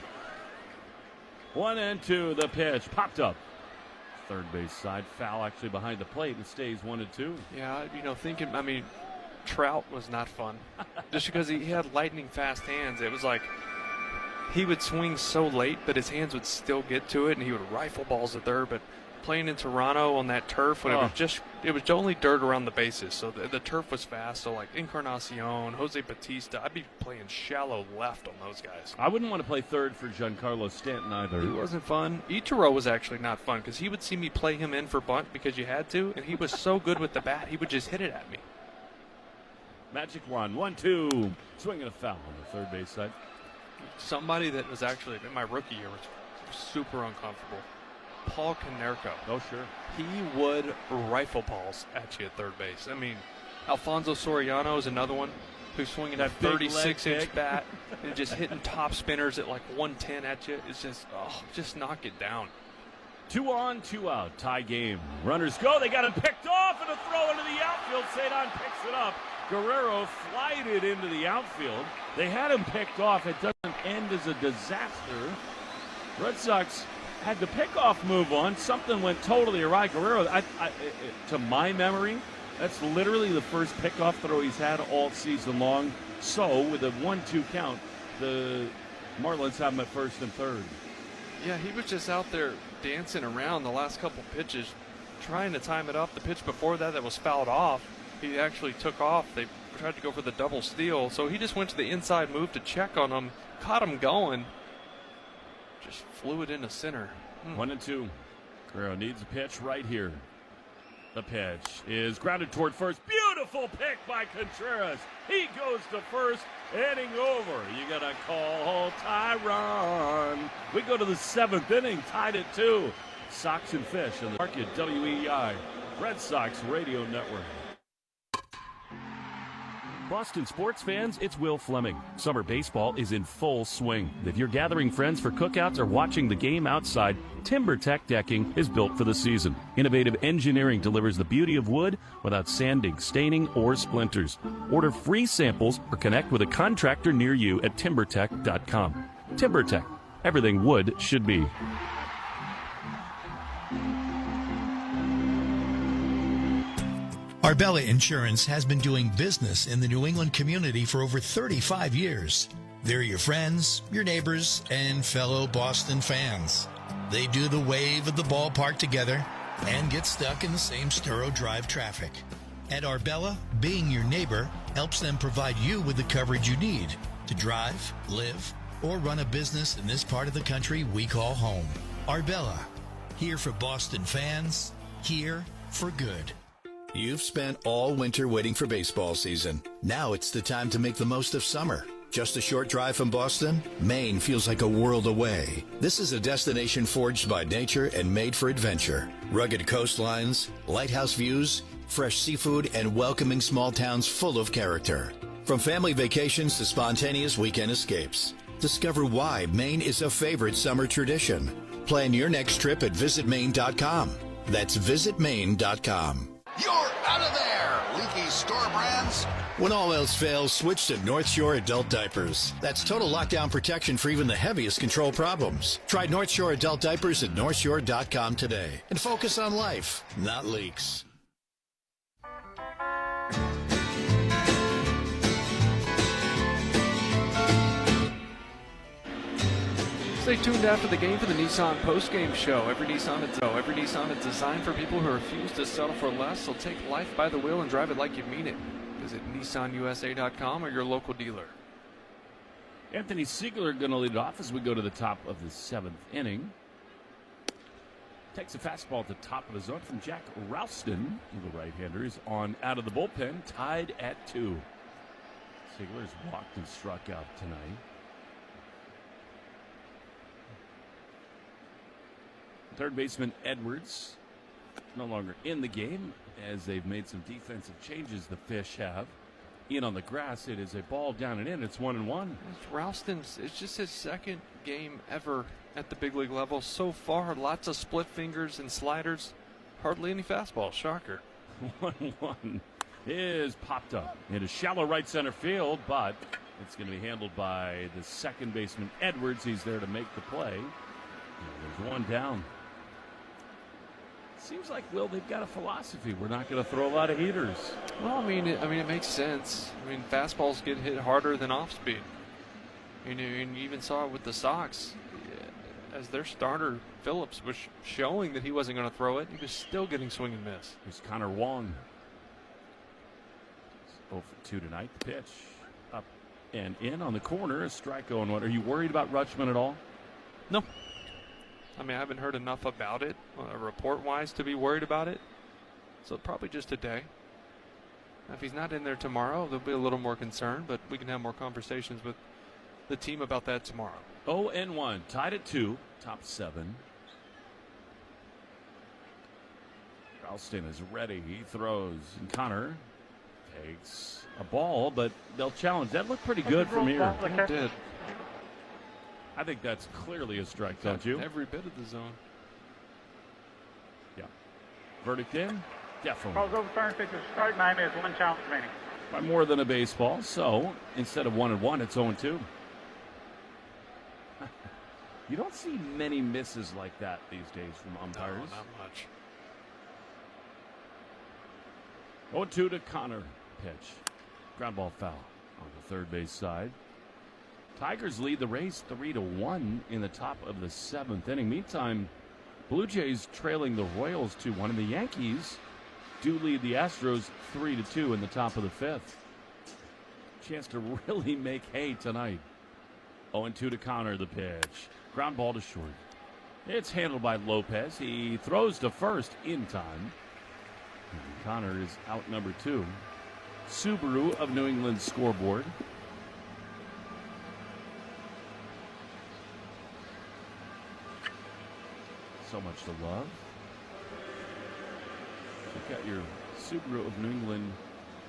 1-2, the pitch. Popped up. Third base side. Foul actually behind the plate. It stays 1-2. Yeah, Trout was not fun. Just because he had lightning fast hands. It was like he would swing so late, but his hands would still get to it, and he would rifle balls at third. But playing in Toronto on that turf, when it was only dirt around the bases, so the turf was fast. So like Encarnacion, Jose Batista, I'd be playing shallow left on those guys. I wouldn't want to play third for Giancarlo Stanton either. He wasn't fun. Ichiro was actually not fun because he would see me play him in for bunt because you had to, and he was so good with the bat, he would just hit it at me. Magic wand. 1-2. Swinging a foul on the third base side. Somebody that was actually in my rookie year was super uncomfortable. Paul Konerko. Oh, sure. He would rifle balls at you at third base. I mean, Alfonso Soriano is another one who's swinging a 36-inch bat and just hitting top spinners at like 110 at you. It's just knock it down. 2 on, 2 out. Tie game. Runners go. They got it picked off and a throw into the outfield. Cedon picks it up. Guerrero flighted into the outfield. They had him picked off. It doesn't end as a disaster. Red Sox had the pickoff move on. Something went totally awry. Guerrero, to my memory, that's literally the first pickoff throw he's had all season long. So, with a 1-2 count, the Marlins have him at first and third. Yeah, he was just out there dancing around the last couple pitches, trying to time it up. The pitch before that was fouled off, he actually took off. They tried to go for the double steal, so he just went to the inside move to check on him, caught him going, just flew it into center. 1-2. Guerrero needs a pitch right here. The pitch is grounded toward first. Beautiful pick by Contreras. He goes to first, inning over. You got to call Tyron. We go to the 7th inning, tied at 2. Sox and Fish in the market, WEI, Red Sox Radio Network. Boston sports fans, it's Will Fleming. Summer baseball is in full swing. If you're gathering friends for cookouts or watching the game outside, TimberTech decking is built for the season. Innovative engineering delivers the beauty of wood without sanding, staining, or splinters. Order free samples or connect with a contractor near you at timbertech.com. TimberTech, everything wood should be. Arbella Insurance has been doing business in the New England community for over 35 years. They're your friends, your neighbors, and fellow Boston fans. They do the wave at the ballpark together and get stuck in the same Sturo Drive traffic. At Arbella, being your neighbor helps them provide you with the coverage you need to drive, live, or run a business in this part of the country we call home. Arbella, here for Boston fans, here for good. You've spent all winter waiting for baseball season. Now it's the time to make the most of summer. Just a short drive from Boston, Maine feels like a world away. This is a destination forged by nature and made for adventure. Rugged coastlines, lighthouse views, fresh seafood, and welcoming small towns full of character. From family vacations to spontaneous weekend escapes. Discover why Maine is a favorite summer tradition. Plan your next trip at visitmaine.com. That's visitmaine.com. You're out of there, leaky store brands. When all else fails, switch to North Shore Adult Diapers. That's total lockdown protection for even the heaviest control problems. Try North Shore Adult Diapers at northshore.com today and focus on life, not leaks. Stay tuned after the game for the Nissan post-game show. Every Nissan is designed for people who refuse to settle for less. So take life by the wheel and drive it like you mean it. Visit NissanUSA.com or your local dealer. Anthony Siegler going to lead it off as we go to the top of the 7th inning. Takes a fastball at the top of the zone from Jack Ralston. The right-hander is on out of the bullpen, tied at 2. Siegler's walked and struck out tonight. Third baseman Edwards no longer in the game as they've made some defensive changes. The Fish have. In on the grass, it is a ball down and in. It's 1-1. Ralston's, it's just his second game ever at the big league level so far. Lots of split fingers and sliders. Hardly any fastballs. Shocker. 1-1 is popped up into shallow right center field, but it's going to be handled by the second baseman Edwards. He's there to make the play. There's one down. Seems like, Will, they've got a philosophy. We're not going to throw a lot of heaters. Well, I mean, it makes sense. I mean, fastballs get hit harder than off speed. And you even saw it with the Sox, as their starter Phillips was showing that he wasn't going to throw it. He was still getting swing and miss. Here's Connor Wong. 0 for 2 tonight. The pitch up and in on the corner. A strike going. What? Are you worried about Rutschman at all? No. I mean, I haven't heard enough about it, report-wise, to be worried about it. So probably just a day. If he's not in there tomorrow, there'll be a little more concern, but we can have more conversations with the team about that tomorrow. 0-1, tied at 2, top 7. Ralston is ready. He throws, and Connor takes a ball, but they'll challenge. That looked pretty good from here. It did. I think that's clearly a strike, don't you? Every bit of the zone. Yeah. Verdict in? Definitely. Calls overturned, pitches strike. Miami has 1 challenge remaining. By more than a baseball, so instead of 1-1, it's 0-2. You don't see many misses like that these days from umpires. No, not much. 0-2 to Connor. Pitch. Ground ball foul on the third base side. Tigers lead the race 3-1 in the top of the 7th inning. Meantime, Blue Jays trailing the Royals 2-1, and the Yankees do lead the Astros 3-2 in the top of the 5th. Chance to really make hay tonight. 0-2 to Connor, the pitch. Ground ball to short. It's handled by Lopez. He throws to first in time. And Connor is out number 2. Subaru of New England scoreboard. So much to love. Check out your Subaru of New England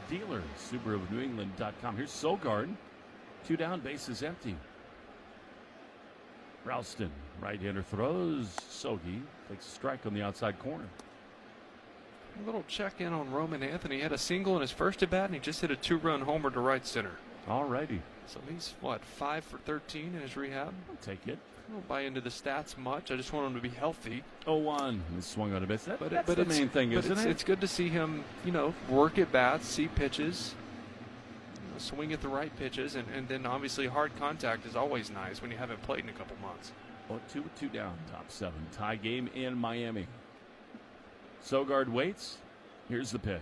dealer, SubaruofNewEngland.com. Here's Sogard. 2 down, bases empty. Ralston, right-hander throws. Sogi takes a strike on the outside corner. A little check-in on Roman Anthony. He had a single in his first at-bat, and he just hit a 2-run homer to right center. All righty. So he's, 5 for 13 in his rehab? I'll take it. I don't buy into the stats much. I just want him to be healthy. 0-1. He swung on a bit. That's the it's, main thing, isn't it? It's good to see him, work at bats, see pitches, swing at the right pitches, and then obviously hard contact is always nice when you haven't played in a couple months. 2 down, top 7. Tie game in Miami. Sogard waits. Here's the pitch.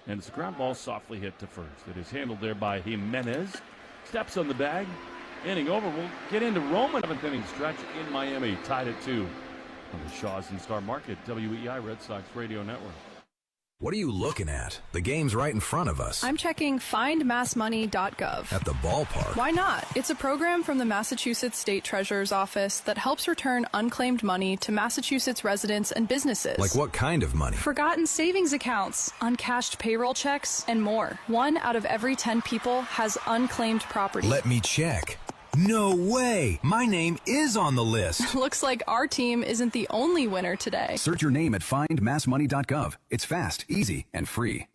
And it's a ground ball softly hit to first. It is handled there by Jimenez. Steps on the bag. Inning over. We'll get into Roman. 7th inning stretch in Miami. Tied at 2 on the Shaw's and Star Market. WEI Red Sox Radio Network. What are you looking at? The game's right in front of us. I'm checking findmassmoney.gov. At the ballpark. Why not? It's a program from the Massachusetts State Treasurer's Office that helps return unclaimed money to Massachusetts residents and businesses. Like what kind of money? Forgotten savings accounts, uncashed payroll checks, and more. 1 out of every 10 people has unclaimed property. Let me check. No way! My name is on the list. Looks like our team isn't the only winner today. Search your name at findmassmoney.gov. It's fast, easy, and free.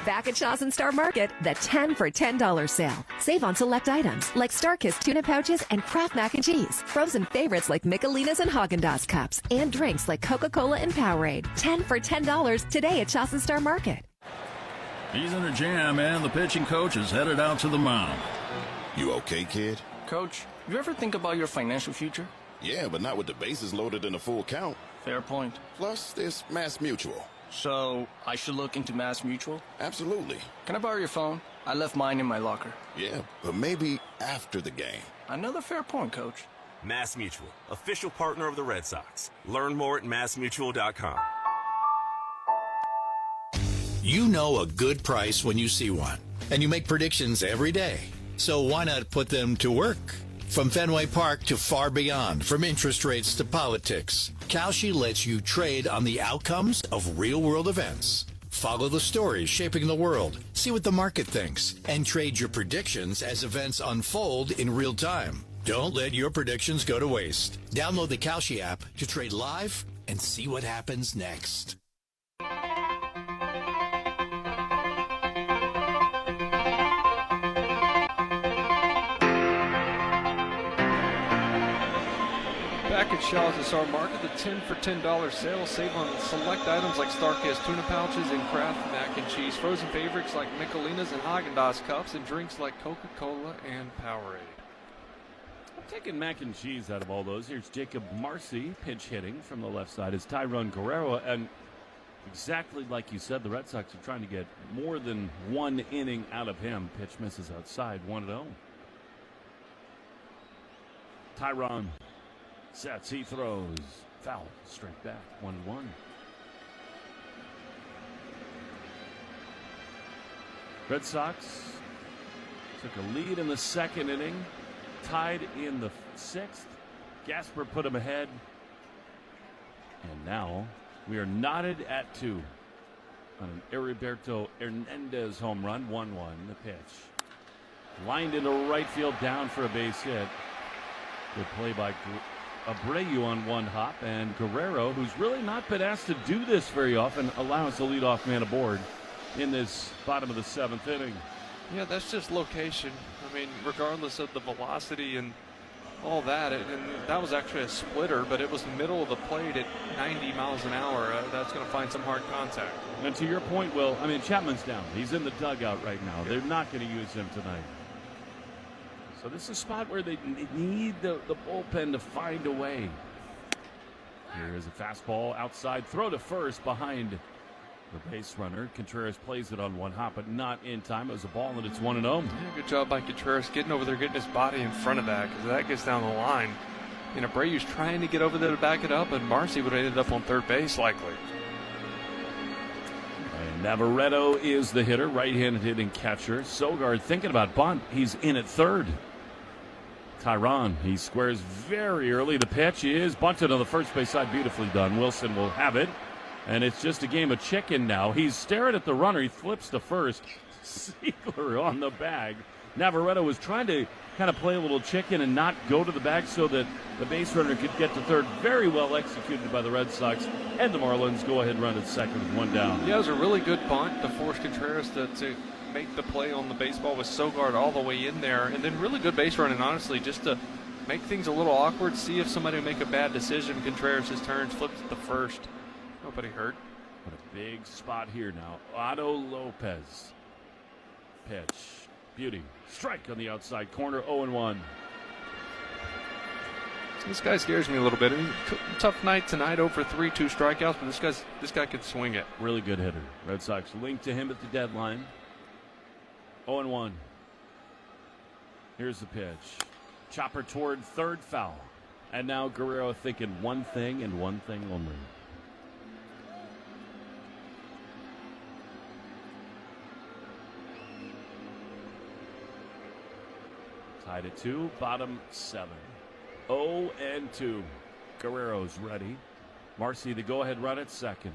Back at Shaw's and Star Market, the 10 for $10 sale. Save on select items like Starkist tuna pouches and Kraft mac and cheese. Frozen favorites like Michelinas and Haagen-Dazs cups. And drinks like Coca-Cola and Powerade. 10 for $10 today at Shaw's and Star Market. He's in a jam, and the pitching coach is headed out to the mound. You okay, kid? Coach, you ever think about your financial future? Yeah, but not with the bases loaded in a full count. Fair point. Plus, there's Mass Mutual. So, I should look into Mass Mutual? Absolutely. Can I borrow your phone? I left mine in my locker. Yeah, but maybe after the game. Another fair point, Coach. Mass Mutual, official partner of the Red Sox. Learn more at massmutual.com. You know a good price when you see one, and you make predictions every day. So why not put them to work? From Fenway Park to far beyond, from interest rates to politics, Kalshi lets you trade on the outcomes of real-world events. Follow the stories shaping the world, see what the market thinks, and trade your predictions as events unfold in real time. Don't let your predictions go to waste. Download the Kalshi app to trade live and see what happens next. Back at Shaw's at Star Market, the 10 for $10 sale. Save on select items like Starkist tuna pouches and Kraft mac and cheese. Frozen favorites like Michelinas and Haagen-Dazs cups, and drinks like Coca-Cola and Powerade. I'm taking mac and cheese out of all those. Here's Jacob Marcy pinch hitting from the left side. Is Tyrone Guerrero, and exactly like you said, the Red Sox are trying to get more than one inning out of him. Pitch misses outside, 1-0. Tyrone sets, he throws, foul, straight back, 1-1. Red Sox took a lead in the second inning, tied in the sixth. Gasper put him ahead, and now we are knotted at 2 on an Heriberto Hernandez home run, 1-1. The pitch lined into right field, down for a base hit. Good play by Abreu on one hop, and Guerrero, who's really not been asked to do this very often, allows the leadoff man aboard in this bottom of the seventh inning. Yeah, that's just location. I mean, regardless of the velocity and all that, and that was actually a splitter, but it was middle of the plate at 90 miles an hour. That's going to find some hard contact. And to your point, Will, I mean, Chapman's down. He's in the dugout right now. They're not going to use him tonight. So this is a spot where they need the bullpen to find a way. Here is a fastball outside. Throw to first behind the base runner. Contreras plays it on one hop, but not in time. It was a ball, and it's 1-0. Yeah, good job by Contreras getting over there, getting his body in front of that, because that gets down the line. And Abreu's trying to get over there to back it up, and Marcy would have ended up on third base likely. And Navarreto is the hitter, right-handed hitting catcher. Sogard thinking about bunt. He's in at third. Tyron, he squares very early. The pitch is bunted on the first base side. Beautifully done. Wilson will have it. And it's just a game of chicken now. He's staring at the runner. He flips to first. Siegler on the bag. Navarreto was trying to kind of play a little chicken and not go to the bag so that the base runner could get to third. Very well executed by the Red Sox. And the Marlins go ahead and run at second with one down. Yeah, it was a really good bunt to force Contreras to make the play on the baseball with Sogard all the way in there. And then really good base running, honestly, just to make things a little awkward, see if somebody will make a bad decision. Contreras turns, flips to the first. Nobody hurt. What a big spot here now. Otto Lopez. Pitch. Beauty. Strike on the outside corner. 0-1. This guy scares me a little bit. I mean, tough night tonight, 0-for-3, 2 strikeouts, but this guy could swing it. Really good hitter. Red Sox linked to him at the deadline. 0-1. Here's the pitch. Chopper toward third, foul. And now Guerrero thinking one thing and one thing only. Tied at 2, bottom 7. 0-2. Guerrero's ready. Marcy the go-ahead run at second.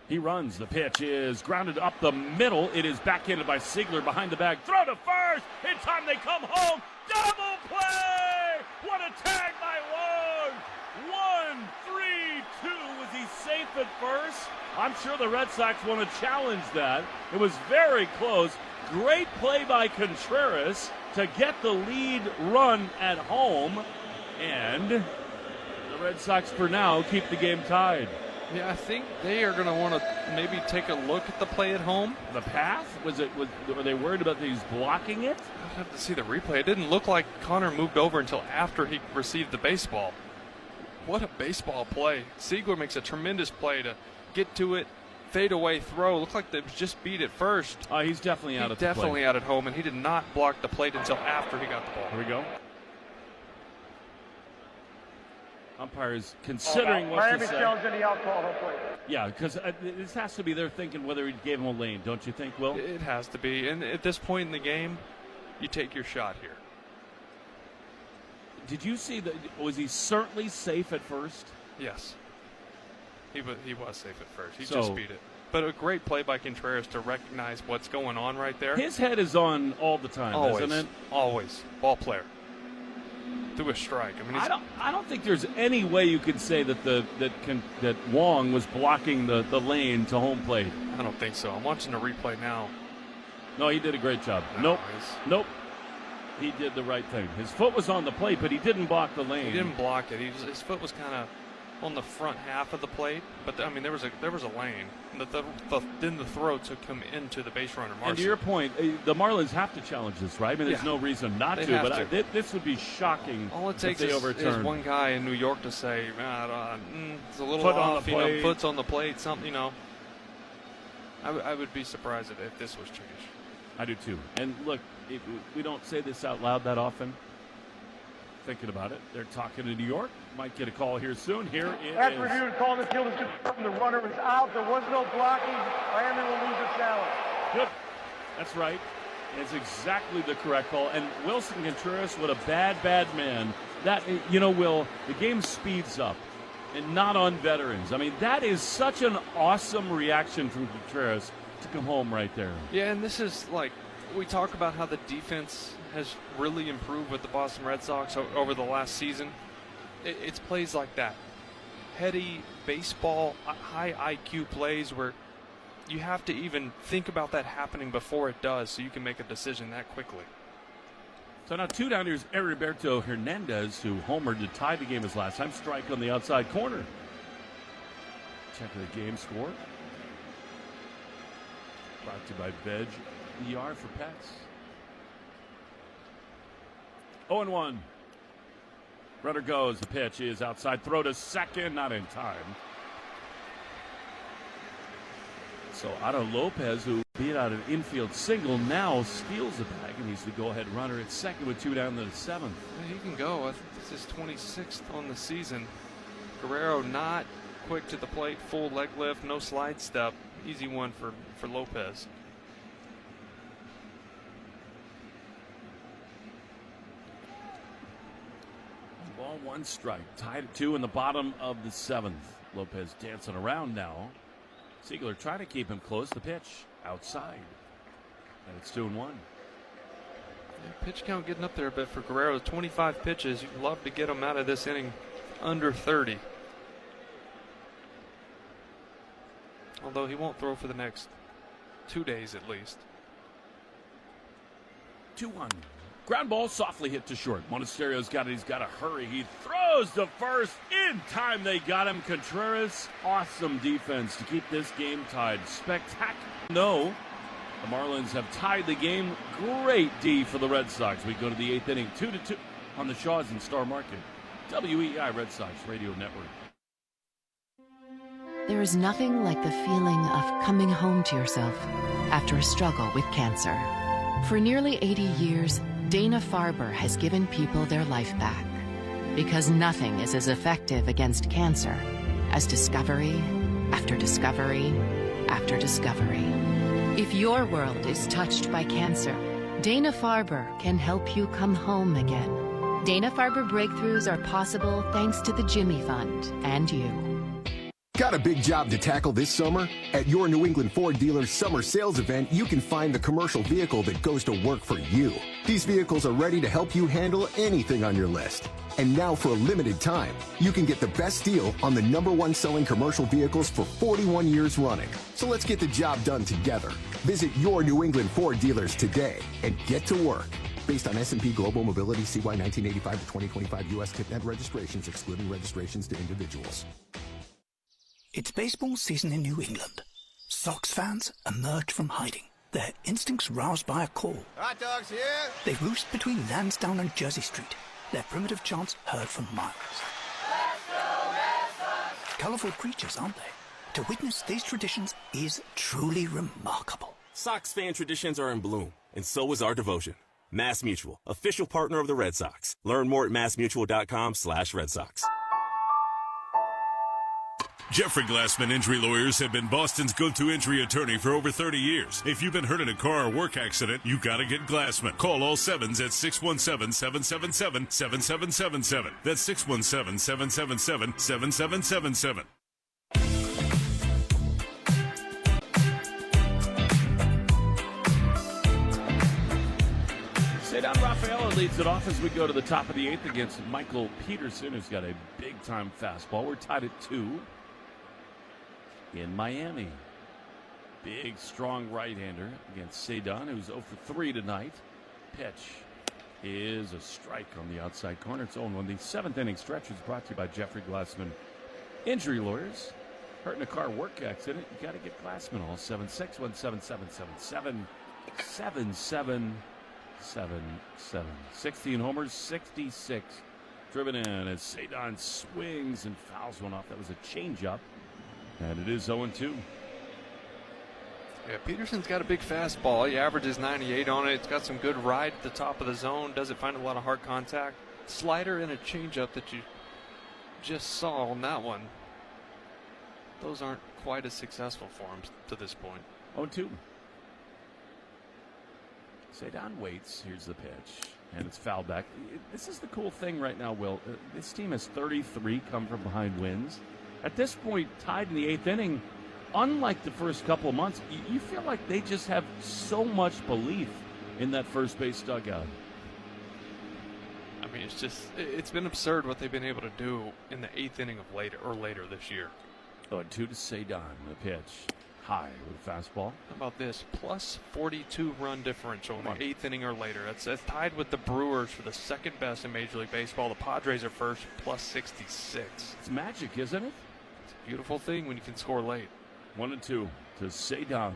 He runs. The pitch is grounded up the middle. It is backhanded by Siegler behind the bag. Throw to first. In time they come home. Double play. What a tag by Wong. 1-3-2. Was he safe at first? I'm sure the Red Sox want to challenge that. It was very close. Great play by Contreras to get the lead run at home. And the Red Sox, for now, keep the game tied. Yeah, I think they are going to want to maybe take a look at the play at home. The path? Were they worried about these blocking it? I'd have to see the replay. It didn't look like Connor moved over until after he received the baseball. What a baseball play. Siegler makes a tremendous play to get to it, fade away throw. Looked like they just beat it first. He's definitely out at the plate. Definitely out at home, and he did not block the plate until after he got the ball. Here we go. Umpires considering what to say. Yeah, because this has to be their thinking whether he gave him a lane, don't you think, Will? It has to be. And at this point in the game, you take your shot here. Did you see that? Was he certainly safe at first? Yes. He was safe at first. He just beat it. But a great play by Contreras to recognize what's going on right there. His head is on all the time, isn't it? Always. Ball player. Through a strike. I mean, I don't think there's any way you could say that that Wong was blocking the lane to home plate. I don't think so. I'm watching the replay now. No, he did a great job. Nope. He did the right thing. His foot was on the plate, but he didn't block the lane. He didn't block it. His foot was kind of on the front half of the plate, but there was a lane. Then the throw took him into the base runner. And to your point, the Marlins have to challenge this, right? I mean, there's no reason not to. But this would be shocking. All it takes is one guy in New York to say, "It's a little foot off, on the plate. foot's on the plate." Something, I would be surprised if this was changed. I do too. And look, we don't say this out loud that often. Thinking about it, they're talking to New York. Might get a call here soon. Here it After is. review and call, the field is confirmed. The runner is out. There was no blocking. Miami will lose the challenge. Good. That's right. It's exactly the correct call. And Wilson Contreras, what a bad man. That, Will, the game speeds up, and not on veterans. I mean, that is such an awesome reaction from Contreras to come home right there. Yeah, and this is like, we talk about how the defense has really improved with the Boston Red Sox over the last season. It's plays like that. Heady, baseball, high IQ plays where you have to even think about that happening before it does so you can make a decision that quickly. So now 2 down. Here's Heriberto Hernandez, who homered to tie the game his last time. Strike on the outside corner. Check the game score. Brought to you by Veg ER for Pets. 0-1. Runner goes. The pitch is outside. Throw to second. Not in time. So Otto Lopez, who beat out an infield single, now steals the bag, and he's the go-ahead runner at second with 2 down to the 7th. Well, he can go. I think this is 26th on the season. Guerrero not quick to the plate. Full leg lift. No slide step. Easy one for Lopez. Ball 1 strike. Tied at 2 in the bottom of the 7th. Lopez dancing around now. Siegler trying to keep him close. The pitch outside. And it's 2-1. Yeah, pitch count getting up there a bit for Guerrero. 25 pitches. You'd love to get him out of this inning under 30. Although he won't throw for the next 2 days at least. 2-1. Ground ball softly hit to short. Monasterio's got it. He's got to hurry. He throws to first. In time they got him. Contreras, awesome defense to keep this game tied. Spectacular. No, the Marlins have tied the game. Great D for the Red Sox. We go to the 8th inning. 2-2 on the Shaws and Star Market. WEI Red Sox Radio Network. There is nothing like the feeling of coming home to yourself after a struggle with cancer. For nearly 80 years, Dana-Farber has given people their life back. Because nothing is as effective against cancer as discovery after discovery after discovery. If your world is touched by cancer, Dana-Farber can help you come home again. Dana-Farber breakthroughs are possible thanks to the Jimmy Fund and you. Got a big job to tackle this summer? At your New England Ford dealer's summer sales event, you can find the commercial vehicle that goes to work for you. These vehicles are ready to help you handle anything on your list. And now for a limited time, you can get the best deal on the #1 selling commercial vehicles for 41 years running. So let's get the job done together. Visit your New England Ford dealers today and get to work. Based on S&P Global Mobility CY 1985 to 2025 U.S. TIPNet registrations, excluding registrations to individuals. It's baseball season in New England. Sox fans emerge from hiding, their instincts roused by a call. Hot dogs here. They roost between Lansdowne and Jersey Street, their primitive chants heard for miles. Let's go, Red Sox! Colorful creatures, aren't they? To witness these traditions is truly remarkable. Sox fan traditions are in bloom, and so is our devotion. Mass Mutual, official partner of the Red Sox. Learn more at massmutual.com/Red Sox. Jeffrey Glassman Injury Lawyers have been Boston's go-to injury attorney for over 30 years. If you've been hurt in a car or work accident, you gotta get Glassman. Call all sevens at 617-777-7777. That's 617-777-7777. Cedar Rafaela leads it off as we go to the top of the 8th against Michael Peterson, who's got a big-time fastball. We're tied at 2 in Miami. Big, strong right-hander against Cedar, who's 0 for 3 tonight. Pitch is a strike on the outside corner. It's 0-1. The 7th inning stretch is brought to you by Jeffrey Glassman Injury Lawyers. Hurt in a car work accident, you got to get Glassman. All 761-7777-7777. 16 homers, 66 driven in as Cedar swings and fouls one off. That was a changeup, and it is 0-2. Yeah, Peterson's got a big fastball. He averages 98 on it. It's got some good ride at the top of the zone. Doesn't find a lot of hard contact. Slider and a changeup that you just saw on that one. Those aren't quite as successful for him to this point. 0-2. Cedar waits. Here's the pitch, and it's fouled back. This is the cool thing right now, Will. This team has 33 come from behind wins. At this point, tied in the 8th inning, unlike the first couple of months, you feel like they just have so much belief in that first base dugout. I mean, it's been absurd what they've been able to do in the 8th inning of later this year. 0-2 to Cedar. The pitch. High with a fastball. How about this? Plus 42 run differential in the 8th inning or later. That's tied with the Brewers for the second best in Major League Baseball. The Padres are first, plus 66. It's magic, isn't it? It's a beautiful thing when you can score late. 1-2 to Cedar.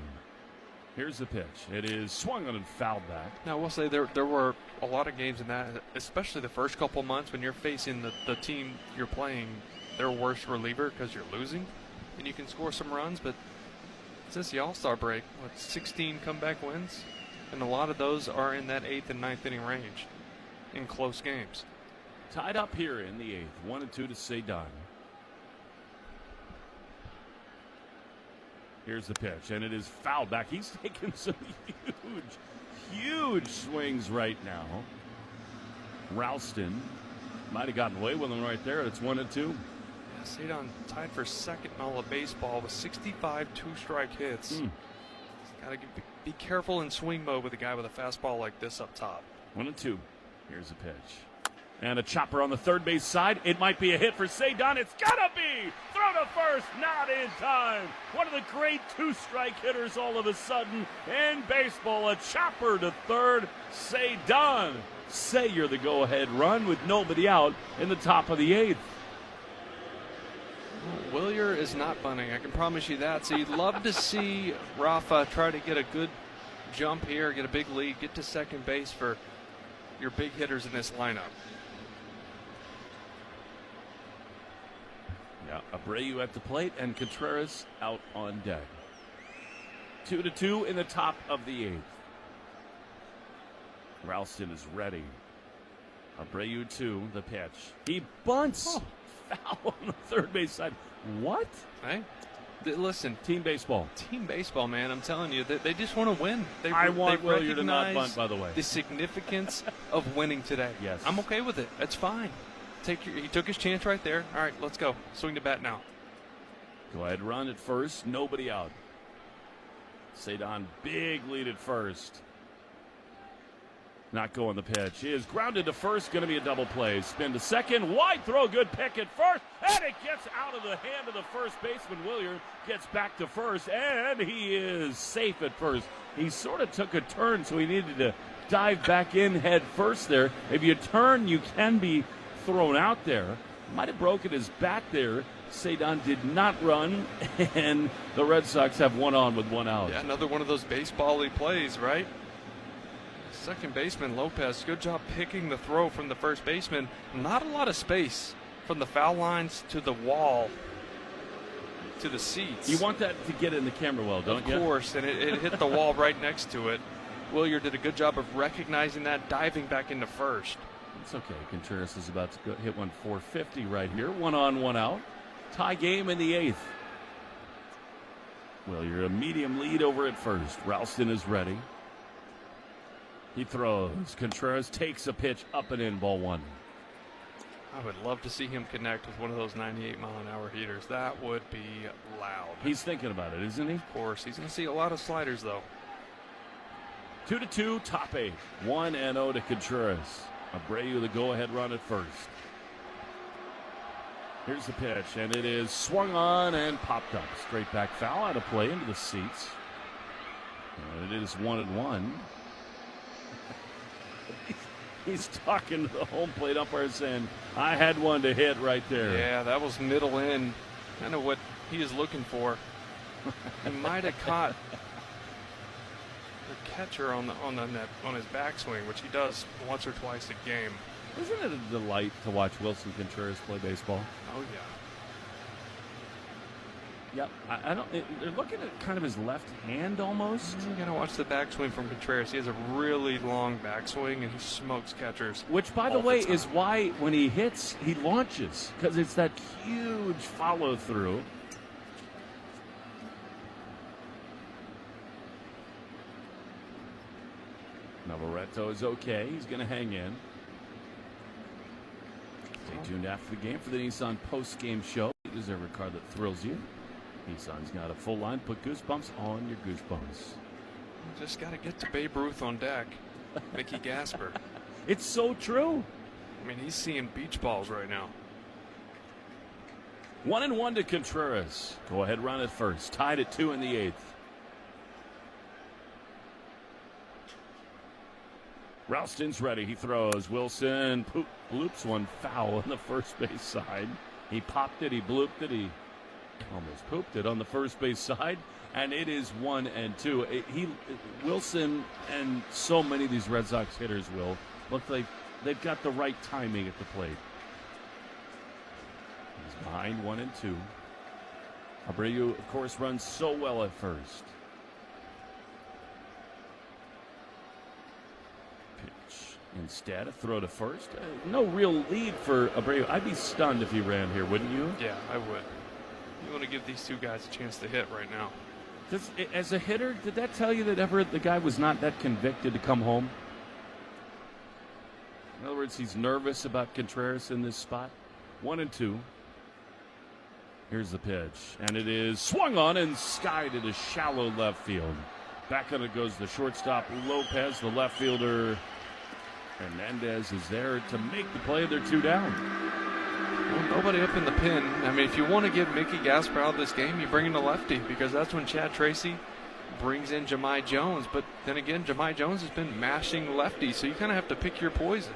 Here's the pitch. It is swung on and fouled back. Now, I will say there were a lot of games in that, especially the first couple months when you're facing the team you're playing, their worst reliever because you're losing, and you can score some runs, but since the All-Star break, 16 comeback wins? And a lot of those are in that 8th and 9th inning range in close games. Tied up here in the 8th. 1-2 to Cedar. Here's the pitch, and it is fouled back. He's taking some huge swings right now. Ralston might have gotten away with him right there. It's 1-2. Cedar tied for second in all of baseball with 65 two-strike hits. Got to be careful in swing mode with a guy with a fastball like this up top. 1-2. Here's a pitch. And a chopper on the third base side. It might be a hit for Cedar. It's got to be! Throw to first, not in time. One of the great two-strike hitters all of a sudden in baseball. A chopper to third. Cedar. Say you're the go-ahead run with nobody out in the top of the 8th. Willier is not bunting, I can promise you that. So you'd love to see Rafa try to get a good jump here, get a big lead, get to second base for your big hitters in this lineup. Yeah, Abreu at the plate and Contreras out on deck. 2-2 in the top of the 8th. Ralston is ready. Abreu 2, the pitch. He bunts. Foul on the third base side. What? Hey, listen. Team baseball. Team baseball, man. I'm telling you, they just want to win. I want Willier to not bunt, by the way. The significance of winning today. Yes. I'm okay with it. That's fine. He took his chance right there. All right, let's go. Swing the bat now. Go ahead, run at first. Nobody out. Cedar, big lead at first. Not going the pitch. He is grounded to first. Going to be a double play. Spin to second. Wide throw. Good pick at first. And it gets out of the hand of the first baseman. Willier gets back to first. And he is safe at first. He sort of took a turn, so he needed to dive back in head first there. If you turn, you can be thrown out there. Might have broken his back there. Cedar did not run. And the Red Sox have one on with one out. Yeah, another one of those baseball-y plays, right? Second baseman Lopez, good job picking the throw from the first baseman. Not a lot of space from the foul lines to the wall to the seats. You want that to get in the camera well, don't you? Of course, and it hit the wall right next to it. Willier did a good job of recognizing that, diving back into first. It's okay. Contreras is about to hit one 450 right here. One on, one out. Tie game in the 8th. Well, you're a medium lead over at first. Ralston is ready. He throws. Contreras takes a pitch up and in, ball 1. I would love to see him connect with one of those 98-mile-an-hour heaters. That would be loud. He's thinking about it, isn't he? Of course. He's going to see a lot of sliders, though. 2-2, top 8. 1-0 to Contreras. Abreu the go-ahead run at first. Here's the pitch, and it is swung on and popped up. Straight back foul out of play into the seats. And it is 1-1. He's talking to the home plate umpire saying, I had one to hit right there. Yeah, that was middle in. Kind of what he is looking for. He might have caught the catcher on his backswing, which he does once or twice a game. Isn't it a delight to watch Wilson Contreras play baseball? Oh, yeah. Yep, I don't. They're looking at kind of his left hand almost. You gotta watch the backswing from Contreras. He has a really long backswing, and he smokes catchers. Which, by the way, is why when he hits, he launches, because it's that huge follow through. Navarreto is okay. He's going to hang in. Stay tuned after the game for the Nissan post-game show. You deserve a car that thrills you. Nissan's got a full line. Put goosebumps on your goosebumps. Just got to get to Babe Ruth on deck. Mickey Gasper. It's so true. I mean, he's seeing beach balls right now. 1-1 to Contreras. Go ahead run at first. Tied at 2 in the 8th. Ralston's ready. He throws. Wilson bloops one foul on the first base side. He popped it. He blooped it. He almost pooped it on the first base side. And it is 1-2. Wilson and so many of these Red Sox hitters will look like they've got the right timing at the plate. He's behind 1-2. Abreu, of course, runs so well at first. Instead, a throw to first. No real lead for Abreu. I'd be stunned if he ran here, wouldn't you? Yeah, I would. You want to give these two guys a chance to hit right now. As a hitter, did that tell you that ever the guy was not that convicted to come home? In other words, he's nervous about Contreras in this spot. 1-2. Here's the pitch. And it is swung on and skied into shallow left field. Back on it goes the shortstop, Lopez, the left fielder. Hernandez is there to make the play. They're 2 down. Well, nobody up in the pin. I mean, if you want to get Mickey Gasper out of this game, you bring in a lefty, because that's when Chad Tracy brings in Jahmai Jones. But then again, Jahmai Jones has been mashing lefties, so you kind of have to pick your poison.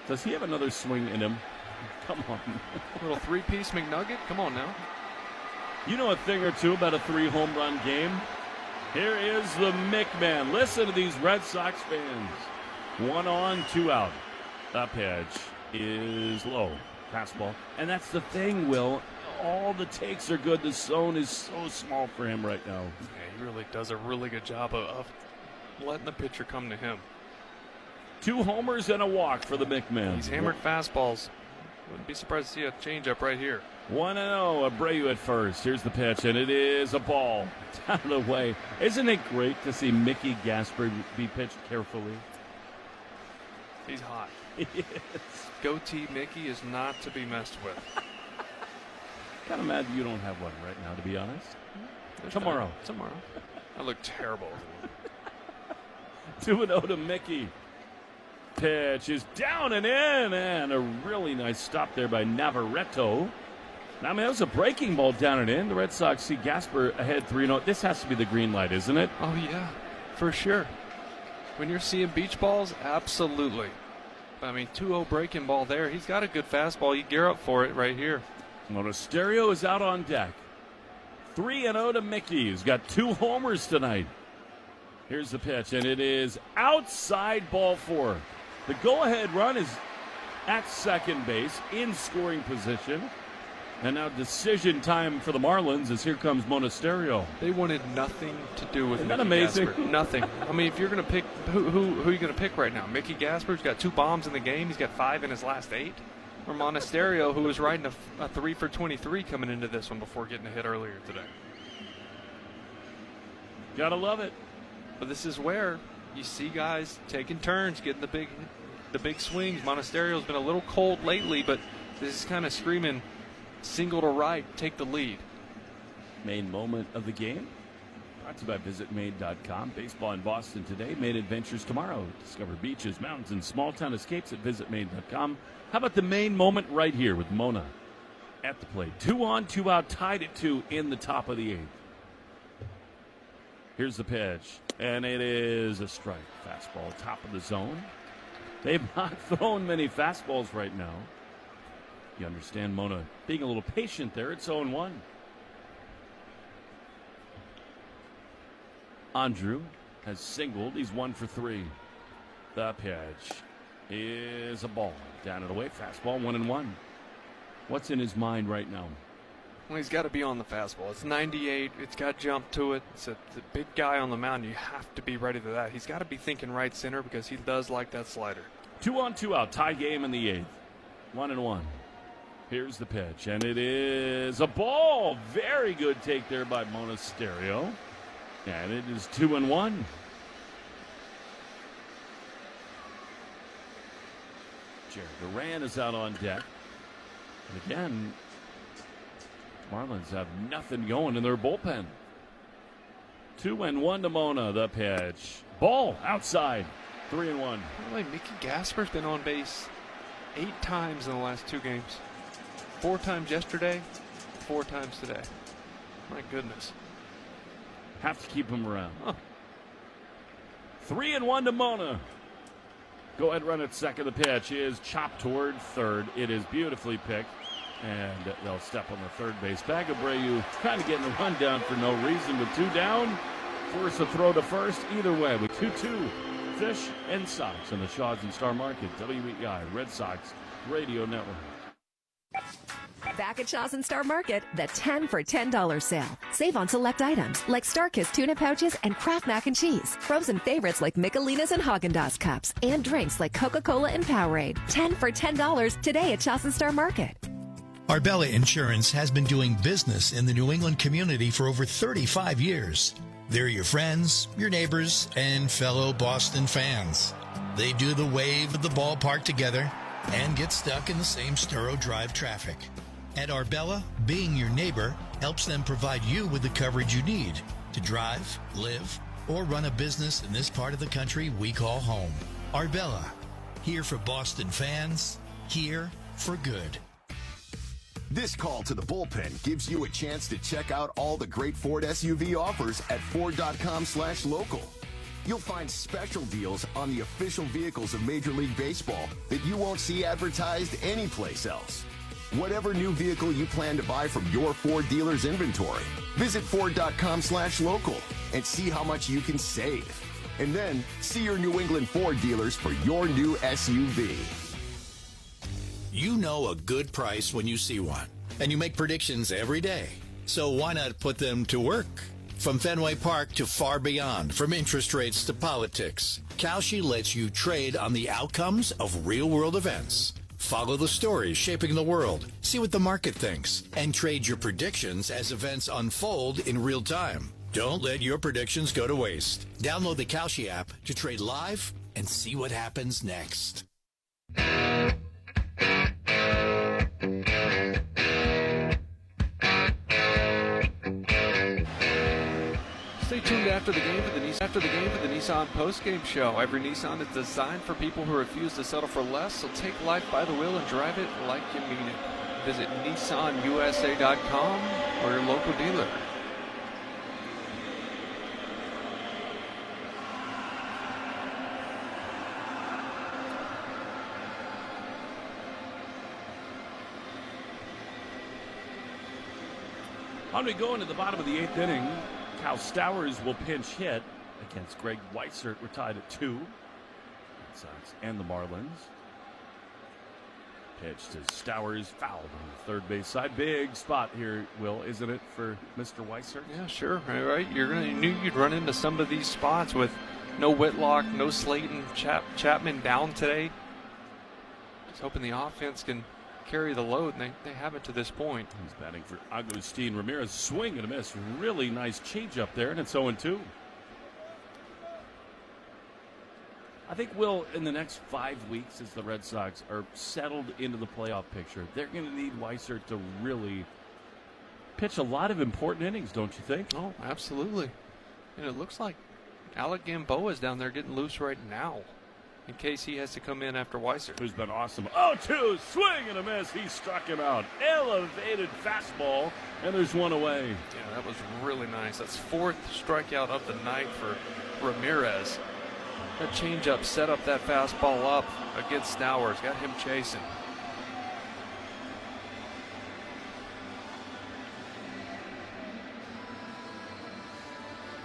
Does he have another swing in him? Come on. A little three-piece McNugget? Come on now. You know a thing or two about a 3-home run game. Here is the McMahon. Listen to these Red Sox fans. 1 on, 2 out. That pitch is low. Fastball. And that's the thing, Will. All the takes are good. The zone is so small for him right now. Yeah, he really does a really good job of letting the pitcher come to him. 2 homers and a walk for the McMahon. He's hammered fastballs. Wouldn't be surprised to see a changeup right here. 1-0. Abreu at first. Here's the pitch, and it is a ball. Out of the way. Isn't it great to see Mickey Gasper be pitched carefully? He's hot. Yes. Goatee Mickey is not to be messed with. Kind of mad you don't have one right now, to be honest. Tomorrow. I look terrible. 2-0 to Mickey. Pitch is down and in, and a really nice stop there by Navarreto. I mean, that was a breaking ball down and in. The Red Sox see Gasper ahead 3-0. This has to be the green light, isn't it? Oh, yeah, for sure. When you're seeing beach balls, absolutely. I mean, 2-0 breaking ball there. He's got a good fastball. You gear up for it right here. Monasterio is out on deck. 3-0 to Mickey. He's got 2 homers tonight. Here's the pitch, and it is outside, ball 4. The go-ahead run is at second base in scoring position. And now decision time for the Marlins as here comes Monasterio. They wanted nothing to do with Isn't Mickey that amazing? Gasper. Nothing. I mean, if you're going to pick, who are you going to pick right now? Mickey Gasper's got 2 bombs in the game. He's got 5 in his last 8. or Monasterio, who was riding a 3 for 23 coming into this one before getting a hit earlier today. Gotta love it. But this is where you see guys taking turns, getting the big swings. Monasterio's been a little cold lately, but this is kind of screaming single to right, take the lead. Main moment of the game. Brought to you by VisitMaine.com. Baseball in Boston today. Maine adventures tomorrow. Discover beaches, mountains, and small town escapes at VisitMaine.com. How about the main moment right here with Mona at the plate? 2 on, 2 out, tied at 2 in the top of the 8th. Here's the pitch, and it is a strike. Fastball, top of the zone. They've not thrown many fastballs right now. You understand Mona being a little patient there. It's 0-1. Andrew has singled. He's 1 for 3. The pitch is a ball. Down and away. Fastball, 1-1. What's in his mind right now? Well, he's got to be on the fastball. It's 98. It's got jump to it. It's a big guy on the mound. You have to be ready to that. He's got to be thinking right center because he does like that slider. 2 on, 2 out. Tie game in the 8th. 1-1. Here's the pitch, and it is a ball. Very good take there by Monasterio. And it is 2-1. Jared Duran is out on deck. And again, Marlins have nothing going in their bullpen. 2-1 to Mona. The pitch. Ball outside. 3-1. By the way, Mickey Gasper's been on base 8 times in the last 2 games. 4 times yesterday, 4 times today. My goodness. Have to keep him around. 3-1 to Mona. Go ahead, run at second. The pitch is chopped toward third. It is beautifully picked. And they'll step on the third base. Bag of Abreu kind of getting the run down for no reason. With 2 down, force a throw to first. Either way, with 2-2, Fish and Sox in the Shaws and Star Market. WEI Red Sox Radio Network. Back at Shaws and Star Market, the 10 for $10 sale. Save on select items like Starkist tuna pouches and Kraft mac and cheese. Frozen favorites like Michelinas and Haagen-Dazs cups. And drinks like Coca-Cola and Powerade. 10 for $10 today at Shaws and Star Market. Arbella Insurance has been doing business in the New England community for over 35 years. They're your friends, your neighbors, and fellow Boston fans. They do the wave at the ballpark together and get stuck in the same Sturrow Drive traffic. At Arbella, being your neighbor helps them provide you with the coverage you need to drive, live, or run a business in this part of the country we call home. Arbella, here for Boston fans, here for good. This call to the bullpen gives you a chance to check out all the great Ford SUV offers at Ford.com/local. You'll find special deals on the official vehicles of Major League Baseball that you won't see advertised anyplace else. Whatever new vehicle you plan to buy from your Ford dealer's inventory, visit Ford.com/local and see how much you can save. And then see your New England Ford dealers for your new SUV. You know a good price when you see one, and you make predictions every day. So why not put them to work? From Fenway Park to far beyond, from interest rates to politics, Kalshi lets you trade on the outcomes of real-world events. Follow the stories shaping the world, see what the market thinks, and trade your predictions as events unfold in real time. Don't let your predictions go to waste. Download the Kalshi app to trade live and see what happens next. Stay tuned after the game for the Nissan post-game show. Every Nissan is designed for people who refuse to settle for less, so take life by the wheel and drive it like you mean it. Visit NissanUSA.com or your local dealer. On we go into the bottom of the 8th inning. Cal Stowers will pinch hit against Greg Weissert. We're tied at 2. Red Sox and the Marlins. Pitch to Stowers, fouled on the third base side. Big spot here, Will, isn't it, for Mr. Weissert? Yeah, sure. Right. You knew you'd run into some of these spots with no Whitlock, no Slayton, Chapman down today. Just hoping the offense can carry the load, and they have it to this point. He's batting for Agustin Ramirez. Swing and a miss. Really nice change up there, and it's 0-2. I think, Will, in the next 5 weeks, as the Red Sox are settled into the playoff picture, they're going to need Weissert to really pitch a lot of important innings, don't you think? Oh, absolutely. And it looks like Alec Gamboa is down there getting loose right now in case he has to come in after Weissert. Who's been awesome. 0-2, swing and a miss. He struck him out. Elevated fastball, and there's one away. Yeah, that was really nice. That's 4th strikeout of the night for Ramirez. That changeup set up that fastball up against Stowers. Got him chasing.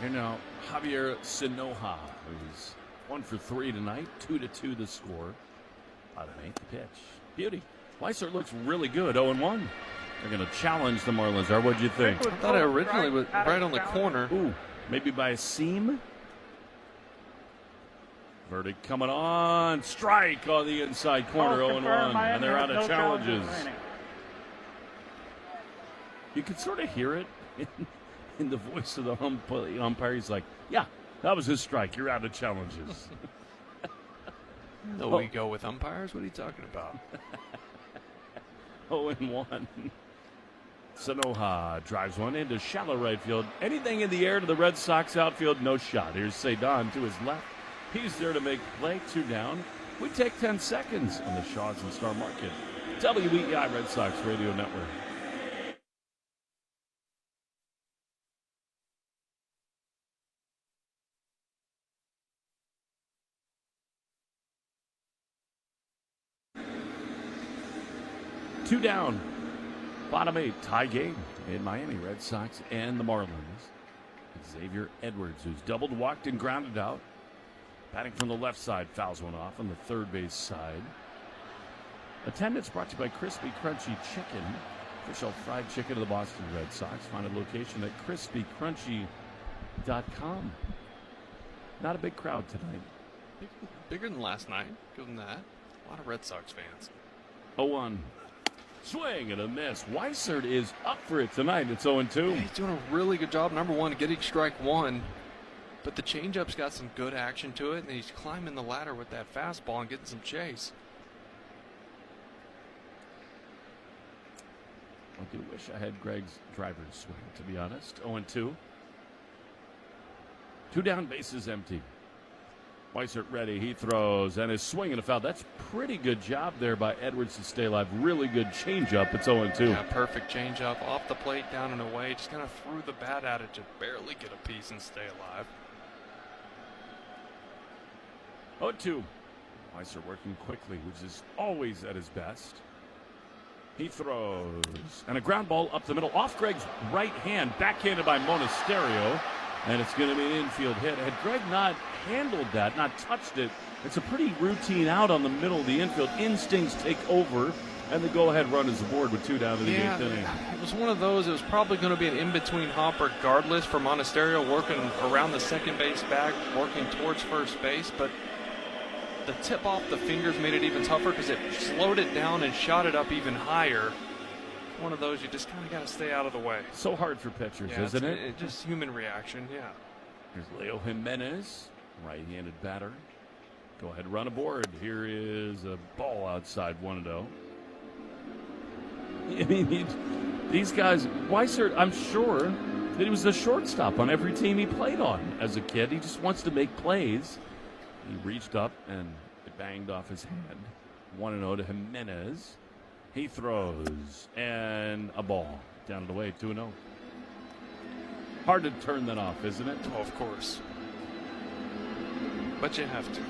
Here now, Javier Sinoja, who's 1 for 3 tonight. 2-2 the score. Bottom 8th pitch. Beauty. Weissert looks really good. 0-1. They're going to challenge the Marlins. What'd you think? I thought it originally was right on the corner. Ooh, maybe by a seam. Verdict coming on. Strike on the inside corner. 0-1. And they're out of challenges. You can sort of hear it in the voice of the umpire. He's like, yeah, that was his strike. You're out of challenges. We go with umpires? What are you talking about? 0-1. Sanoja drives one into shallow right field. Anything in the air to the Red Sox outfield, no shot. Here's Cedon to his left. He's there to make play. 2 down. We take 10 seconds on the Shaws and Star Market. WEI Red Sox Radio Network. Two down. Bottom 8. Tie game in Miami. Red Sox and the Marlins. Xavier Edwards, who's doubled, walked, and grounded out. Batting from the left side, fouls one off on the third base side. Attendance brought to you by Crispy Crunchy Chicken, official fried chicken of the Boston Red Sox. Find a location at crispycrunchy.com. Not a big crowd tonight. Bigger than last night. Good than that. A lot of Red Sox fans. 0-1. Swing and a miss. Weissert is up for it tonight. It's 0-2. He's doing a really good job, number one, getting strike one. But the changeup's got some good action to it, and he's climbing the ladder with that fastball and getting some chase. I do wish I had Greg's driver's swing, to be honest. 0-2. 2 down, bases empty. Weissert ready. He throws and is swinging a foul. That's pretty good job there by Edwards to stay alive. Really good changeup. It's 0-2. Yeah, perfect changeup off the plate, down and away. Just kind of threw the bat at it to barely get a piece and stay alive. 0-2. Weissert working quickly, which is always at his best. He throws. And a ground ball up the middle. Off Greg's right hand. Backhanded by Monasterio. And it's going to be an infield hit. Had Greg not handled that, not touched it, it's a pretty routine out on the middle of the infield. Instincts take over. And the go-ahead run is aboard with 2 down in the 8th inning. It was one of those. It was probably going to be an in-between hop regardless for Monasterio, working around the second base bag, working towards first base. But the tip off the fingers made it even tougher because it slowed it down and shot it up even higher. One of those you just kind of got to stay out of the way. So hard for pitchers, isn't it? It's just human reaction, yeah. Here's Leo Jimenez, right-handed batter. Go ahead, run aboard. Here is a ball outside, 1-0. I mean, these guys, Weissert, I'm sure that he was the shortstop on every team he played on as a kid. He just wants to make plays. He reached up and it banged off his hand. 1-0 to Jimenez. He throws and a ball down and away, 2-0. Hard to turn that off, isn't it? Oh, of course. But you have to.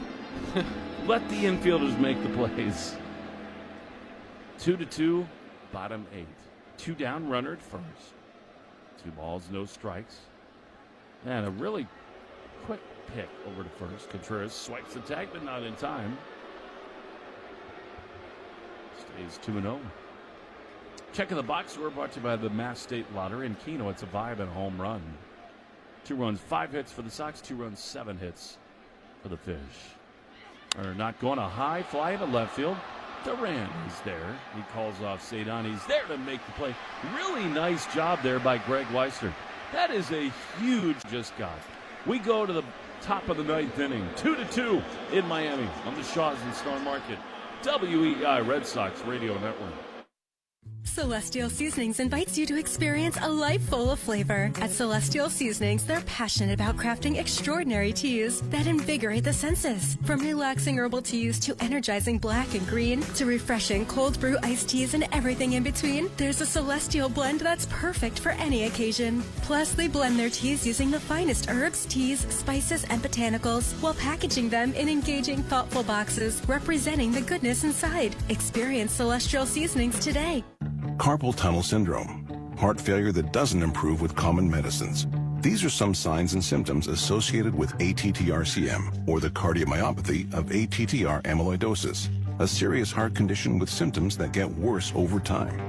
Let the infielders make the plays. 2-2, bottom 8. 2 down, runner at first. 2 balls, no strikes. And a really quick pick over to first. Contreras swipes the tag, but not in time. Stays 2-0. Check in the box. We're brought to you by the Mass State Lottery in Keno. It's a vibe and home run. 2 runs, 5 hits for the Sox. 2 runs, 7 hits for the Fish. Are not going a high fly to left field. Duran is there. He calls off Cedon. He's there to make the play. Really nice job there by Greg Weister. That is a huge just got. We go to the top of the ninth inning. 2-2 in Miami on the Shaws and Star Market. WEI Red Sox Radio Network. Celestial Seasonings invites you to experience a life full of flavor. At Celestial Seasonings, they're passionate about crafting extraordinary teas that invigorate the senses. From relaxing herbal teas to energizing black and green to refreshing cold brew iced teas and everything in between, there's a Celestial blend that's perfect for any occasion. Plus, they blend their teas using the finest herbs, teas, spices, and botanicals while packaging them in engaging, thoughtful boxes representing the goodness inside. Experience Celestial Seasonings today. Carpal tunnel syndrome, heart failure that doesn't improve with common medicines. These are some signs and symptoms associated with ATTR-CM, or the cardiomyopathy of ATTR amyloidosis, a serious heart condition with symptoms that get worse over time.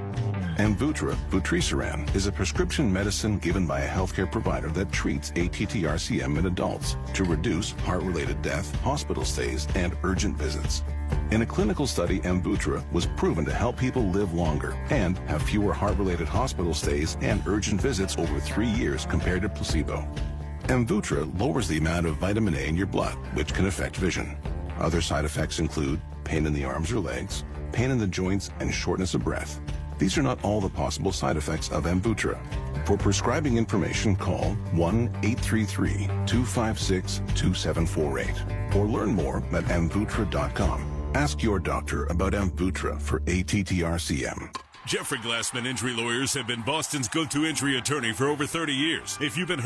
Amvuttra, vutrisiran, is a prescription medicine given by a healthcare provider that treats ATTR-CM in adults to reduce heart-related death, hospital stays, and urgent visits. In a clinical study, Amvuttra was proven to help people live longer and have fewer heart-related hospital stays and urgent visits over 3 years compared to placebo. Amvuttra lowers the amount of vitamin A in your blood, which can affect vision. Other side effects include pain in the arms or legs, pain in the joints, and shortness of breath. These are not all the possible side effects of Amvuttra. For prescribing information, call 1-833-256-2748 or learn more at amvuttra.com. Ask your doctor about Amvuttra for ATTR-CM. Jeffrey Glassman Injury Lawyers have been Boston's go-to injury attorney for over 30 years. If you've been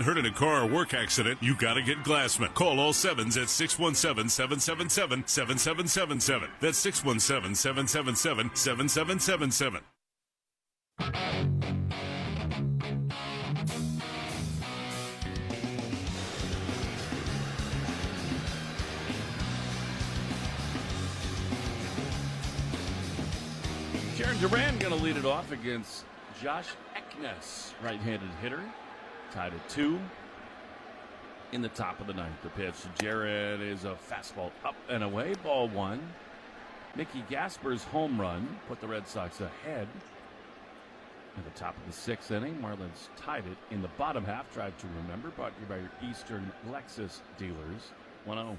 hurt in a car or work accident, you gotta get Glassman. Call all sevens at 617-777-7777. That's 617-777-7777. Jaron Duran going to lead it off against Josh Eknes, right-handed hitter. Tied at 2 in the top of the ninth. The pitch to Jaron is a fastball up and away, ball 1. Mickey Gasper's home run put the Red Sox ahead. At the top of the 6th inning, Marlins tied it in the bottom half. Drive to Remember, brought to you by your Eastern Lexus dealers. 1-0.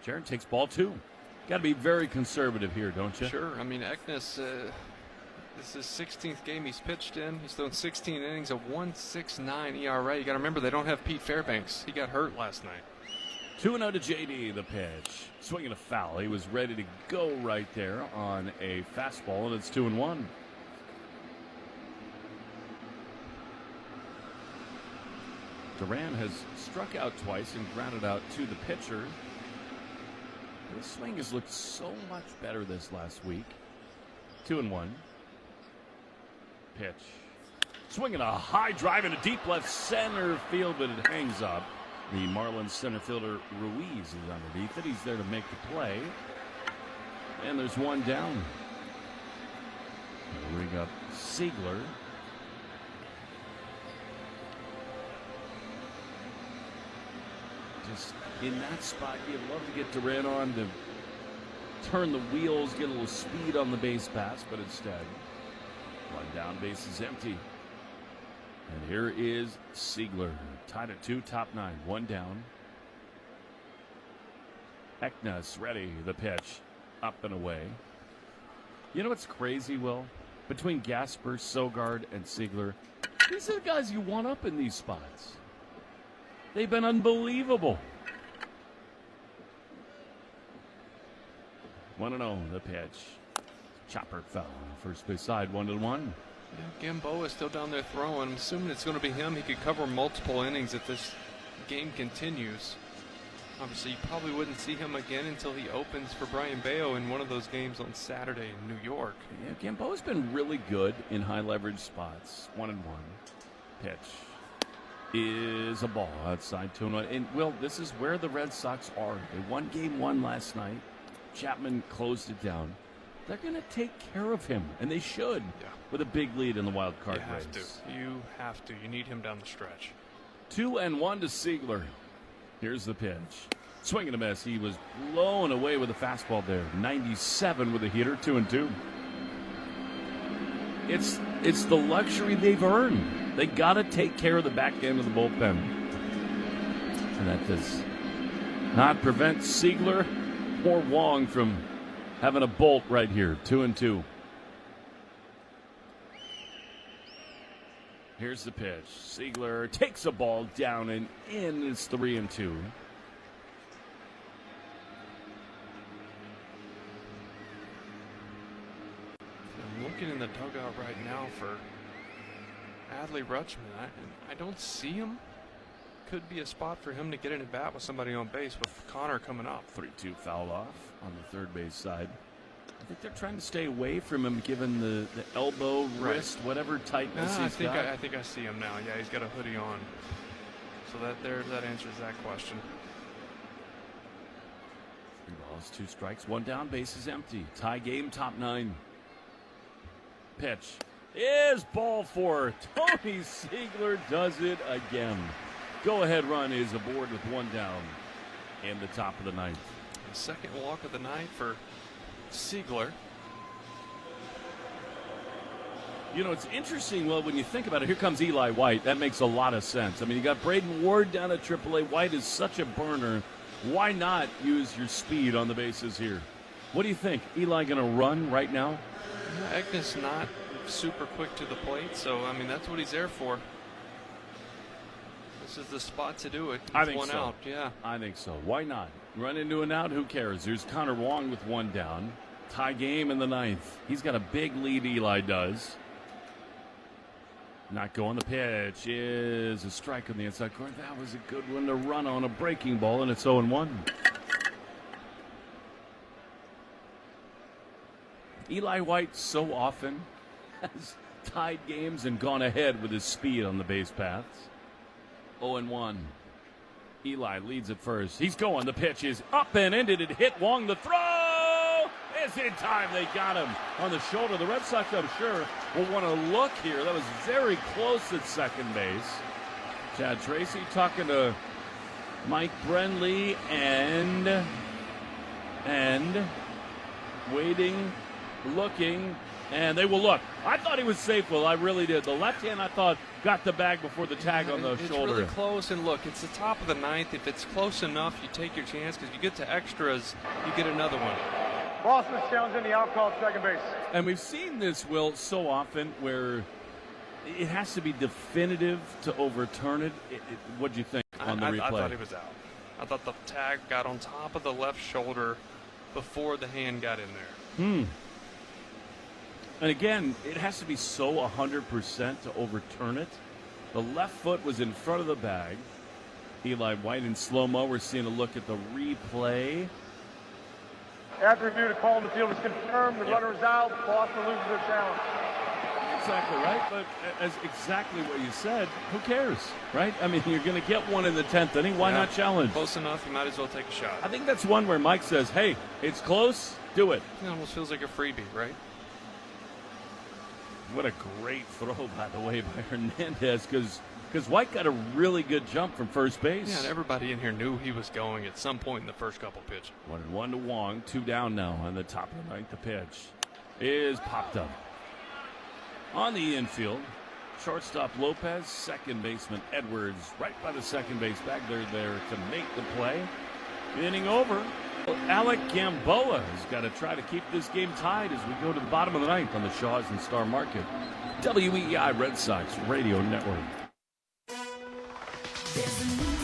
Jaron takes ball 2. Got to be very conservative here, don't you? Sure. I mean, Eknes, this is his 16th game he's pitched in. He's thrown 16 innings, a 1.69 ERA. You got to remember they don't have Pete Fairbanks. He got hurt last night. 2-0 to JD, the pitch. Swinging a foul. He was ready to go right there on a fastball, and it's 2-1. Duran has struck out twice and grounded out to the pitcher. His swing has looked so much better this last week. 2-1. Pitch. Swinging a high drive into deep left center field, but it hangs up. The Marlins center fielder Ruiz is underneath it. He's there to make the play. And there's one down. Ring up Siegler. Just in that spot, you'd love to get Duran on to turn the wheels, get a little speed on the base pass, but instead, one down, base is empty. And here is Siegler, tied at 2, top 9, 1 down. Eknes ready, the pitch, up and away. You know what's crazy, Will? Between Gasper, Sogard, and Siegler, these are the guys you want up in these spots. They've been unbelievable. 1-0, the pitch. Chopper fell on the first base side, 1-1. Yeah, Gamboa is still down there throwing. I'm assuming it's going to be him. He could cover multiple innings if this game continues. Obviously, you probably wouldn't see him again until he opens for Brian Bayo in one of those games on Saturday in New York. Yeah, Gamboa's been really good in high leverage spots. 1-1. Pitch is a ball outside 2-1. And, Will, this is where the Red Sox are. They won game 1 last night. Chapman closed it down. They're going to take care of him, and they should, with a big lead in the wild card race. You have to. You need him down the stretch. 2-1 to Siegler. Here's the pitch. Swing and a miss. He was blown away with a fastball there. 97 with a heater, 2-2. It's the luxury they've earned. They got to take care of the back end of the bullpen. And that does not prevent Siegler or Wong from having a bolt right here. 2-2. Here's the pitch. Siegler takes a ball down and in. It's 3-2. I'm looking in the dugout right now for Adley Rutschman. I don't see him. Could be a spot for him to get in at bat with somebody on base with Connor coming up. 3-2 foul off on the third base side. I think they're trying to stay away from him given the elbow, wrist, whatever tightness he's got. I think I see him now. Yeah, he's got a hoodie on. So that answers that question. 3 balls, 2 strikes, 1 down, base is empty. Tie game, top 9. Pitch is ball 4. Tony Siegler does it again. Go-ahead run is aboard with 1 down in the top of the 9th. The second walk of the night for Siegler. You know, it's interesting, well, when you think about it, here comes Eli White. That makes a lot of sense. I mean, you got Braden Ward down at AAA. White is such a burner. Why not use your speed on the bases here? What do you think? Eli going to run right now? Yeah, Egnes not super quick to the plate, so, I mean, that's what he's there for. This is the spot to do it. I think one so. Out, yeah. I think so. Why not? Run into an out, who cares? There's Connor Wong with 1 down. Tie game in the 9th. He's got a big lead, Eli does. Not going. The pitch is a strike on the inside corner. That was a good one to run on a breaking ball, and it's 0-1. Eli White so often has tied games and gone ahead with his speed on the base paths. 0-1. Eli leads at first. He's going. The pitch is up and in. Did it hit Wong? The throw is in time. They got him on the shoulder. The Red Sox, I'm sure, will want to look here. That was very close at second base. Chad Tracy talking to Mike Brenly and waiting, looking, and they will look. I thought he was safe, Will. I really did. The left hand, I thought, got the bag before the tag on the shoulder. It's really close, and look, it's the top of the 9th. If it's close enough, you take your chance, because you get to extras, you get another one. Boston's challenging the out call at second base. And we've seen this, Will, so often where it has to be definitive to overturn it. What'd you think on the replay? I thought he was out. I thought the tag got on top of the left shoulder before the hand got in there. And again, it has to be so 100% to overturn it. The left foot was in front of the bag. Eli White in slow-mo. We're seeing a look at the replay. After review, the call in the field is confirmed. The runner is out. Boston loses their challenge. Exactly right, but as exactly what you said, who cares, right? I mean, you're going to get one in the 10th inning. Why not challenge? Close enough, you might as well take a shot. I think that's one where Mike says, hey, it's close, do it. It almost feels like a freebie, right? What a great throw, by the way, by Hernandez, because White got a really good jump from first base. Yeah, and everybody in here knew he was going at some point in the first couple pitches. 1-1 to Wong, 2 down now on the top of the 9th. The pitch is popped up. On the infield, shortstop Lopez, second baseman Edwards, right by the second base bag. They're there to make the play. Inning over. Alec Gamboa has got to try to keep this game tied as we go to the bottom of the 9th on the Shaws and Star Market. WEEI Red Sox Radio Network. There's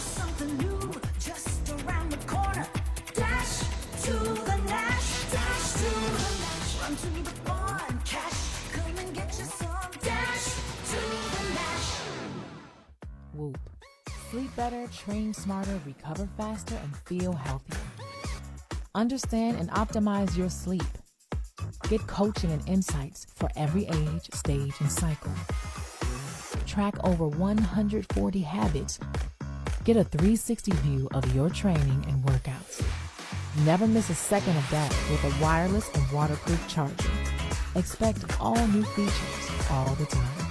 something new just around the corner. Dash to the Nash, dash to the Nash. Run to the bar and cash. Come and get your some. Dash to the Nash. Whoop. Sleep better, train smarter, recover faster, and feel healthier. Understand and optimize your sleep. Get coaching and insights for every age, stage, and cycle. Track over 140 habits. Get a 360 view of your training and workouts. Never miss a second of data with a wireless and waterproof charger. Expect all new features all the time.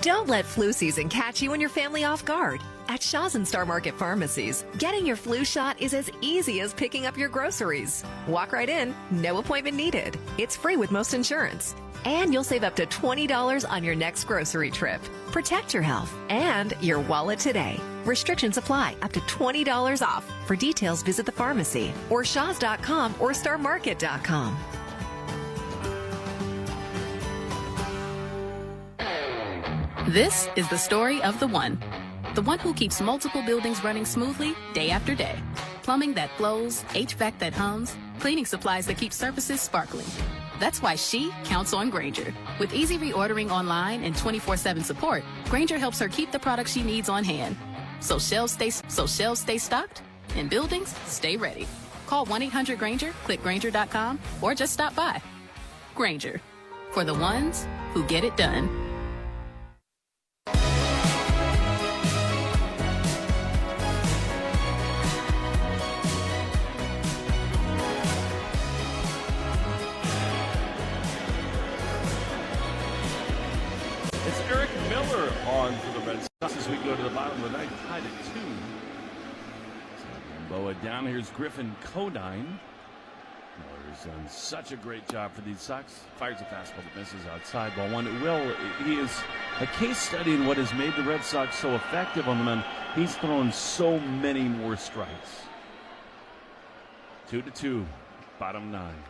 Don't let flu season catch you and your family off guard. At Shaw's and Star Market pharmacies, getting your flu shot is as easy as picking up your groceries. Walk right in, no appointment needed. It's free with most insurance. And you'll save up to $20 on your next grocery trip. Protect your health and your wallet today. Restrictions apply, up to $20 off. For details, visit the pharmacy or shaws.com or starmarket.com. This is the story of the one. The one who keeps multiple buildings running smoothly day after day. Plumbing that flows, HVAC that hums, cleaning supplies that keep surfaces sparkling. That's why she counts on Grainger. With easy reordering online and 24/7 support, Grainger helps her keep the products she needs on hand. So shelves stay stocked and buildings stay ready. Call 1-800-GRAINGER, click Grainger.com, or just stop by. Grainger, for the ones who get it done. On for the Red Sox as we go to the bottom of the ninth, tied at 2. Boa down. Here's Griffin Conine. Miller's done such a great job for these Sox. Fires a fastball that misses outside. Ball one. He is a case study in what has made the Red Sox so effective on the mound. He's thrown so many more strikes. 2-2. Bottom 9.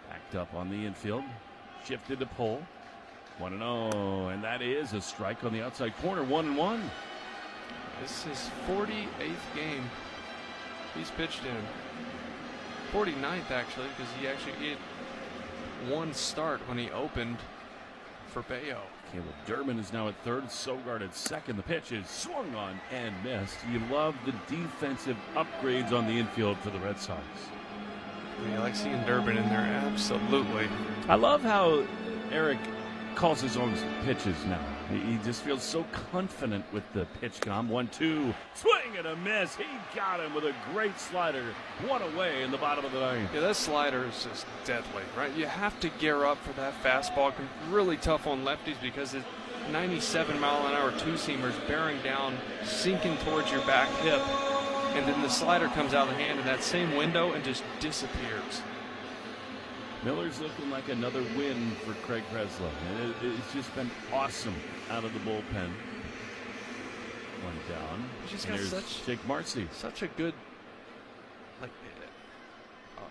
Backed up on the infield. Shifted to pull. 1-0, and that is a strike on the outside corner. 1-1. This is his 48th game he's pitched in. 49th, actually, because he had one start when he opened for Bayo. Caleb Durbin is now at third. Sogard at second. The pitch is swung on and missed. You love the defensive upgrades on the infield for the Red Sox. Yeah, I like seeing Durbin in there. Absolutely. I love how Eric calls his own pitches now. He just feels so confident with the pitch com. 1-2, swing and a miss. He got him with a great slider. One away in the bottom of the ninth. Yeah, that slider is just deadly, right? You have to gear up for that fastball. Really tough on lefties because it's 97-mile-an-hour two-seamers bearing down, sinking towards your back hip, and then the slider comes out of the hand in that same window and just disappears. Miller's looking like another win for Craig Breslow. It's just been awesome out of the bullpen. One down. He's just and got there's Jake Marcy. Such a good,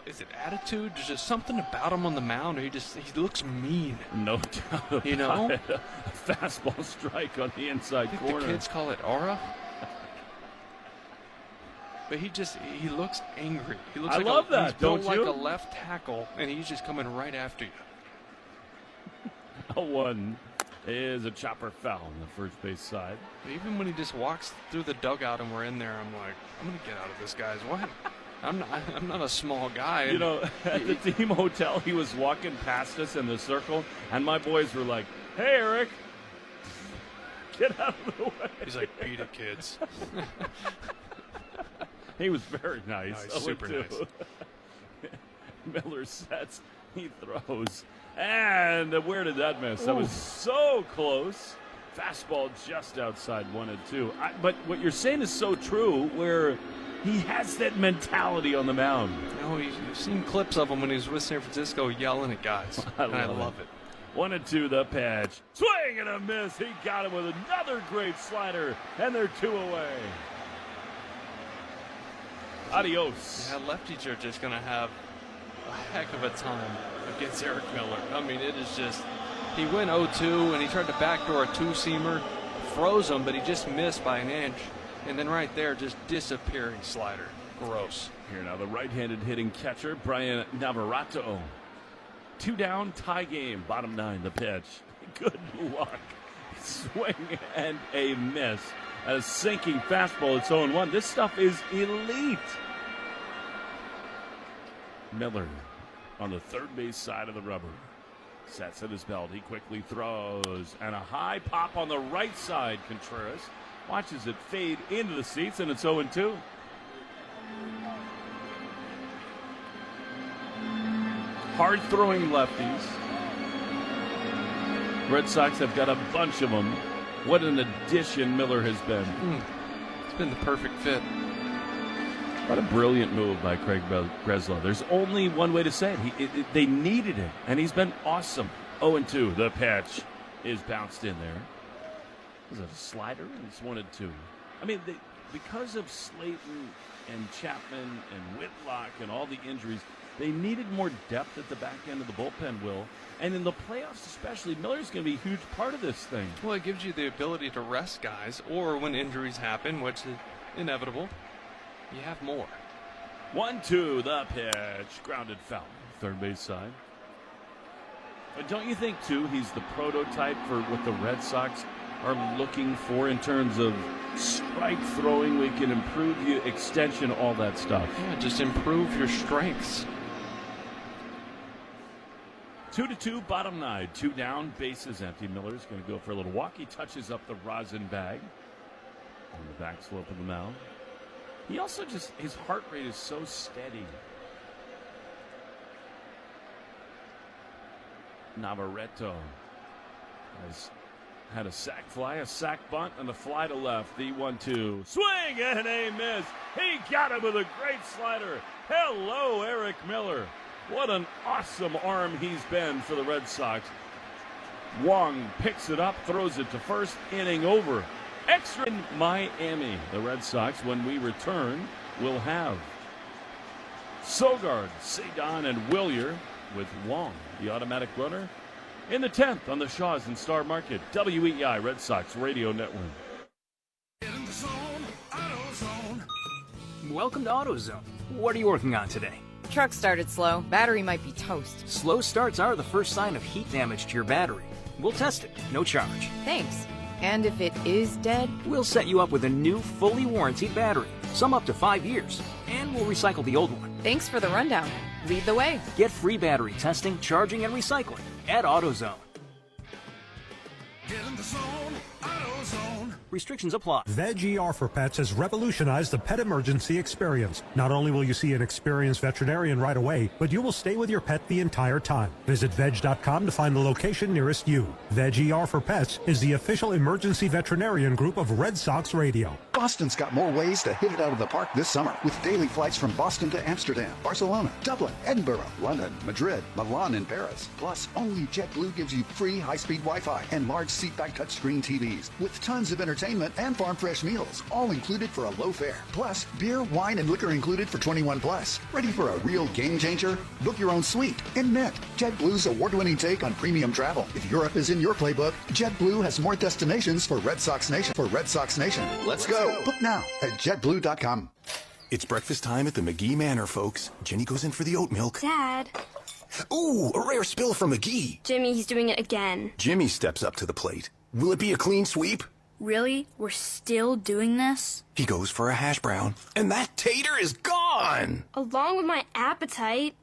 is it attitude? There's just something about him on the mound. He looks mean. No doubt. You know, a fastball strike on the inside corner. The kids call it aura. But he looks angry. He looks he's built like a left tackle, and he's just coming right after you. 0-1 is a chopper foul on the first base side. Even when he just walks through the dugout and we're in there, I'm like, I'm going to get out of this guy's way. I'm not a small guy. You know, at the team hotel, he was walking past us in the circle, and my boys were like, "Hey, Eric, get out of the way." He's like, "Beat it, kids." He was very nice. Super nice. Miller sets. He throws. And where did that miss? That was so close. Fastball just outside 1-2. But what you're saying is so true, where he has that mentality on the mound. You've seen clips of him when he was with San Francisco yelling at guys. I love it. 1-2 the pitch. Swing and a miss. He got him with another great slider. And they're 2 away. Adios. Yeah, lefties are just going to have a heck of a time against Eric Miller. I mean, it is just, he went 0-2 and he tried to backdoor a two-seamer, froze him, but he just missed by an inch. And then right there, just disappearing slider. Gross. Here now, the right-handed hitting catcher, Brian Navarrato. 2 down, tie game, bottom 9, the pitch. Good luck. Swing and a miss. A sinking fastball. It's 0-1. This stuff is elite. Miller on the third base side of the rubber. Sets at his belt. He quickly throws. And a high pop on the right side. Contreras watches it fade into the seats, and it's 0-2. Hard-throwing lefties. Red Sox have got a bunch of them. What an addition Miller has been. It's been the perfect fit. What a brilliant move by Craig Breslow. There's only one way to say it. They needed him, and he's been awesome. 0-2. The pitch is bounced in there. Was it a slider? It's 1-2. I mean, because of Slayton and Chapman and Whitlock and all the injuries, they needed more depth at the back end of the bullpen, Will. And in the playoffs especially, Miller's going to be a huge part of this thing. Well, it gives you the ability to rest guys, or when injuries happen, which is inevitable, you have more. 1-2, the pitch. Grounded foul. Third base side. But don't you think, too, he's the prototype for what the Red Sox are looking for in terms of strike throwing? We can improve you, extension, all that stuff. Yeah, just improve your strengths. 2-2, bottom 9. 2 down, bases empty. Miller's going to go for a little walk. He touches up the rosin bag on the back slope of the mound. He also his heart rate is so steady. Navarreto has had a sac fly, a sac bunt, and a fly to left. The 1-2. Swing and a miss. He got him with a great slider. Hello, Eric Miller. What an awesome arm he's been for the Red Sox. Wong picks it up, throws it to first, inning over. Extra in Miami. The Red Sox, when we return, will have Sogard, Cedon, and Willier with Wong, the automatic runner, in the 10th on the Shaws and Star Market. WEI Red Sox Radio Network. Welcome to AutoZone. What are you working on today? Truck started slow. Battery might be toast. Slow starts are the first sign of heat damage to your battery. We'll test it, no charge. Thanks. And if it is dead? We'll set you up with a new, fully warranted battery, some up to 5 years, and we'll recycle the old one. Thanks for the rundown. Lead the way. Get free battery testing, charging, and recycling at AutoZone. Get in the zone, AutoZone. Restrictions apply. Veg ER for Pets has revolutionized the pet emergency experience. Not only will you see an experienced veterinarian right away, but you will stay with your pet the entire time. Visit veg.com to find the location nearest you. Veg ER for Pets is the official emergency veterinarian group of Red Sox Radio. Boston's got more ways to hit it out of the park this summer with daily flights from Boston to Amsterdam, Barcelona, Dublin, Edinburgh, London, Madrid, Milan, and Paris. Plus, only JetBlue gives you free high-speed Wi-Fi and large seatback touchscreen TVs with tons of entertainment and farm fresh meals, all included for a low fare. Plus, beer, wine, and liquor included for 21 plus. Ready for a real game changer? Book your own suite in Mint, JetBlue's award-winning take on premium travel. If Europe is in your playbook, JetBlue has more destinations for Red Sox Nation. Let's go. Book now at JetBlue.com. It's breakfast time at the McGee Manor, folks. Jenny goes in for the oat milk. Dad. Ooh, a rare spill from McGee. Jimmy, he's doing it again. Jimmy steps up to the plate. Will it be a clean sweep? Really? We're still doing this? He goes for a hash brown, and that tater is gone! Along with my appetite.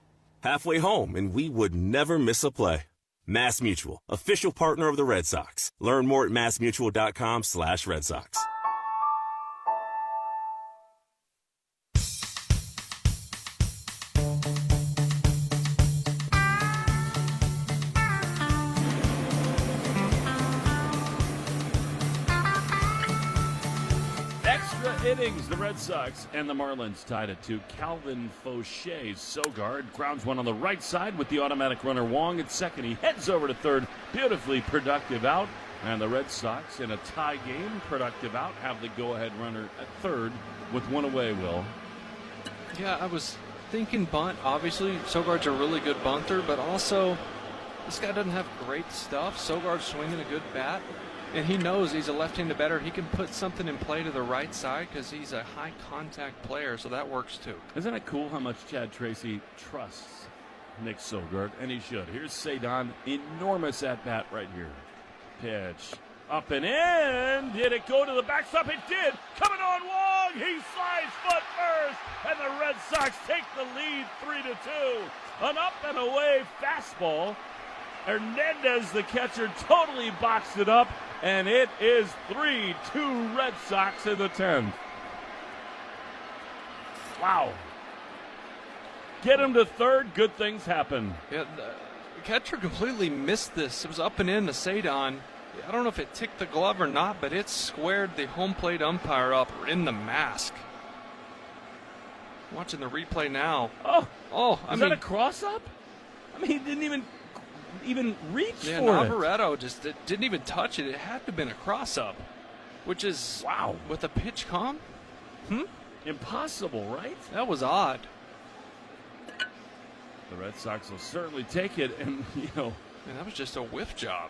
Halfway home, and we would never miss a play. Mass Mutual, official partner of the Red Sox. Learn more at massmutual.com/Red Sox. Innings, the Red Sox and the Marlins tied it to Calvin Fauché. Sogard grounds one on the right side with the automatic runner Wong at second. He heads over to third. Beautifully productive out. And the Red Sox in a tie game, productive out, have the go-ahead runner at third with one away, Will. Yeah, I was thinking bunt. Obviously, Sogard's a really good bunter, but also this guy doesn't have great stuff. Sogard's swinging a good bat. And he knows he's a left-handed batter. He can put something in play to the right side because he's a high-contact player, so that works too. Isn't it cool how much Chad Tracy trusts Nick Sogard? And he should. Here's Cedon, enormous at-bat right here. Pitch, up and in. Did it go to the backstop? It did. Coming on Wong. He slides foot first, and the Red Sox take the lead 3-2. An up-and-away fastball. Hernandez, the catcher, totally boxed it up, and it is 3-2 Red Sox in the 10th. Wow. Get him to third, good things happen. Yeah, the catcher completely missed this. It was up and in to Cedon. I don't know if it ticked the glove or not, but it squared the home plate umpire up in the mask. Watching the replay now. Oh, is that a cross-up? I mean, he didn't even reach for it. Navarretto just didn't even touch it. It had to have been a cross-up, which is, wow, with a pitch calm? Impossible, right? That was odd. The Red Sox will certainly take it, and, Man, that was just a whiff job.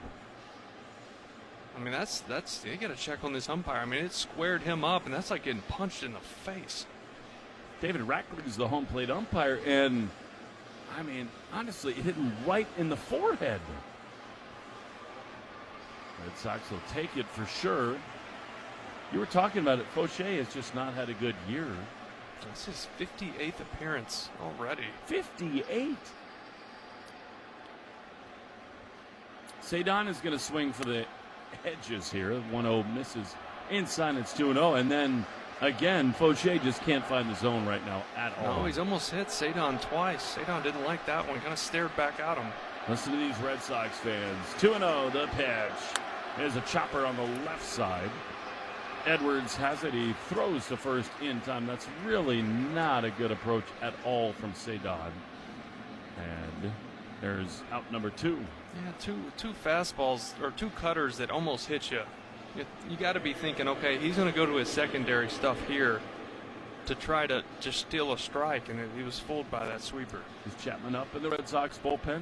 I mean, that's you got to check on this umpire. I mean, it squared him up, and that's like getting punched in the face. David Rackley is the home plate umpire, and, I mean, honestly, it hit him right in the forehead. Red Sox will take it for sure. You were talking about it. Fauché has just not had a good year. This is his 58th appearance already. 58? Cedon is going to swing for the edges here. 1-0 misses inside. It's 2-0. And then, again, Fauché just can't find the zone right now at all. No, he's almost hit Cedon twice. Cedon didn't like that one. Kind of stared back at him. Listen to these Red Sox fans. 2-0, the pitch. There's a chopper on the left side. Edwards has it. He throws to first in time. That's really not a good approach at all from Cedon. And there's out number 2. Yeah, two fastballs or two cutters that almost hit you. You got to be thinking, okay, he's going to go to his secondary stuff here to try to just steal a strike, and he was fooled by that sweeper. Is Chapman up in the Red Sox bullpen?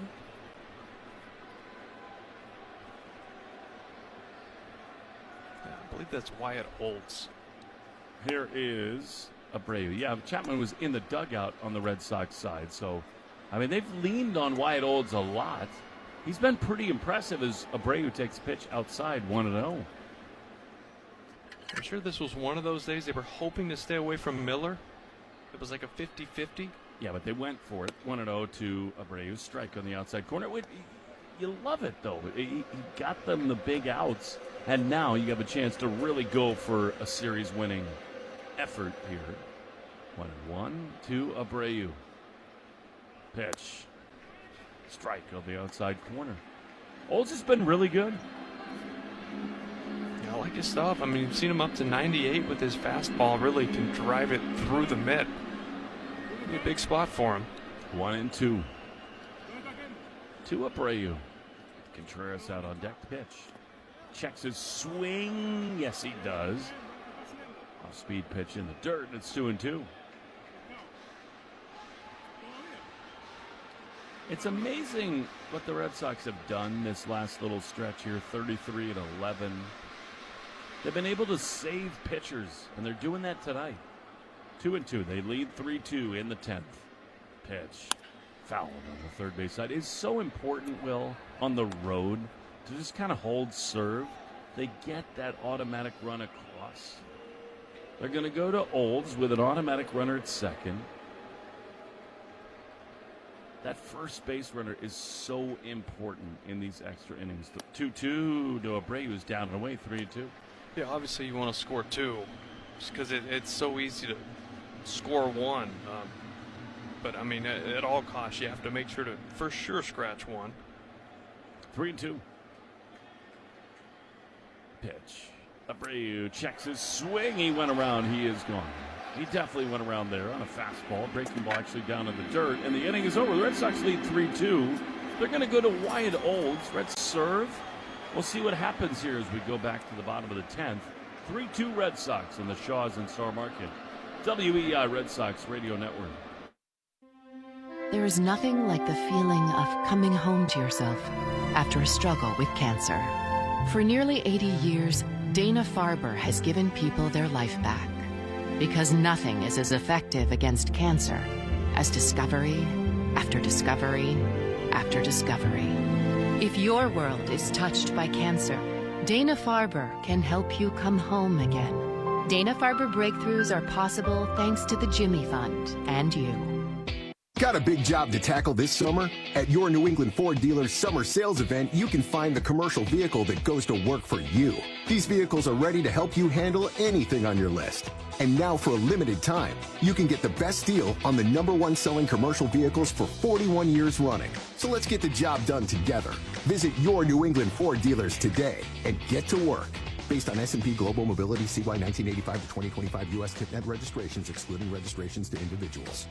I believe that's Wyatt Olds. Here is Abreu. Yeah, Chapman was in the dugout on the Red Sox side. So, I mean, they've leaned on Wyatt Olds a lot. He's been pretty impressive as Abreu takes a pitch outside 1-0. I'm sure this was one of those days they were hoping to stay away from Miller. It was like a 50-50. Yeah, but they went for it. 1-0 to Abreu. Strike on the outside corner. You love it, though. He got them the big outs. And now you have a chance to really go for a series-winning effort here. 1-1 to Abreu. Pitch. Strike on the outside corner. Olds has been really good. Yeah, I like his stuff. I mean, you've seen him up to 98 with his fastball. Really can drive it through the mitt. Be a big spot for him. 1-2. To Abreu. Contreras out on deck. Pitch. Checks his swing. Yes, he does. Off-speed pitch in the dirt. It's 2-2. It's amazing what the Red Sox have done this last little stretch here. 33-11. They've been able to save pitchers, and they're doing that tonight. 2-2. They lead 3-2 in the 10th. Pitch. Foul on the third base side. It's so important, Will, on the road to just kind of hold serve. They get that automatic run across. They're going to go to Olds with an automatic runner at second. That first base runner is so important in these extra innings. 2-2 to Abreu, who's down and away, 3-2. Yeah, obviously you want to score 2 just because it's so easy to score 1. But, I mean, at all costs, you have to make sure to for sure scratch 1. 3-2. Pitch. Abreu checks his swing. He went around. He is gone. He definitely went around there on a fastball. Breaking ball actually down in the dirt. And the inning is over. The Red Sox lead 3-2. They're going to go to Wyatt Olds. Red serve. We'll see what happens here as we go back to the bottom of the 10th. 3-2 Red Sox in the Shaws and Star Market. WEI Red Sox Radio Network. There is nothing like the feeling of coming home to yourself after a struggle with cancer. For nearly 80 years, Dana-Farber has given people their life back. Because nothing is as effective against cancer as discovery after discovery after discovery. If your world is touched by cancer, Dana-Farber can help you come home again. Dana-Farber breakthroughs are possible thanks to the Jimmy Fund and you. Got a big job to tackle this summer? At your New England Ford dealer's summer sales event, you can find the commercial vehicle that goes to work for you. These vehicles are ready to help you handle anything on your list. And now for a limited time, you can get the best deal on the #1 selling commercial vehicles for 41 years running. So let's get the job done together. Visit your New England Ford dealers today and get to work. Based on S&P Global Mobility CY 1985 to 2025 U.S. net registrations, excluding registrations to individuals.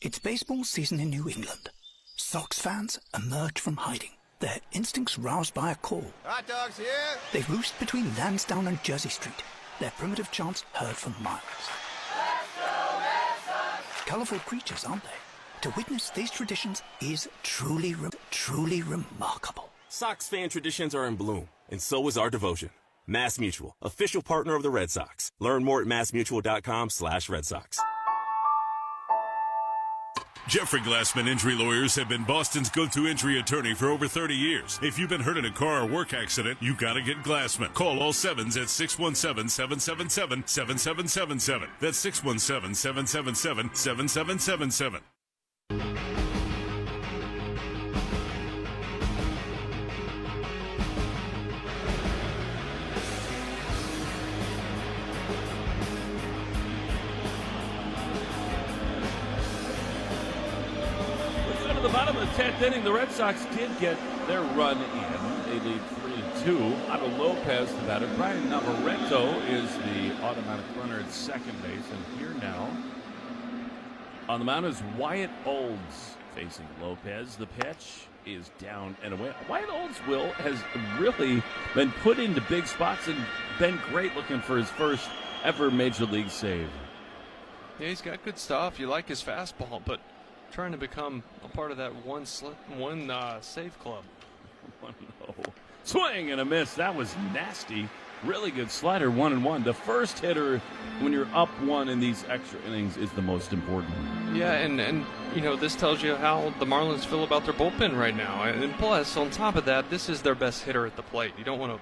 It's baseball season in New England. Sox fans emerge from hiding, their instincts roused by a call. Hot dogs here. They roost between Lansdowne and Jersey Street, their primitive chants heard for miles. Colorful creatures, aren't they? To witness these traditions is truly remarkable. Sox fan traditions are in bloom, and so is our devotion. Mass Mutual, official partner of the Red Sox. Learn more at massmutual.com/Red Sox. Jeffrey Glassman Injury Lawyers have been Boston's go-to injury attorney for over 30 years. If you've been hurt in a car or work accident, you gotta get Glassman. Call all sevens at 617-777-7777. That's 617-777-7777. The bottom of the 10th inning, the Red Sox did get their run in. They lead 3-2. Otto Lopez, the batter. Brian Navarreto is the automatic runner at second base. And here now on the mound is Wyatt Olds facing Lopez. The pitch is down and away. Wyatt Olds, Will, has really been put into big spots and been great looking for his first ever major league save. Yeah, he's got good stuff. You like his fastball, but trying to become a part of that one save club. No. Swing and a miss. That was nasty. Really good slider, 1-1. The first hitter when you're up one in these extra innings is the most important. Yeah, and you know, this tells you how the Marlins feel about their bullpen right now. And plus, on top of that, this is their best hitter at the plate. You don't want to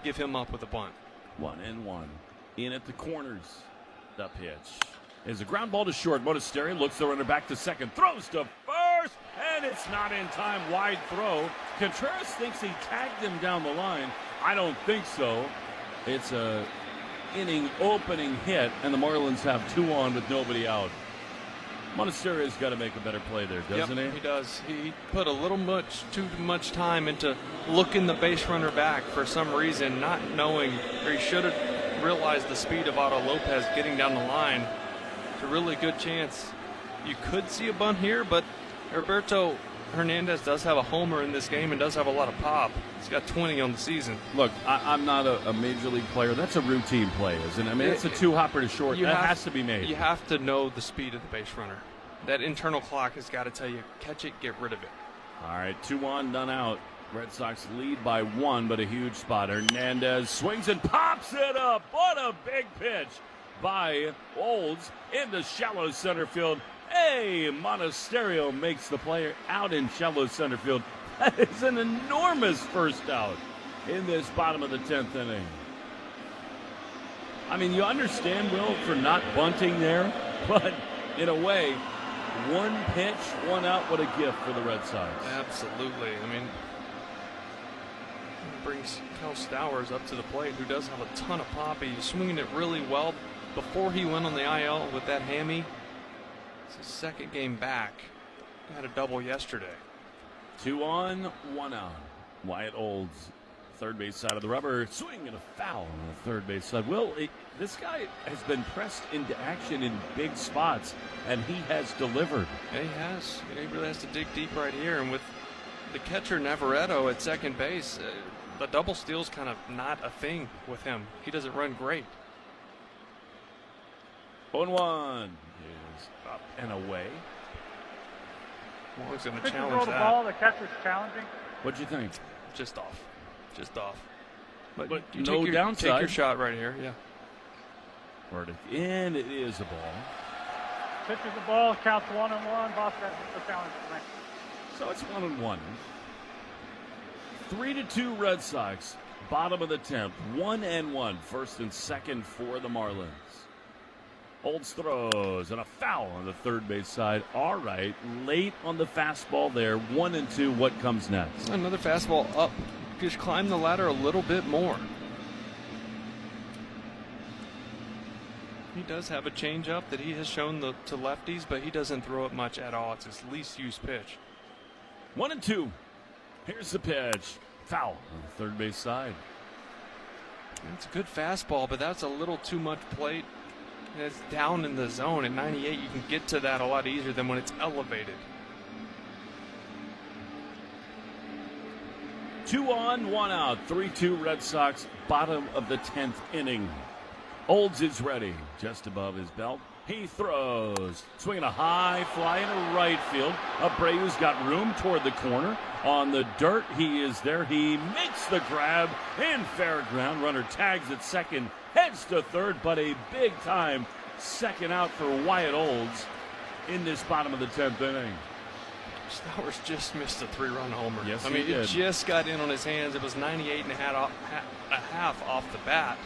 give him up with a bunt. 1-1. In at the corners. The pitch is a ground ball to short. Monasterio looks the runner back to second, throws to first, and it's not in time. Wide throw. Contreras thinks he tagged him down the line. I don't think so. It's a inning opening hit, and the Marlins have 2 on with nobody out. Monasterio's got to make a better play there, doesn't he? He does. He put a little too much time into looking the base runner back for some reason, not knowing, or he should have realized the speed of Otto Lopez getting down the line. It's a really good chance you could see a bunt here, but Roberto Hernandez does have a homer in this game and does have a lot of pop. He's got 20 on the season. Look, I'm not a major league player. That's a routine play, isn't it? I mean, it's a 2-hopper to short. That has to be made. You have to know the speed of the base runner. That internal clock has got to tell you, catch it, get rid of it. All right, 2 on, none out. Red Sox lead by 1, but a huge spot. Hernandez swings and pops it up. What a big pitch by Olds into shallow center field. Hey, Monasterio makes the play out in shallow center field. That is an enormous first out in this bottom of the 10th inning. I mean, you understand, Will, for not bunting there, but in a way, 1 pitch, 1 out, what a gift for the Red Sox. Absolutely. I mean, brings Cal Stowers up to the plate, who does have a ton of pop. He's swinging it really well. Before he went on the IL with that hammy, it's his second game back. He had a double yesterday. 2 on, 1 out. Wyatt Olds, third base side of the rubber, swing and a foul on the third base side. Will, this guy has been pressed into action in big spots, and he has delivered. Yeah, he has. He really has to dig deep right here. And with the catcher Navarreto at second base, the double steal's kind of not a thing with him. He doesn't run great. 0-1 is up and away. Wong's going to Pitcher challenge throw the that. ball, the catcher's challenging. What'd you think? Just off. Just off. But you no downside. Take your shot right here, yeah. And it is a ball. Pitches the ball, counts 1-1. Boston has no challenge tonight. So it's 1-1. 3-2 Red Sox. Bottom of the 10th. 1-1. First and second for the Marlins. Olds throws and a foul on the third base side. All right, late on the fastball there. 1-2. What comes next? Another fastball up. Just climb the ladder a little bit more. He does have a changeup that he has shown to lefties, but he doesn't throw it much at all. It's his least used pitch. 1-2. Here's the pitch. Foul on the third base side. It's a good fastball, but that's a little too much plate. And it's down in the zone. At 98, you can get to that a lot easier than when it's elevated. 2 on, 1 out. 3-2 Red Sox, bottom of the 10th inning. Olds is ready, just above his belt. He throws, swinging a high fly into right field. Abreu's got room toward the corner. On the dirt, he is there. He makes the grab in fair ground. Runner tags at second, heads to third, but a big-time second out for Wyatt Olds in this bottom of the 10th inning. Stowers just missed a 3-run homer. Yes, I mean, he did. it just got in on his hands. It was 98 and a half off the bat.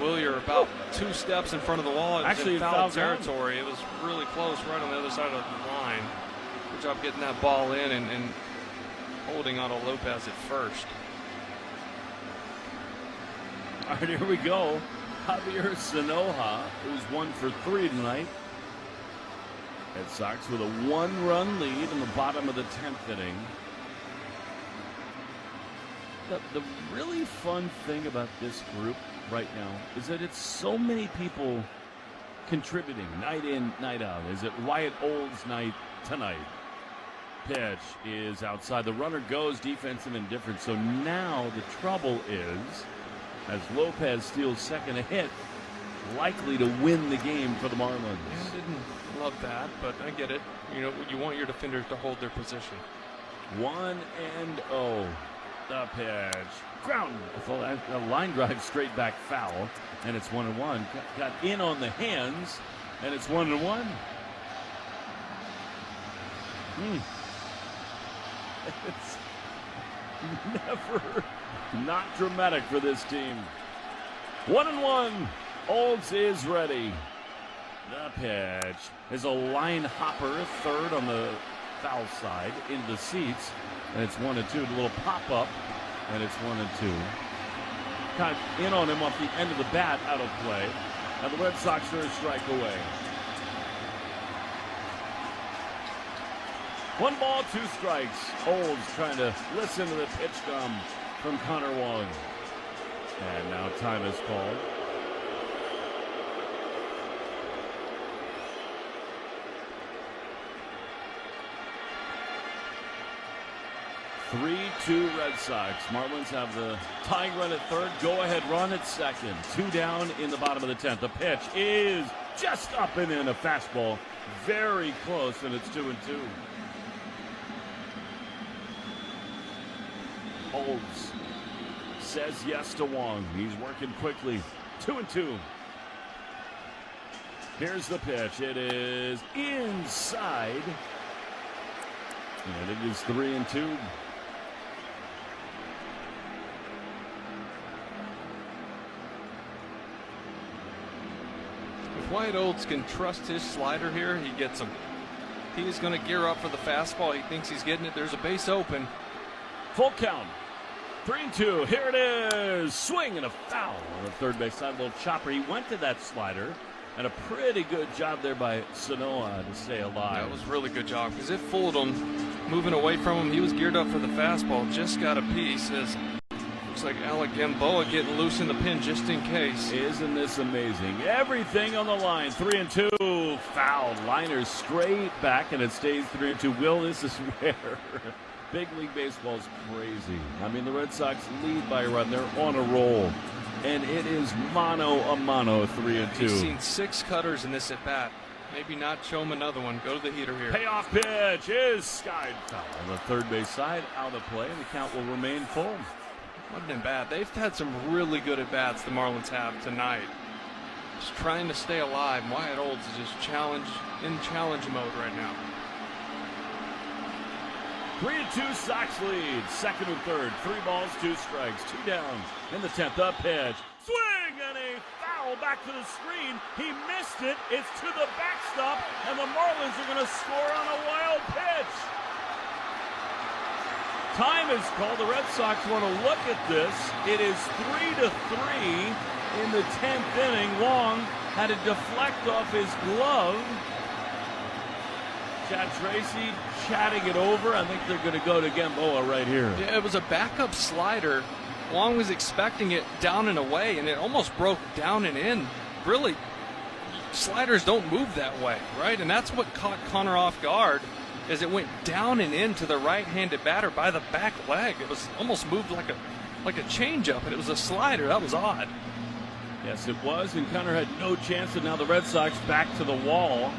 Willier about 2 steps in front of the wall. It was Actually, in foul territory. It was really close, right on the other side of the line. Good job getting that ball in and holding on to Lopez at first. All right, here we go. Javier Sanoja, who's 1 for 3 tonight. Red Sox with a 1-run lead in the bottom of the 10th inning. The really fun thing about this group right now is that it's so many people contributing night in, night out. Is it Wyatt Olds night tonight? Pitch is outside. The runner goes, defensive indifference. So now the trouble is, as Lopez steals second, a hit likely to win the game for the Marlins. Yeah, I didn't love that, but I get it. You know, you want your defenders to hold their position. 1-0. The pitch. Ground. A line drive straight back foul. And it's 1-1. Got in on the hands. And it's 1-1. It's never not dramatic for this team. 1-1. Olds is ready. The pitch is a line hopper. Third on the foul side into the seats. And it's 1-2. A little pop up. And it's 1-2. Kind of in on him off the end of the bat, out of play. And the Red Sox are a strike away. 1 ball, 2 strikes. Olds trying to listen to the pitch come from Connor Wong. And now time is called. (3-2) Red Sox. Marlins have the tying run at third, go-ahead run at second. 2 down in the bottom of the 10th. The pitch is just up and in, a fastball. Very close, and it's 2-2. Olds says yes to Wong. He's working quickly. 2-2. Here's the pitch. It is inside. And it is 3-2. If Wyatt Olds can trust his slider here, he gets him. He is going to gear up for the fastball. He thinks he's getting it. There's a base open. Full count. 3-2. Here it is. Swing and a foul on the third base side. A little chopper. He went to that slider. And a pretty good job there by Sanoa to stay alive. That was a really good job because it fooled him. Moving away from him, he was geared up for the fastball. Just got a piece. Looks like Alec Gamboa getting loose in the pin just in case. Isn't this amazing? Everything on the line. 3-2. Foul. Liner straight back, and it stays 3-2. Will, this is where big league baseball is crazy. I mean, the Red Sox lead by a run. They're on a roll. And it is mano a mano, 3-2. He's seen 6 cutters in this at bat. Maybe not show him another one. Go to the heater here. Payoff pitch is skied foul on the third base side. Out of play, and the count will remain full. Wasn't been bad. They've had some really good at bats the Marlins have tonight. Just trying to stay alive. Wyatt Olds is just in challenge mode right now. 3-2 Sox lead. Second and third. 3 balls, 2 strikes. 2 down in the 10th. Up pitch. Swing and a foul foul back to the screen. He missed it. It's to the backstop, and the Marlins are going to score on a wild pitch. Time is called. The Red Sox want to look at this. It is 3-3 in the 10th inning. Long had to deflect off his glove. Chad Tracy chatting it over. I think they're going to go to Gamboa right here. Yeah, it was a backup slider. Long was expecting it down and away, and it almost broke down and in. Really, sliders don't move that way, right? And that's what caught Connor off guard, as it went down and in to the right-handed batter by the back leg. It was almost moved like a changeup, and it was a slider. That was odd. Yes, it was, and Connor had no chance, and now the Red Sox back to the wall.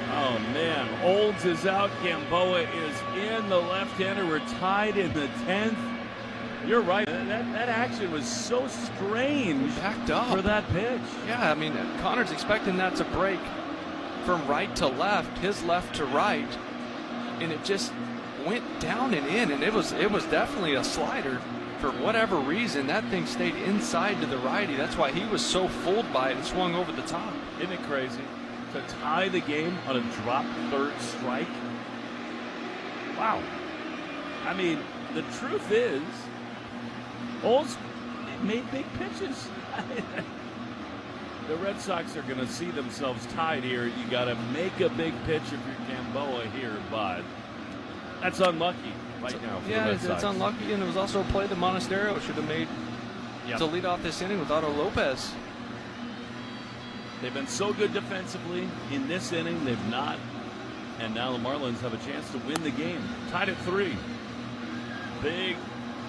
Oh, man. Olds is out. Gamboa is in. The left-hander. We're tied in the 10th. You're right. That action was so strange. Backed up for that pitch. Yeah, I mean, Connor's expecting that to break from right to left, his left to right, and it just went down and in, and it was definitely a slider. For whatever reason, that thing stayed inside to the righty. That's why he was so fooled by it and swung over the top. Isn't it crazy? To tie the game on a drop third strike. Wow. I mean, the truth is, Olds made big pitches. The Red Sox are going to see themselves tied here. You got to make a big pitch if you're Gamboa here, but that's unlucky right now for the Red Sox. It's unlucky, and it was also a play that Monasterio should have made to lead off this inning with Otto Lopez. They've been so good defensively. In this inning, they've not. And now the Marlins have a chance to win the game. Tied at 3.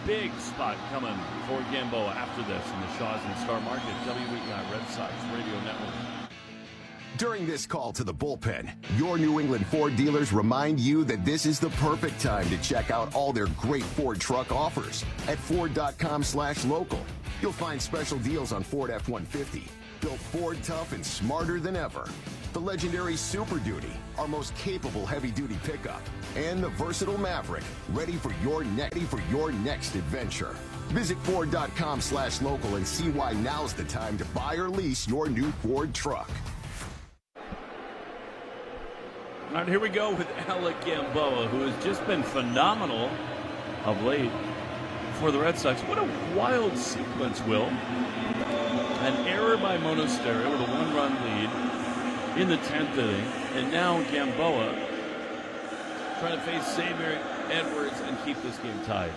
Big spot coming for Gamboa after this in the Shaws and Star Market. WEI Red Sox Radio Network. During this call to the bullpen, your New England Ford dealers remind you that this is the perfect time to check out all their great Ford truck offers. At Ford.com/local, you'll find special deals on Ford F-150. Built Ford tough and smarter than ever. The legendary Super Duty, our most capable heavy-duty pickup, and the versatile Maverick, ready for your next adventure. Visit Ford.com/local and see why now's the time to buy or lease your new Ford truck. All right, here we go with Alec Gamboa, who has just been phenomenal of late for the Red Sox. What a wild sequence, Will. An error by Monasterio with a 1-run lead in the 10th inning. And now Gamboa trying to face Xavier Edwards and keep this game tied.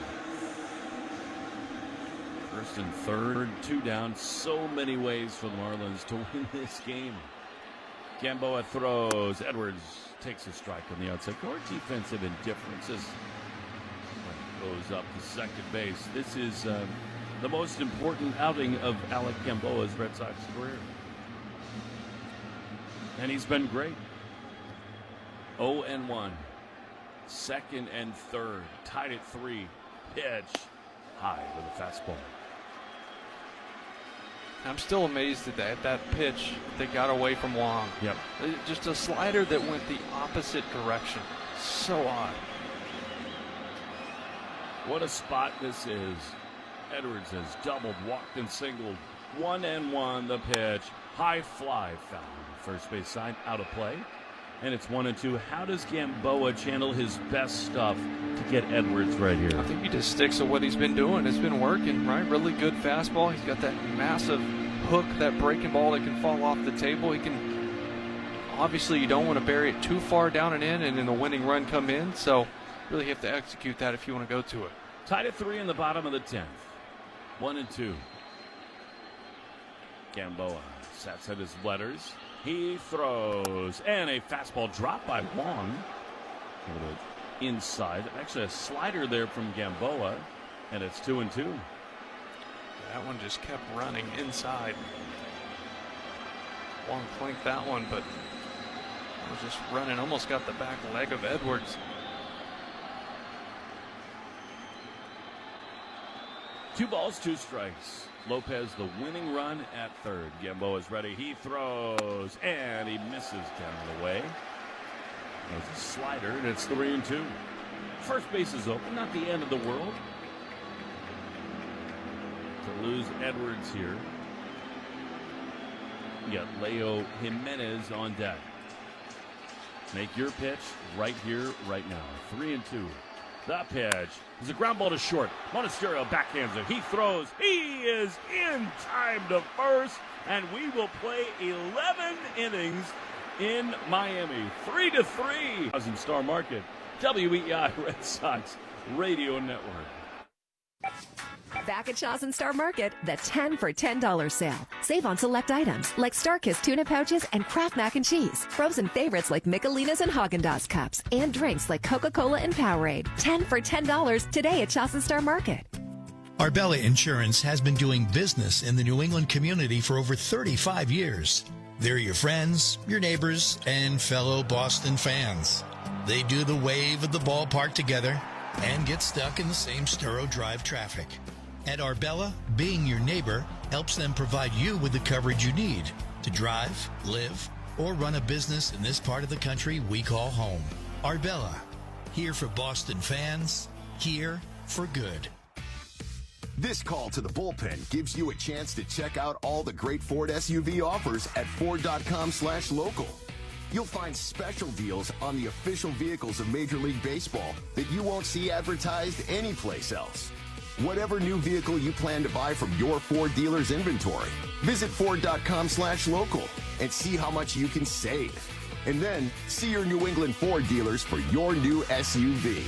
First and third, 2 down. So many ways for the Marlins to win this game. Gamboa throws. Edwards takes a strike on the outside. Or defensive indifference as goes up to second base. This is the most important outing of Alec Gamboa's Red Sox career. And he's been great. 0-1. Second and third. Tied at 3. Pitch high with a fastball. I'm still amazed at that pitch that got away from Wong. Yep. Just a slider that went the opposite direction. So odd. What a spot this is. Edwards has doubled, walked, and singled. 1-1 the pitch. High fly found on the first base side. Out of play. And it's 1-2. How does Gamboa channel his best stuff to get Edwards right here? I think he just sticks to what he's been doing. It's been working, right? Really good fastball. He's got that massive hook, that breaking ball that can fall off the table. He can, obviously, you don't want to bury it too far down and in, and then the winning run come in. So, really have to execute that if you want to go to it. Tied at 3 in the bottom of the 10th. 1-2. Gamboa sets at his letters. He throws, and a fastball drop by Wong. Inside. Actually, a slider there from Gamboa, and it's 2-2. That one just kept running inside. Wong clinked that one, but was just running. Almost got the back leg of Edwards. 2 balls, 2 strikes. Lopez the winning run at third. Gamboa's ready. He throws, and he misses down the way. There's a slider, and it's 3-2. First base is open, not the end of the world. To lose Edwards here. You got Leo Jimenez on deck. Make your pitch right here, right now. 3-2. The pitch is a ground ball to short. Monasterio backhands it. He throws. He is in time to first, and we will play 11 innings in Miami. 3-3. Housing Star Market, WEI Red Sox Radio Network. Back at Shaw's and Star Market, the 10 for $10 sale. Save on select items like Starkist tuna pouches and Kraft mac and cheese. Frozen favorites like Michelinas and Haagen-Dazs cups. And drinks like Coca-Cola and Powerade. 10 for $10 today at Shaw's and Star Market. Arbella Insurance has been doing business in the New England community for over 35 years. They're your friends, your neighbors, and fellow Boston fans. They do the wave at the ballpark together and get stuck in the same Sturo Drive traffic. At Arbella, being your neighbor helps them provide you with the coverage you need to drive, live, or run a business in this part of the country we call home. Arbella, here for Boston fans, here for good. This call to the bullpen gives you a chance to check out all the great Ford SUV offers at Ford.com/local. You'll find special deals on the official vehicles of Major League Baseball that you won't see advertised anyplace else. Whatever new vehicle you plan to buy from your Ford dealer's inventory, visit Ford.com/local and see how much you can save. And then see your New England Ford dealers for your new SUV.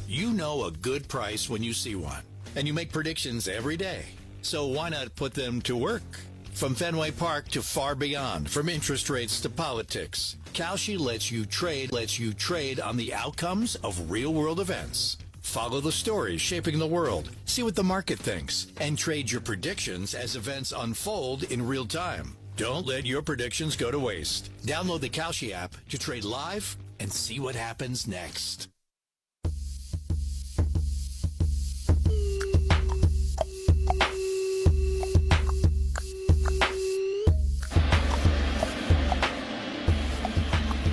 You know a good price when you see one, and you make predictions every day. So why not put them to work? From Fenway Park to far beyond, from interest rates to politics, Kalshi lets you trade on the outcomes of real-world events. Follow the stories shaping the world, see what the market thinks, and trade your predictions as events unfold in real time. Don't let your predictions go to waste. Download the Kalshi app to trade live and see what happens next.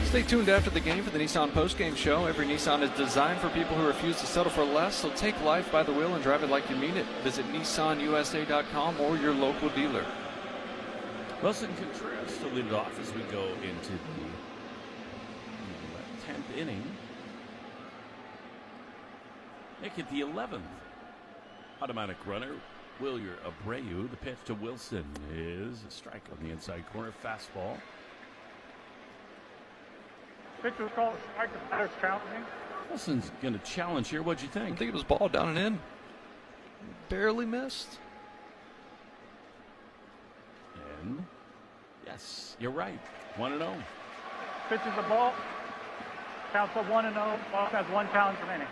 Stay tuned after the game for the Nissan post-game show. Every Nissan is designed for people who refuse to settle for less, so take life by the wheel and drive it like you mean it. Visit NissanUSA.com or your local dealer. Wilson Contreras to lead it off as we go into the 10th inning. Make it the 11th. Automatic runner, Wilyer Abreu. The pitch to Wilson is a strike on the inside corner, fastball. Pitcher was called a strike. The batter's challenging. Wilson's going to challenge here. What'd you think? I think it was ball down and in. Barely missed. And yes, you're right. 1-0. Pitches the ball. Counts for 1-0. Ball has one challenge remaining.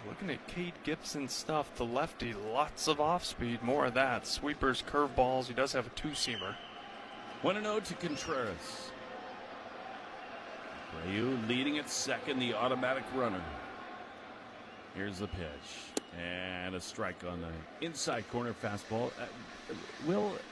Looking at Cade Gibson's stuff, the lefty, lots of off-speed, more of that. Sweepers, curveballs. He does have a two-seamer. 1-0 to Contreras. Abreu leading at second, the automatic runner. Here's the pitch. And a strike on the inside corner fastball.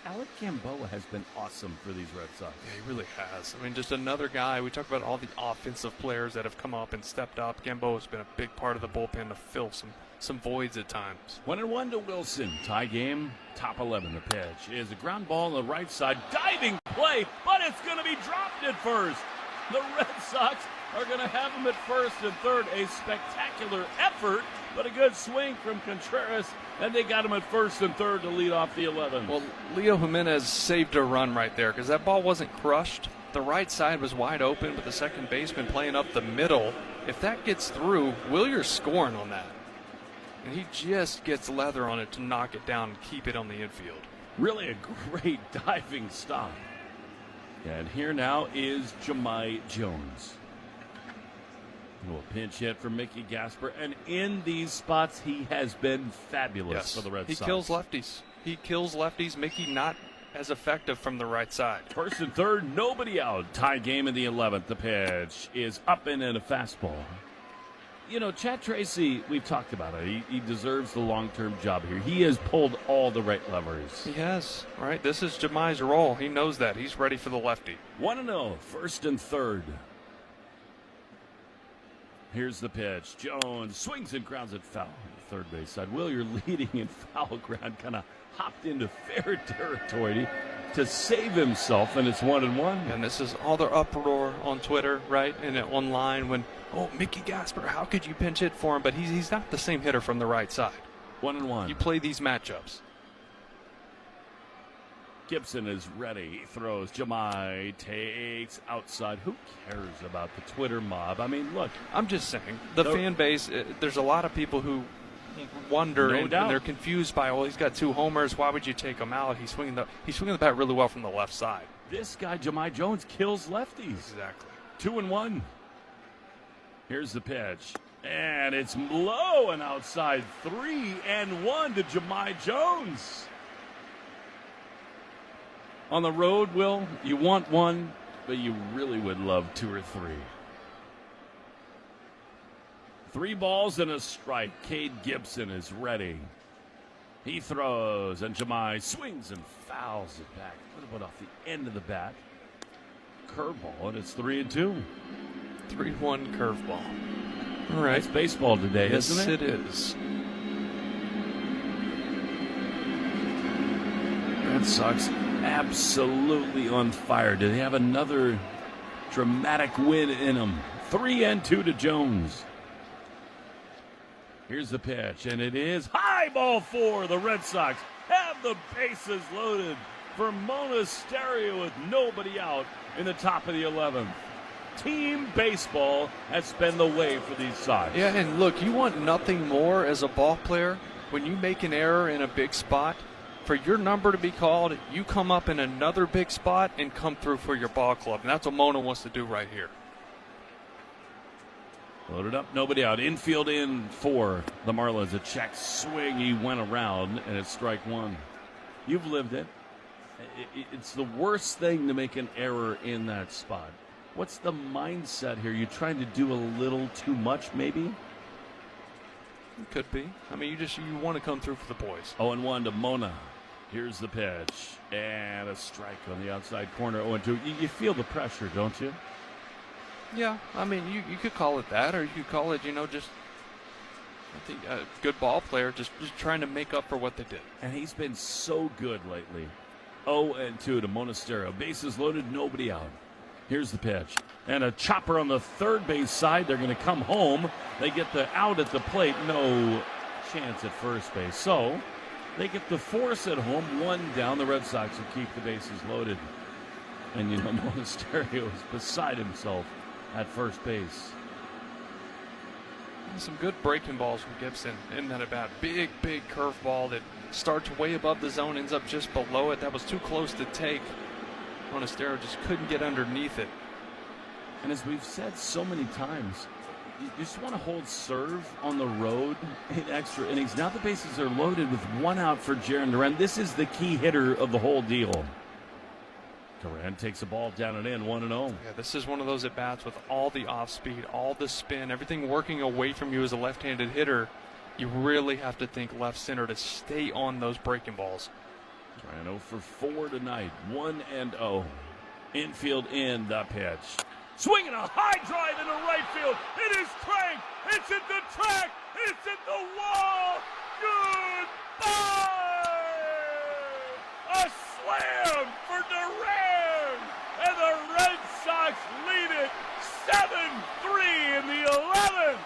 Alec Gamboa has been awesome for these Red Sox. Yeah, he really has. I mean, just another guy. We talk about all the offensive players that have come up and stepped up. Gamboa has been a big part of the bullpen to fill some voids at times. 1-1 to Wilson. Tie game, top 11. The pitch is a ground ball on the right side. Diving play, but it's going to be dropped at first. The Red Sox are going to have him at first and third. A spectacular effort, but a good swing from Contreras, and they got him at first and third to lead off the 11th. Well, Leo Jimenez saved a run right there because that ball wasn't crushed. The right side was wide open, but the second baseman playing up the middle. If that gets through, Willier's scoring on that. And he just gets leather on it to knock it down and keep it on the infield. Really a great diving stop. And here now is Jahmai Jones. A little pinch hit from Mickey Gasper. And in these spots, he has been fabulous for the Red Sox. He kills lefties. He kills lefties. Mickey not as effective from the right side. First and third, nobody out. Tie game in the 11th. The pitch is up and in a fastball. You know, Chad Tracy, we've talked about it. He deserves the long-term job here. He has pulled all the right levers. He has, right? This is Jahmai's role. He knows that. He's ready for the lefty. 1-0, first and third. Here's the pitch. Jones swings and grounds it foul on the third base side. Will, you're leading in foul ground, kind of hopped into fair territory to save himself, and it's 1-1. And this is all the uproar on Twitter, right? And online when, Mickey Gasper, how could you pinch hit for him? But he's not the same hitter from the right side. 1-1. You play these matchups. Gibson is ready. He throws. Jemai takes outside. Who cares about the Twitter mob? I mean, look. I'm just saying, the fan base, there's a lot of people who wonder and they're confused by, he's got 2 homers. Why would you take him out? He's swinging the bat really well from the left side. This guy, Jemai Jones, kills lefties. Exactly. 2-1. Here's the pitch. And it's low and outside. 3-1 to Jemai Jones. On the road, Will, you want 1, but you really would love 2 or 3. 3 balls and a strike. Cade Gibson is ready. He throws, and Jemai swings and fouls it back. A little bit off the end of the bat. Curveball, and it's 3-2. 3-1 curveball. All right. It's baseball today, yes, isn't it? It is. Red Sox absolutely on fire. Do they have another dramatic win in them? 3-2 to Jones. Here's the pitch, and it is high ball 4. The Red Sox have the bases loaded for Monasterio with nobody out in the top of the 11th. Team baseball has been the way for these Sox. Yeah, and look, you want nothing more as a ball player when you make an error in a big spot. For your number to be called, you come up in another big spot and come through for your ball club. And that's what Mona wants to do right here. Loaded up, nobody out. Infield in for the Marlins. A check swing. He went around, and it's strike 1. You've lived it. It's the worst thing to make an error in that spot. What's the mindset here? You trying to do a little too much, maybe? It could be. I mean, you want to come through for the boys. 0-1 to Mona. Here's the pitch. And a strike on the outside corner. 0-2. You feel the pressure, don't you? Yeah. I mean, you could call it that, or you could call it, just, I think, a good ball player just trying to make up for what they did. And he's been so good lately. 0-2 to Monasterio. Bases loaded, nobody out. Here's the pitch. And a chopper on the third base side. They're going to come home. They get the out at the plate. No chance at first base. So they get the force at home. 1 down. The Red Sox will keep the bases loaded. And, Monasterio is beside himself at first base. Some good breaking balls from Gibson in that at bat. Big curveball that starts way above the zone, ends up just below it. That was too close to take. Monasterio just couldn't get underneath it. And as we've said so many times, you just want to hold serve on the road in extra innings. Now the bases are loaded with 1 out for Jarren Duran. This is the key hitter of the whole deal. Duran takes the ball down and in, 1-0. Yeah, this is one of those at-bats with all the off-speed, all the spin, everything working away from you as a left-handed hitter. You really have to think left center to stay on those breaking balls. Duran 0 for 4 tonight, 1-0. Infield in the pitch. Swinging a high drive into right field. It is cranked. It's at the track. It's at the wall. Goodbye. A slam for Duran. And the Red Sox lead it 7-3 in the 11th.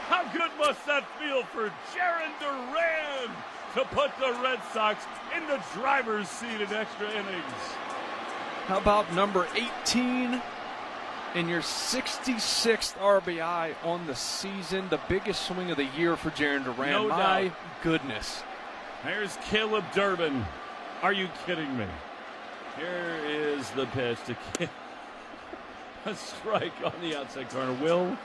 How good must that feel for Jarren Duran to put the Red Sox in the driver's seat in extra innings? How about number 18 and your 66th RBI on the season? The biggest swing of the year for Jarren Duran. No My doubt. goodness. Here's Caleb Durbin. Are you kidding me? Here is the pitch to a strike on the outside corner. Will,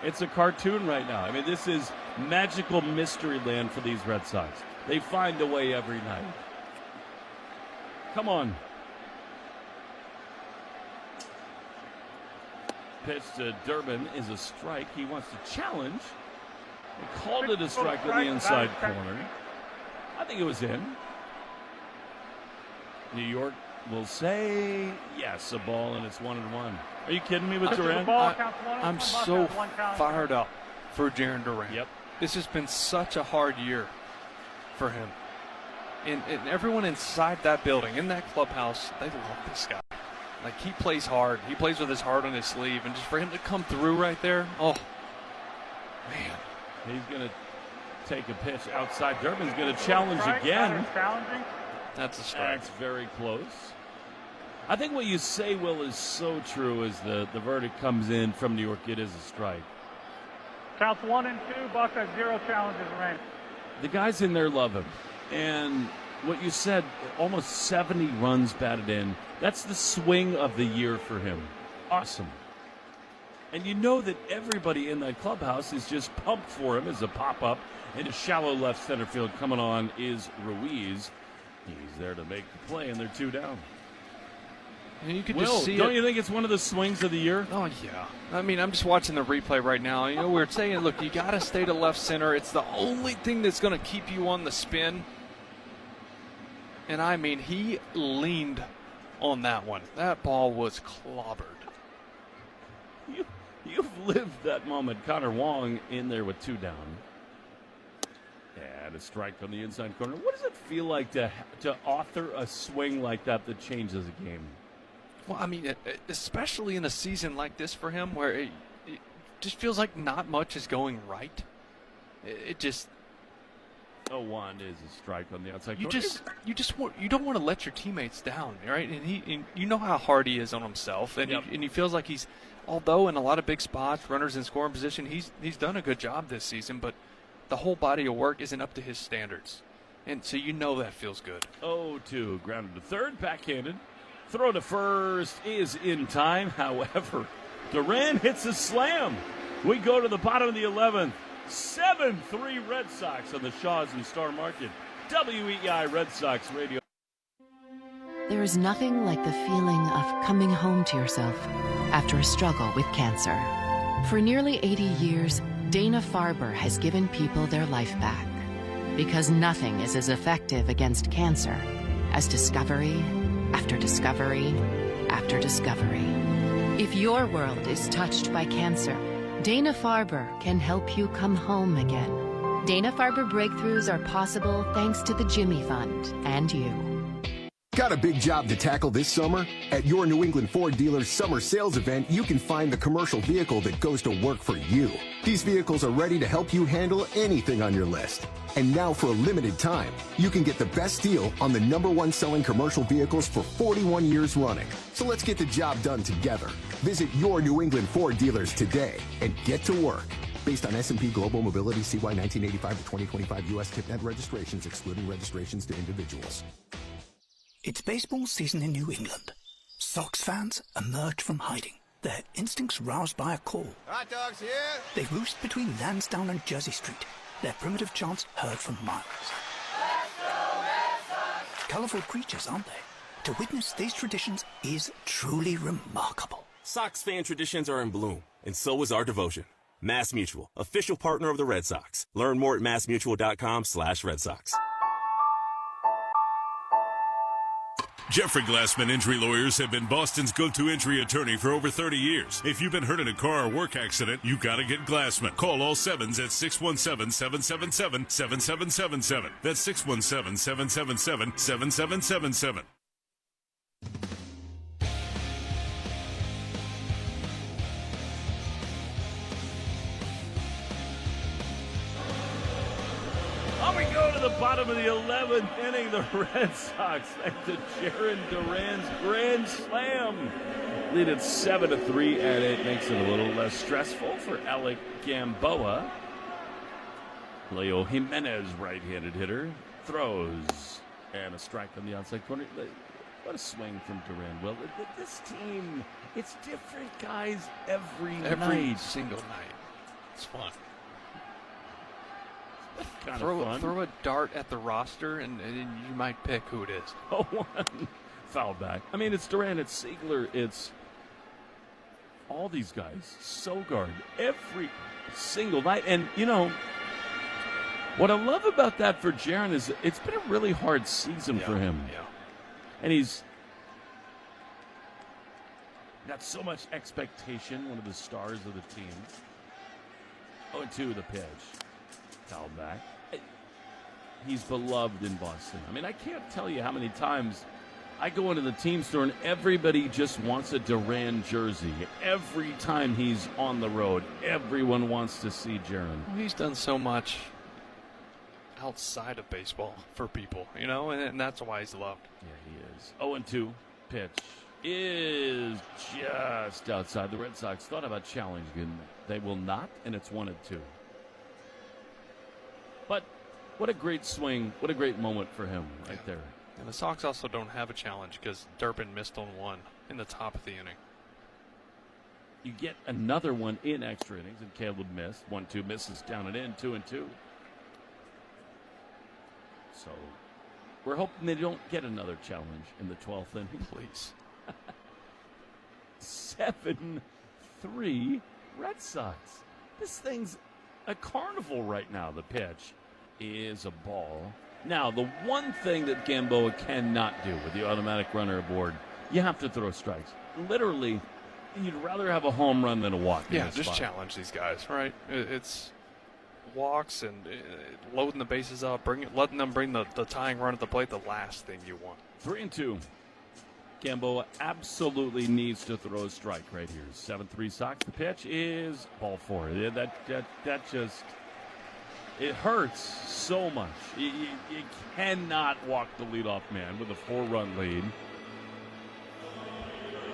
it's a cartoon right now. I mean, this is magical mystery land for these Red Sox. They find a way every night. Come on. Pitch to Durbin is a strike. He wants to challenge. They called it a strike on the inside corner. I think it was in. New York will say yes, a ball, and it's 1-1. Are you kidding me with Duran? I'm so fired up for Jarren Duran. Yep. This has been such a hard year for him. And everyone inside that building, in that clubhouse, they love this guy. Like, he plays hard. He plays with his heart on his sleeve. And just for him to come through right there, oh, man. He's going to take a pitch outside. Durbin's going to challenge again. That's a strike. That's very close. I think what you say, Will, is so true as the verdict comes in from New York. It is a strike. Counts 1 and 2. Buck has 0 challenges remaining. The guys in there love him. And what you said, almost 70 runs batted in. That's the swing of the year for him. Awesome. And you know that everybody in that clubhouse is just pumped for him as a pop-up. And a shallow left center field coming on is Ruiz. He's there to make the play, and they're 2 down. And you could Will, just see don't you think it's one of the swings of the year? Oh, yeah. I mean, I'm just watching the replay right now. You know, we're saying, look, you got to stay to left center. It's the only thing that's going to keep you on the spin. And, I mean, he leaned on that one. That ball was clobbered. You've lived that moment. Connor Wong in there with 2 down. And a strike from the inside corner. What does it feel like to author a swing like that changes a game? Well, I mean, especially in a season like this for him, where it just feels like not much is going right. It just 0-1 is a strike on the outside corner. You don't want to let your teammates down, right? And you know how hard he is on himself, and he feels like he's, although in a lot of big spots, runners in scoring position, he's done a good job this season, but the whole body of work isn't up to his standards, and so you know that feels good. 0-2, grounded to third, backhanded. Throw to first is in time. However, Duran hits a slam. We go to the bottom of the 11th. 7-3 Red Sox on the Shaws and Star Market. WEI Red Sox Radio. There is nothing like the feeling of coming home to yourself after a struggle with cancer. For nearly 80 years, Dana Farber has given people their life back. Because nothing is as effective against cancer as discovery after discovery after discovery. If your world is touched by cancer, Dana Farber can help you come home again. Dana Farber breakthroughs are possible thanks to the Jimmy Fund and you. Got a big job to tackle this summer? At your New England Ford dealer's summer sales event, you can find the commercial vehicle that goes to work for you. These vehicles are ready to help you handle anything on your list. And now for a limited time, you can get the best deal on the #1 selling commercial vehicles for 41 years running. So let's get the job done together. Visit your New England Ford dealers today and get to work. Based on S&P Global Mobility CY 1985 to 2025 U.S. TIPNet registrations, excluding registrations to individuals. It's baseball season in New England. Sox fans emerge from hiding, their instincts roused by a call. Hot dogs here. They roost between Lansdowne and Jersey Street, their primitive chants heard from miles. Colorful creatures, aren't they? To witness these traditions is truly remarkable. Sox fan traditions are in bloom, and so is our devotion. Mass Mutual, official partner of the Red Sox. Learn more at massmutual.com/Red Sox. Jeffrey Glassman Injury Lawyers have been Boston's go-to injury attorney for over 30 years. If you've been hurt in a car or work accident, you gotta get Glassman. Call all sevens at 617-777-7777. That's 617-777-7777. We go to the bottom of the 11th inning. The Red Sox, thanks to Jarren Duran's grand slam, lead at 7-3, and it makes it a little less stressful for Alec Gamboa. Leo Jimenez, right-handed hitter, throws, and a strike on the outside corner. What a swing from Duran. Well, this team, it's different guys every night. Single night. It's fun. Throw a dart at the roster, and you might pick who it is. Oh, one foul back. I mean, it's Duran, it's Siegler, it's all these guys. Sogard, every single night. And, you know, What I love about that for Jaron is it's been a really hard season for him. Yeah. And he's got so much expectation, one of the stars of the team. 0-2 the pitch. Foul back. He's beloved in Boston. I mean, I can't tell you how many times I go into the team store and everybody just wants a Duran jersey. Every time he's on the road, everyone wants to see Jaron. Well, he's done so much outside of baseball for people, and that's why he's loved. Yeah, he is. 0-2 pitch is just outside. The Red Sox thought about challenging. They will not, and it's 1-2. But what a great swing. What a great moment for him right there. And the Sox also don't have a challenge because Durbin missed on one in the top of the inning. You get another one in extra innings, and Caleb missed. 1-2 misses down and in, 2-2. So we're hoping they don't get another challenge in the 12th inning. Please. 7-3 Red Sox. This thing's a carnival right now. The pitch is a ball. Now, the one thing that Gamboa cannot do with the automatic runner aboard, you have to throw strikes. Literally, you'd rather have a home run than a walk. Yeah, just challenge these guys, right? It's walks and loading the bases up, letting them bring the tying run at the plate, the last thing you want. 3-2. Gamboa absolutely needs to throw a strike right here. 7-3 Sox. The pitch is ball 4. That just, it hurts so much. You cannot walk the leadoff man with a 4-run lead.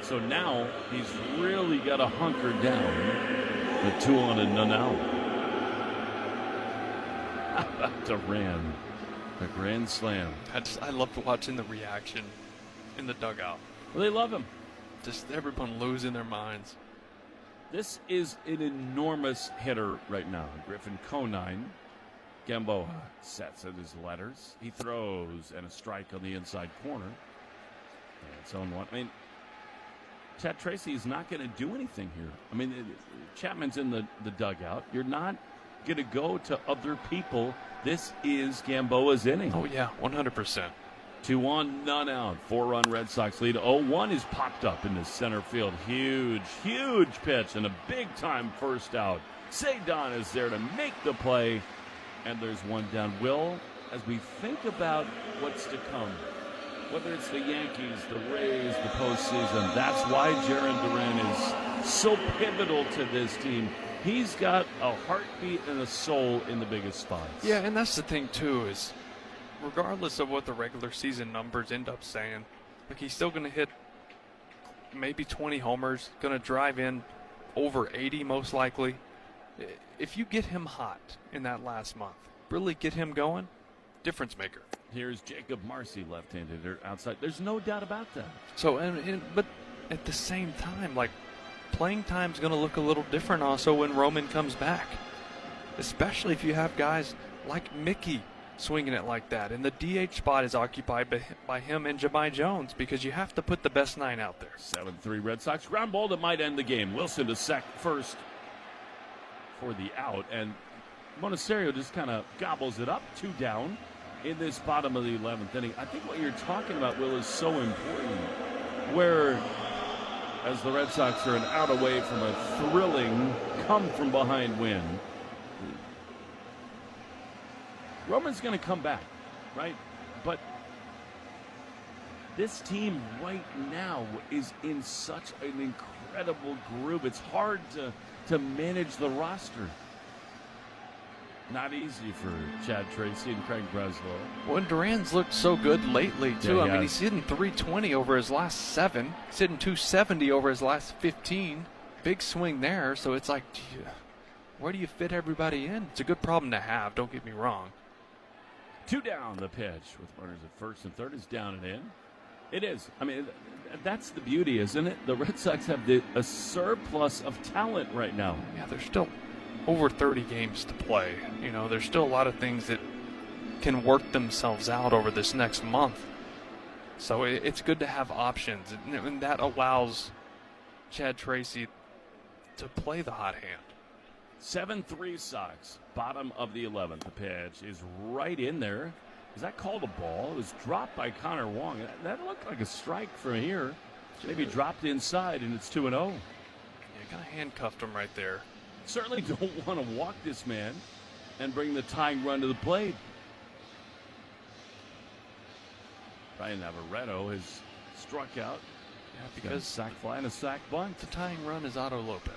So now he's really got to hunker down with 2 on and none out. How about Duran? The grand slam. I loved watching the reaction in the dugout. Well, they love him. Just everyone losing their minds. This is an enormous hitter right now. Griffin Conine. Gamboa sets at his letters. He throws and a strike on the inside corner. And it's 0-1. I mean, Chad Tracy is not going to do anything here. I mean, Chapman's in the dugout. You're not going to go to other people. This is Gamboa's inning. Oh, yeah, 100%. 2 on, none out. 4-run Red Sox lead. 0-1 is popped up into center field. Huge, huge pitch and a big-time first out. Cedon is there to make the play, and there's one down. Will, as we think about what's to come, whether it's the Yankees, the Rays, the postseason, that's why Jaron Duran is so pivotal to this team. He's got a heartbeat and a soul in the biggest spots. Yeah, and that's the thing, too, is regardless of what the regular season numbers end up saying, like he's still going to hit maybe 20 homers, going to drive in over 80 most likely. If you get him hot in that last month, really get him going, difference maker. Here's Jacob Marcy, left-handed or outside. There's no doubt about that. So, but at the same time, like playing time's going to look a little different also when Roman comes back, especially if you have guys like Mickey swinging it like that, and the DH spot is occupied by him and Jahmai Jones because you have to put the best 9 out there. 7-3 Red Sox. Ground ball that might end the game. Wilson to first for the out, and Monasterio just kind of gobbles it up. 2 down in this bottom of the 11th inning. I think what you're talking about, Will, is so important, where as the Red Sox are an out away from a thrilling come-from-behind win, Roman's going to come back, right? But this team right now is in such an incredible group. It's hard to manage the roster. Not easy for Chad Tracy and Craig Breslow. Well, and Duran's looked so good lately, too. Yeah, I mean, he's hitting 320 over his last 7. He's hitting 270 over his last 15. Big swing there. So it's like, where do you fit everybody in? It's a good problem to have, don't get me wrong. 2 down the pitch with runners at first and third is down and in. It is. I mean, that's the beauty, isn't it? The Red Sox have a surplus of talent right now. Yeah, there's still over 30 games to play. You know, there's still a lot of things that can work themselves out over this next month. So it's good to have options, and that allows Chad Tracy to play the hot hand. 7-3 Sox. Bottom of the 11th. The pitch is right in there. Is that called a ball? It was dropped by Connor Wong. That looked like a strike from here. Maybe dropped inside, and it's 2-0. Yeah, kind of handcuffed him right there. Certainly don't want to walk this man and bring the tying run to the plate. Brian Navarreto has struck out. Yeah, because sac fly and a sac bunt. The tying run is Otto Lopez.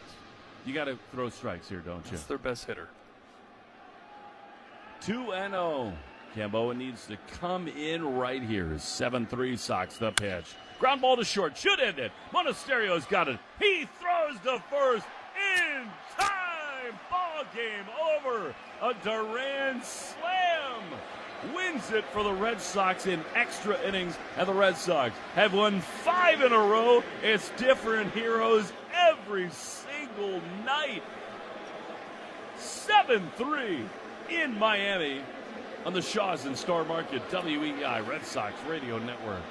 You got to throw strikes here, don't you? That's their best hitter. 2-0. Gamboa needs to come in right here. 7-3 Sox the pitch. Ground ball to short. Should end it. Monasterio's got it. He throws to first in time. Ball game over. A Duran slam wins it for the Red Sox in extra innings. And the Red Sox have won 5 in a row. It's different heroes every single night. 7-3 in Miami on the Shaws and Star Market WEI Red Sox Radio Network.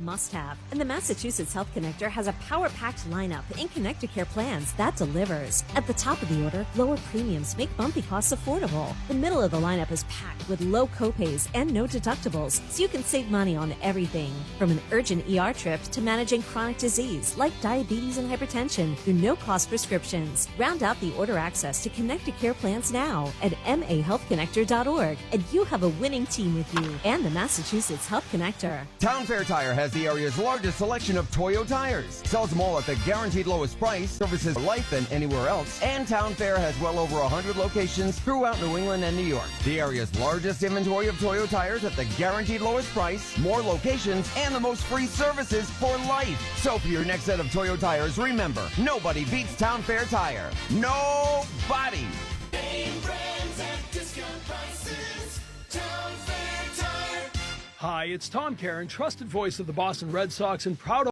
Must have. And the Massachusetts Health Connector has a power-packed lineup in Connector plans that delivers. At the top of the order, lower premiums make bumpy costs affordable. The middle of the lineup is packed with low copays and no deductibles, so you can save money on everything. From an urgent ER trip to managing chronic disease like diabetes and hypertension through no-cost prescriptions. Round out the order access to Connector plans now at mahealthconnector.org, and you have a winning team with you and the Massachusetts Health Connector. Town Fair Tire has the area's largest selection of Toyo tires. Sells them all at the guaranteed lowest price. Services life than anywhere else. And Town Fair has well over 100 locations throughout New England and New York. The area's largest inventory of Toyo tires at the guaranteed lowest price, more locations, and the most free services for life. So for your next set of Toyo tires, remember, nobody beats Town Fair Tire. Nobody! Name brands at discount prices. Town Fair Tire. Hi, it's Tom Caron, trusted voice of the Boston Red Sox and proud